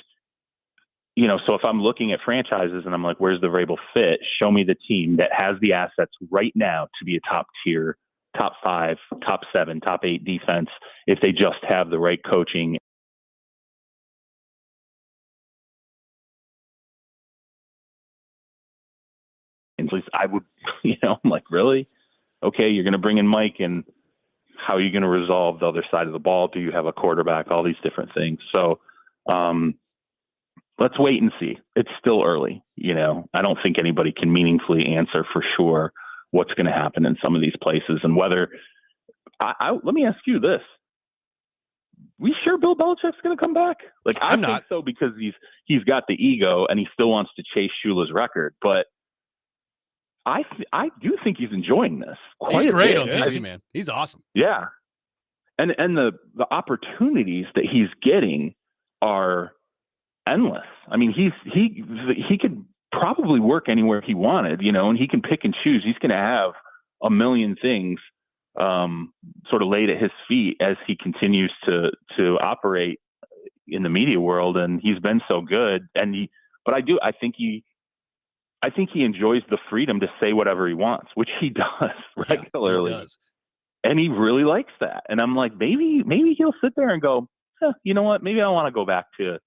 so if I'm looking at franchises and I'm like, where's the Vrabel fit? Show me the team that has the assets right now to be a top tier, top 5, top 7, top 8 defense if they just have the right coaching. At least I would, I'm like, really? Okay, you're going to bring in Mike, and how are you going to resolve the other side of the ball? Do you have a quarterback? All these different things. So let's wait and see. It's still early. I don't think anybody can meaningfully answer for sure what's going to happen in some of these places, and whether let me ask you this. We sure Bill Belichick's going to come back? I think so, because he's got the ego and he still wants to chase Shula's record, but I do think he's enjoying this. He's great on TV, man. He's awesome. Yeah. And the opportunities that he's getting are endless. I mean, he could probably work anywhere he wanted, and he can pick and choose. He's going to have a million things sort of laid at his feet as he continues to operate in the media world. And he's been so good. I think he enjoys the freedom to say whatever he wants, which he does regularly. He does. And he really likes that. And I'm like, maybe he'll sit there and go, you know what? Maybe I want to go back to,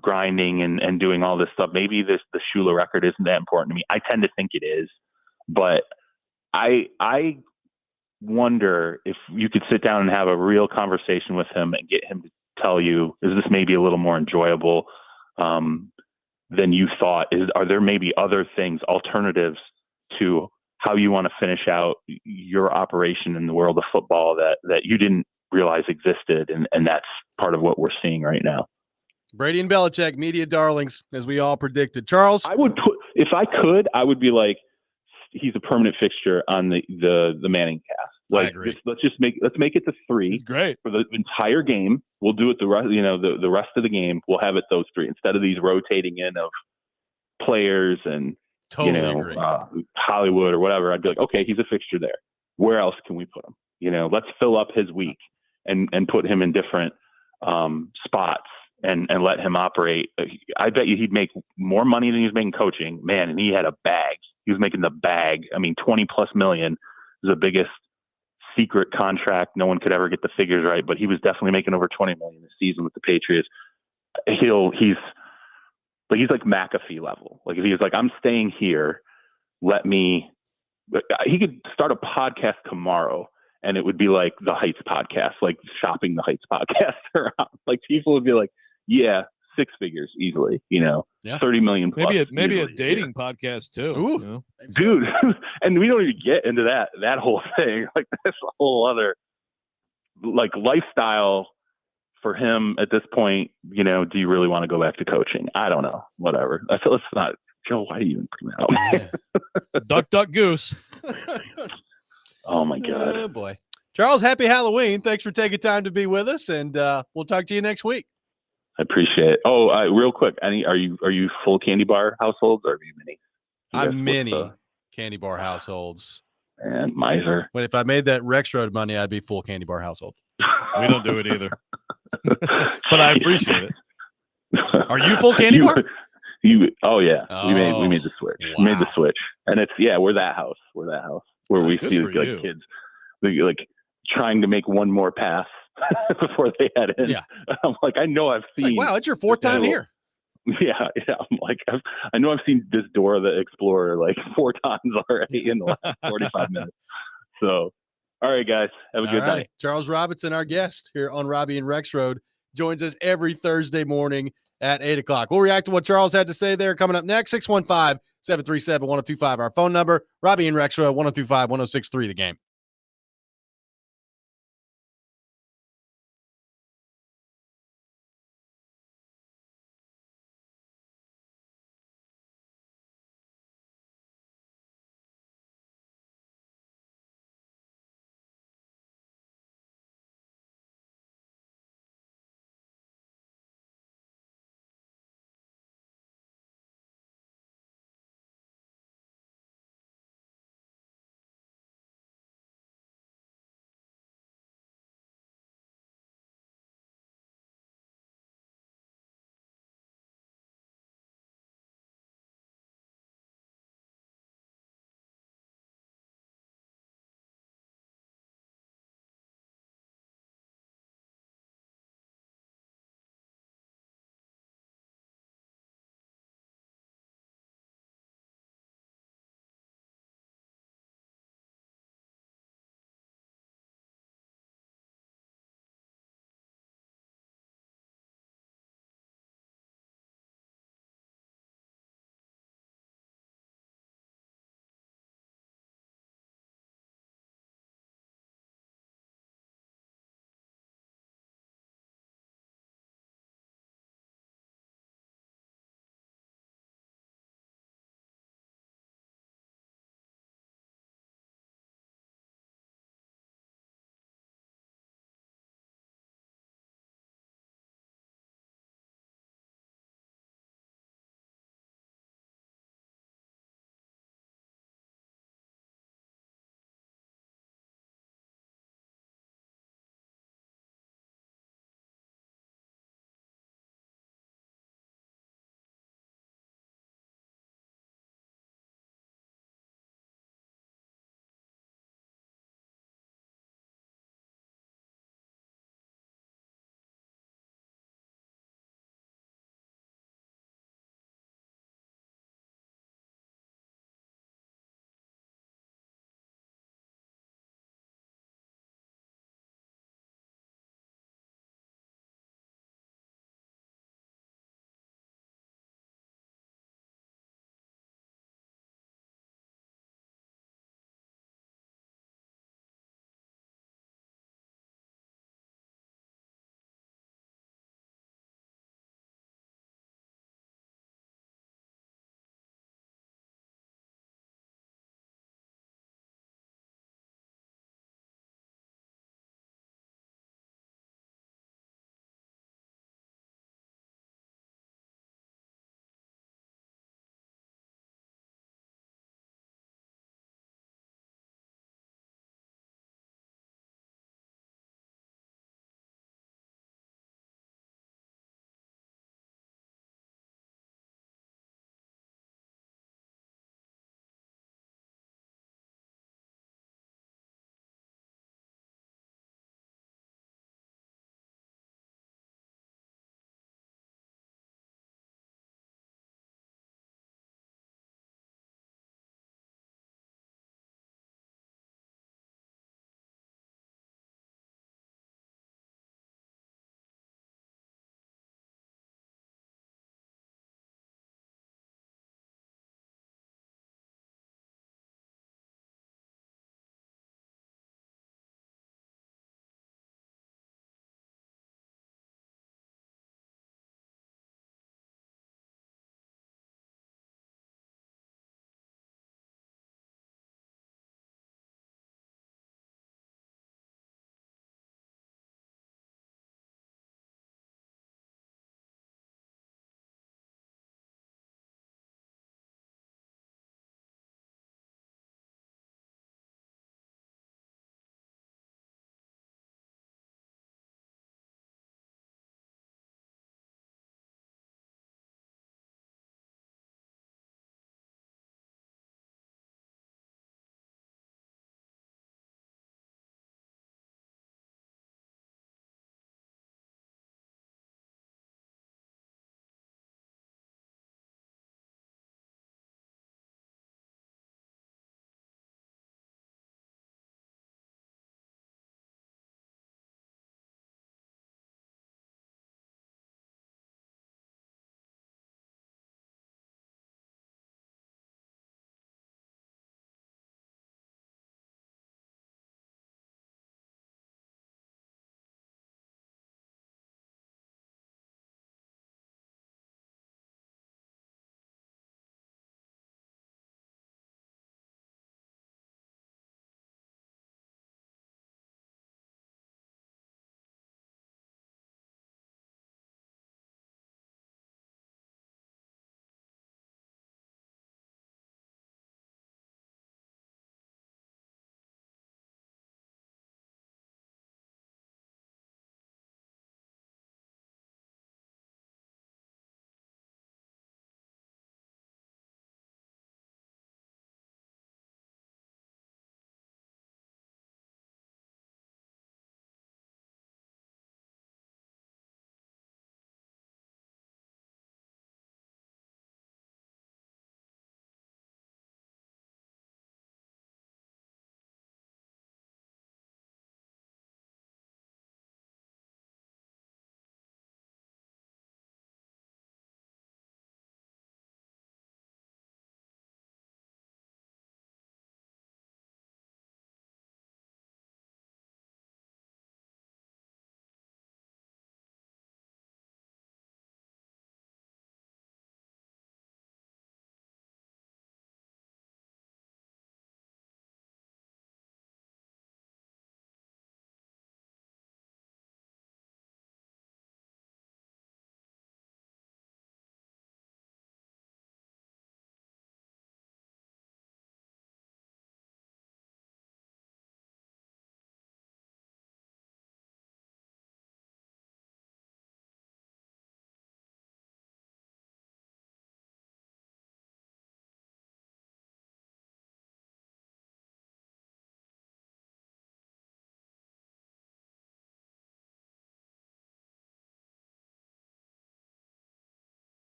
grinding and doing all this stuff. Maybe the Shula record isn't that important to me. I tend to think it is, but I wonder if you could sit down and have a real conversation with him and get him to tell you, is this maybe a little more enjoyable than you thought? Are there maybe other things, alternatives to how you want to finish out your operation in the world of football that you didn't realize existed? And that's part of what we're seeing right now. Brady and Belichick, media darlings, as we all predicted. Charles? I would if I could, I would be like, he's a permanent fixture on the Manning cast. I agree. Let's make it to 3. Great. For the entire game. We'll do it the rest of the game. We'll have it those 3 instead of these rotating in of players and agree. Hollywood or whatever. I'd be like, okay, he's a fixture there. Where else can we put him? Let's fill up his week and put him in different spots and let him operate. I bet you he'd make more money than he was making coaching, man. And he had a bag. He was making the bag. I mean, 20+ million is the biggest secret contract. No one could ever get the figures right, but he was definitely making over 20 million this season with the Patriots. He's like McAfee level. Like if he was like, I'm staying here, he could start a podcast tomorrow and it would be like the Heights podcast, like shopping the Heights podcast around. Like people would be like, yeah, 6 figures easily, 30 million plus. Maybe a dating podcast too. Ooh, dude. And we don't even get into that whole thing. Like that's a whole other like lifestyle for him at this point. Do you really want to go back to coaching? I don't know. Whatever. Let's not. Joe, why do you even bring that up? Duck, duck, goose. Oh my God. Oh boy. Charles, happy Halloween. Thanks for taking time to be with us, and we'll talk to you next week. I appreciate it. Oh, real quick, are you full candy bar households or are you mini? I'm mini candy bar households. And miser. But if I made that Rexrode money, I'd be full candy bar household. We don't do it either. But I appreciate it. Are you full candy bar? Oh yeah, we made the switch. wow. We made the switch, and it's we're that house where we Good see for you. kids like trying to make one more pass before they head in. Yeah. I'm like, I know I've It's seen. like, wow, it's your fourth time here. Yeah. I'm like, I know I've seen this Dora the Explorer like 4 times already in the last 45 minutes. So, all right, guys, have a good night. Charles Robinson, our guest here on Robby and Rexrode, joins us every Thursday morning at 8 o'clock. We'll react to what Charles had to say there coming up next. 615-737-1025, our phone number. Robby and Rexrode, 1025-1063, the game.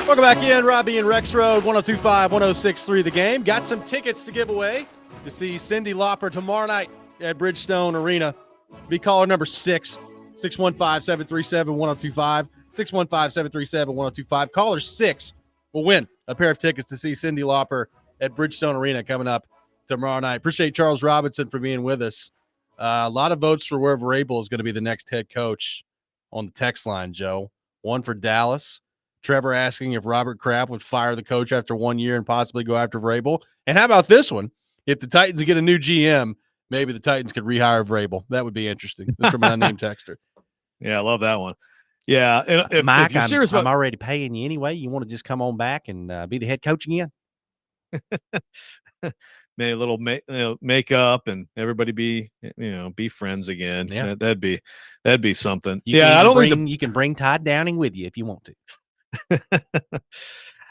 Welcome back in, Robby and Rexrode, 102.5, 106.3 The Game. Got some tickets to give away to see Cyndi Lauper tomorrow night at Bridgestone Arena. Be caller number 6, 615-737-1025, 615-737-1025. Caller 6 will win a pair of tickets to see Cyndi Lauper at Bridgestone Arena coming up tomorrow night. Appreciate Charles Robinson for being with us. A lot of votes for where Vrabel is going to be the next head coach on the text line, Joe. One for Dallas. Trevor asking if Robert Kraft would fire the coach after 1 year and possibly go after Vrabel. And how about this one? If the Titans get a new GM, maybe the Titans could rehire Vrabel. That would be interesting. That's from an unnamed texter. Yeah, I love that one. Yeah, and if Mike, you're serious I'm about already paying you anyway. You want to just come on back and be the head coach again? maybe a little makeup and everybody be friends again. Yeah. That'd be something. You I don't think you can bring Todd Downing with you if you want to.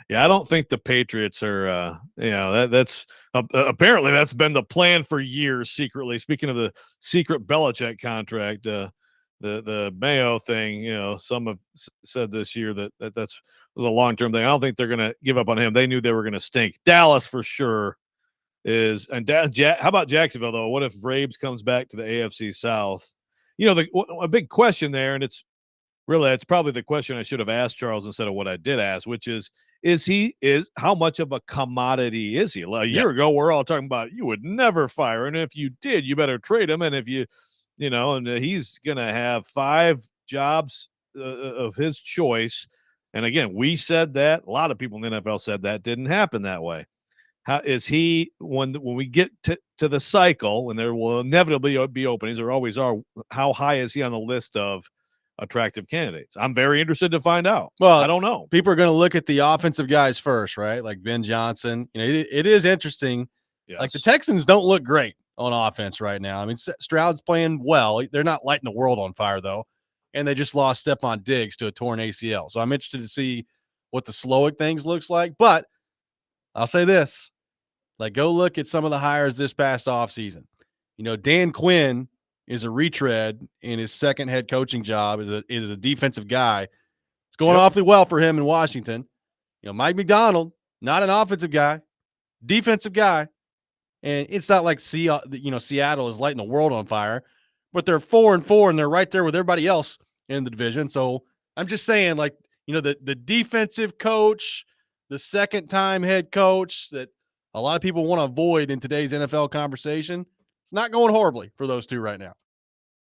Yeah, I don't think the Patriots are. That's apparently that's been the plan for years. Secretly, speaking of the secret Belichick contract, the Mayo thing. Some have said this year that was a long-term thing. I don't think they're going to give up on him. They knew they were going to stink. Dallas for sure is, and how about Jacksonville though? What if Vrabes comes back to the AFC South? A big question there, and it's probably the question I should have asked Charles instead of what I did ask, which is how much of a commodity is he? A year ago, we're all talking about you would never fire, and if you did, you better trade him, and if and he's going to have 5 jobs of his choice. And again, we said that. A lot of people in the NFL said that didn't happen that way. How is he when we get to the cycle, when there will inevitably be openings, there always are, how high is he on the list of attractive candidates? I'm very interested to find out. Well, I don't know. People are going to look at the offensive guys first, right? Like Ben Johnson. It is interesting. Yes. Like the Texans don't look great on offense right now. I mean, Stroud's playing well. They're not lighting the world on fire though, and they just lost Stephon Diggs to a torn ACL. So I'm interested to see what the Slowick things looks like. But I'll say this: like, go look at some of the hires this past offseason. Dan Quinn is a retread in his second head coaching job. Is a defensive guy. It's going awfully well for him in Washington. Mike McDonald, not an offensive guy, defensive guy. And it's not like Seattle is lighting the world on fire, but they're 4-4 and they're right there with everybody else in the division. So I'm just saying, the defensive coach, the second-time head coach that a lot of people want to avoid in today's NFL conversation, it's not going horribly for those two right now.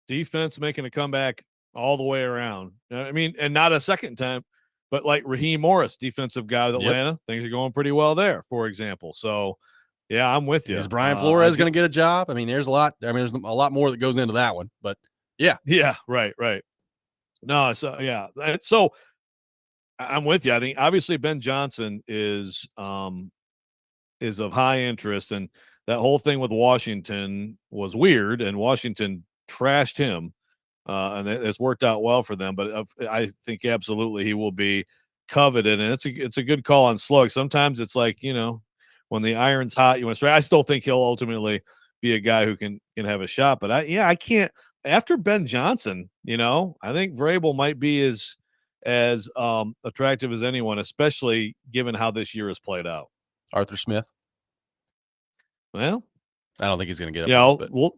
Defense making a comeback all the way around. I mean, and not a second time, but like Raheem Morris, defensive guy with Atlanta, things are going pretty well there, for example. So, yeah, I'm with you. Is Brian Flores going to get a job? I mean, there's a lot. There's a lot more that goes into that one. But yeah, right. No, so I'm with you. I think obviously Ben Johnson is of high interest, and that whole thing with Washington was weird, and Washington trashed him, and it's worked out well for them. But I think absolutely he will be coveted, and it's a good call on Slug. Sometimes it's like when the iron's hot, you want to strike. I still think he'll ultimately be a guy who can have a shot. But I can't. After Ben Johnson, I think Vrabel might be as attractive as anyone, especially given how this year has played out. Arthur Smith. Well, I don't think he's going to get up. Well,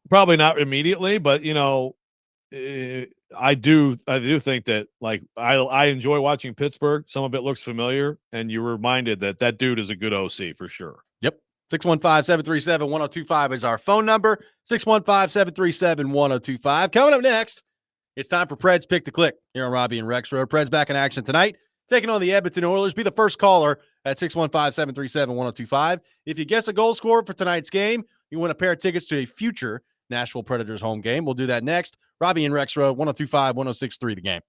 probably not immediately, but I do think that I enjoy watching Pittsburgh. Some of it looks familiar, and you're reminded that dude is a good OC for sure. Yep. 615-737-1025 is our phone number. 615-737-1025. Coming up next, it's time for Pred's Pick to Click here on Robby and Rexrode. Pred's back in action tonight, taking on the Edmonton Oilers. Be the first caller at 615-737-1025. If you guess a goal scorer for tonight's game, you win a pair of tickets to a future Nashville Predators home game. We'll do that next. Robby and Rexrode, 102.5, 106.3 The Game.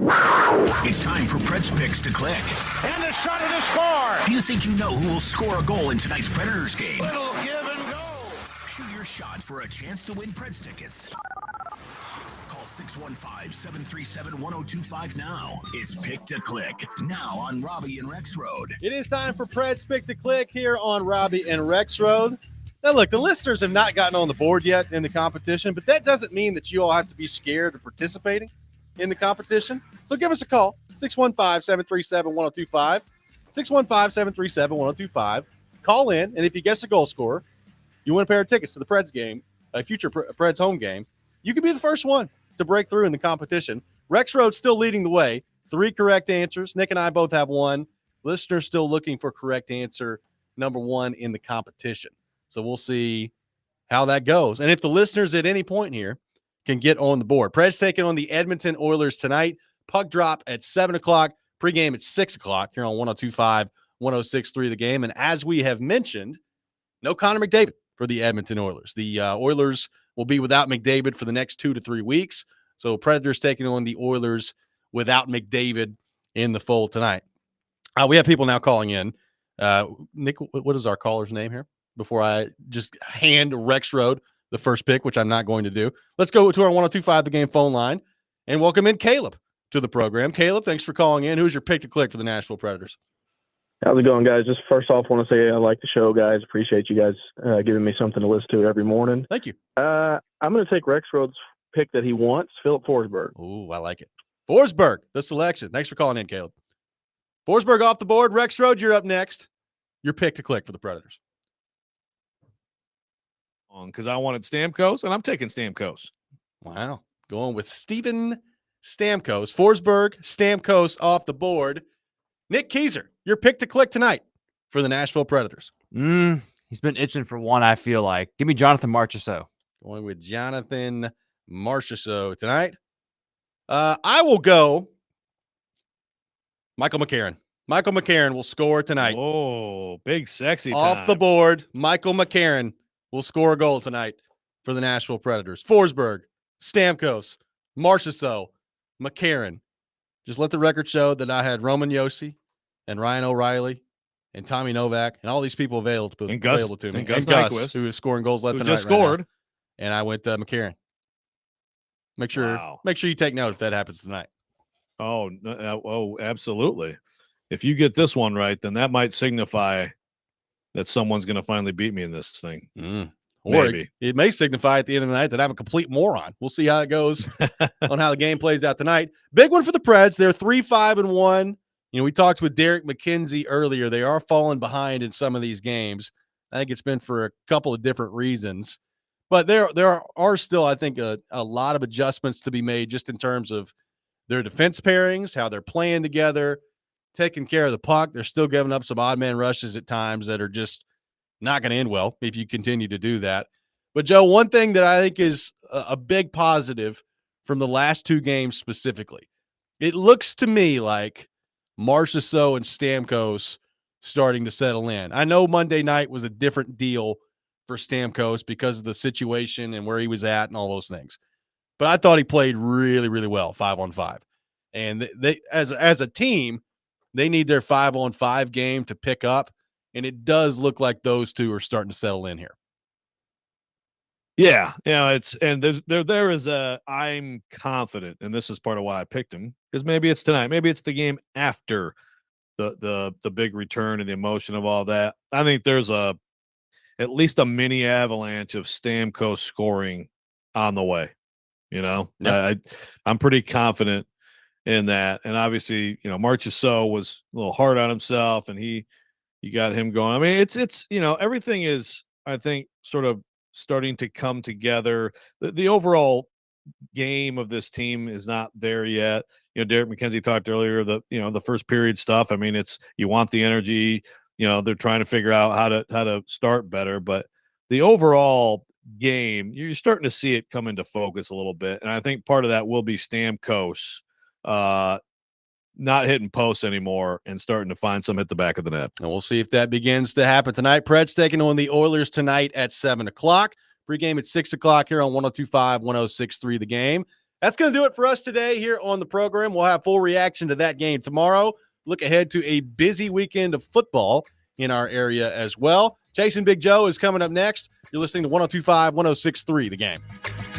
It's time for Preds Picks to click. And a shot at the score. Do you think you know who will score a goal in tonight's Predators game? Little give and go. Shoot your shot for a chance to win Preds tickets. Call 615-737-1025 now. It's Pick to Click, now on Robby and Rexrode. It is time for Preds Pick to Click here on Robby and Rexrode. Now, look, the listeners have not gotten on the board yet in the competition, but that doesn't mean that you all have to be scared of participating in the competition. So give us a call, 615-737-1025, 615-737-1025. Call in, and if you guess a goal scorer, you win a pair of tickets to the Preds game, a future Preds home game. You could be the first one to break through in the competition. Rexrode's still leading the way. 3 correct answers. Nick and I both have 1. Listeners still looking for correct answer number 1 in the competition. So we'll see how that goes. And if the listeners at any point here can get on the board. Preds taking on the Edmonton Oilers tonight. Puck drop at 7 o'clock. Pregame at 6 o'clock here on 102.5, 106.3 The Game. And as we have mentioned, no Connor McDavid for the Edmonton Oilers. The Oilers will be without McDavid for the next 2 to 3 weeks. So Predators taking on the Oilers without McDavid in the fold tonight. We have people now calling in. Nick, what is our caller's name here? Before I just hand Rexrode the first pick, which I'm not going to do. Let's go to our 102.5 The Game phone line and welcome in Caleb to the program. Caleb, thanks for calling in. Who's your pick to click for the Nashville Predators? How's it going, guys? Just first off, want to say I like the show, guys. Appreciate you guys giving me something to listen to every morning. Thank you. I'm going to take Rexrode's pick that he wants, Philip Forsberg. Ooh, I like it. Forsberg, the selection. Thanks for calling in, Caleb. Forsberg off the board. Rexrode, you're up next. Your pick to click for the Predators. Because I wanted Stamkos, and I'm taking Stamkos. Wow. Going with Steven Stamkos. Forsberg, Stamkos off the board. Nick Keyser, your pick to click tonight for the Nashville Predators. He's been itching for one, I feel like. Give me Jonathan Marchessault. Going with Jonathan Marchessault tonight. I will go Michael McCarron. Michael McCarron will score tonight. Oh, big sexy time. Off the board, Michael McCarron will score a goal tonight for the Nashville Predators. Forsberg, Stamkos, Marchessault, McCarron. Just let the record show that I had Roman Josi and Ryan O'Reilly and Tommy Novak and all these people available to me. And Gus Nyquist, who is scoring goals left and right. Just scored. Right, and I went McCarron. Make sure you take note if that happens tonight. Oh, absolutely. If you get this one right, then that might signify that someone's going to finally beat me in this thing. Or it may signify at the end of the night that I'm a complete moron. We'll see how it goes on how the game plays out tonight. Big one for the Preds. They're 3-5-1. You know, we talked with Derek McKenzie earlier. They are falling behind in some of these games. I think it's been for a couple of different reasons. But there are still, I think, a lot of adjustments to be made just in terms of their defense pairings, how they're playing together, taking care of the puck. They're still giving up some odd man rushes at times that are just not going to end well if you continue to do that. But, Joe, one thing that I think is a big positive from the last 2 games specifically, it looks to me like Marchessault and Stamkos starting to settle in. I know Monday night was a different deal for Stamkos because of the situation and where he was at and all those things. But I thought he played really, really well 5-on-5. And they as a team, they need their 5-on-5 game to pick up. And it does look like those two are starting to settle in here. Yeah, there is I'm confident, and this is part of why I picked him, because maybe it's tonight, maybe it's the game after the big return and the emotion of all that. I think there's at least a mini avalanche of Stamkos scoring on the way. You know, I'm pretty confident in that, and obviously, you know, Marchessault was a little hard on himself, and you got him going. I mean, it's you know, everything is, I think, sort of starting to come together. The overall game of this team is not there yet. You know, Derek McKenzie talked earlier, the first period stuff. I mean, you want the energy. You know, they're trying to figure out how to start better, but the overall game, you're starting to see it come into focus a little bit. And I think part of that will be Stamkos not hitting posts anymore and starting to find some at the back of the net. And we'll see if that begins to happen tonight. Preds taking on the Oilers tonight at 7 o'clock. Pre-game at 6 o'clock here on 102.5, 106.3 The Game. That's going to do it for us today here on the program. We'll have full reaction to that game tomorrow. Look ahead to a busy weekend of football in our area as well. Chasing Big Joe is coming up next. You're listening to 102.5, 106.3 The Game.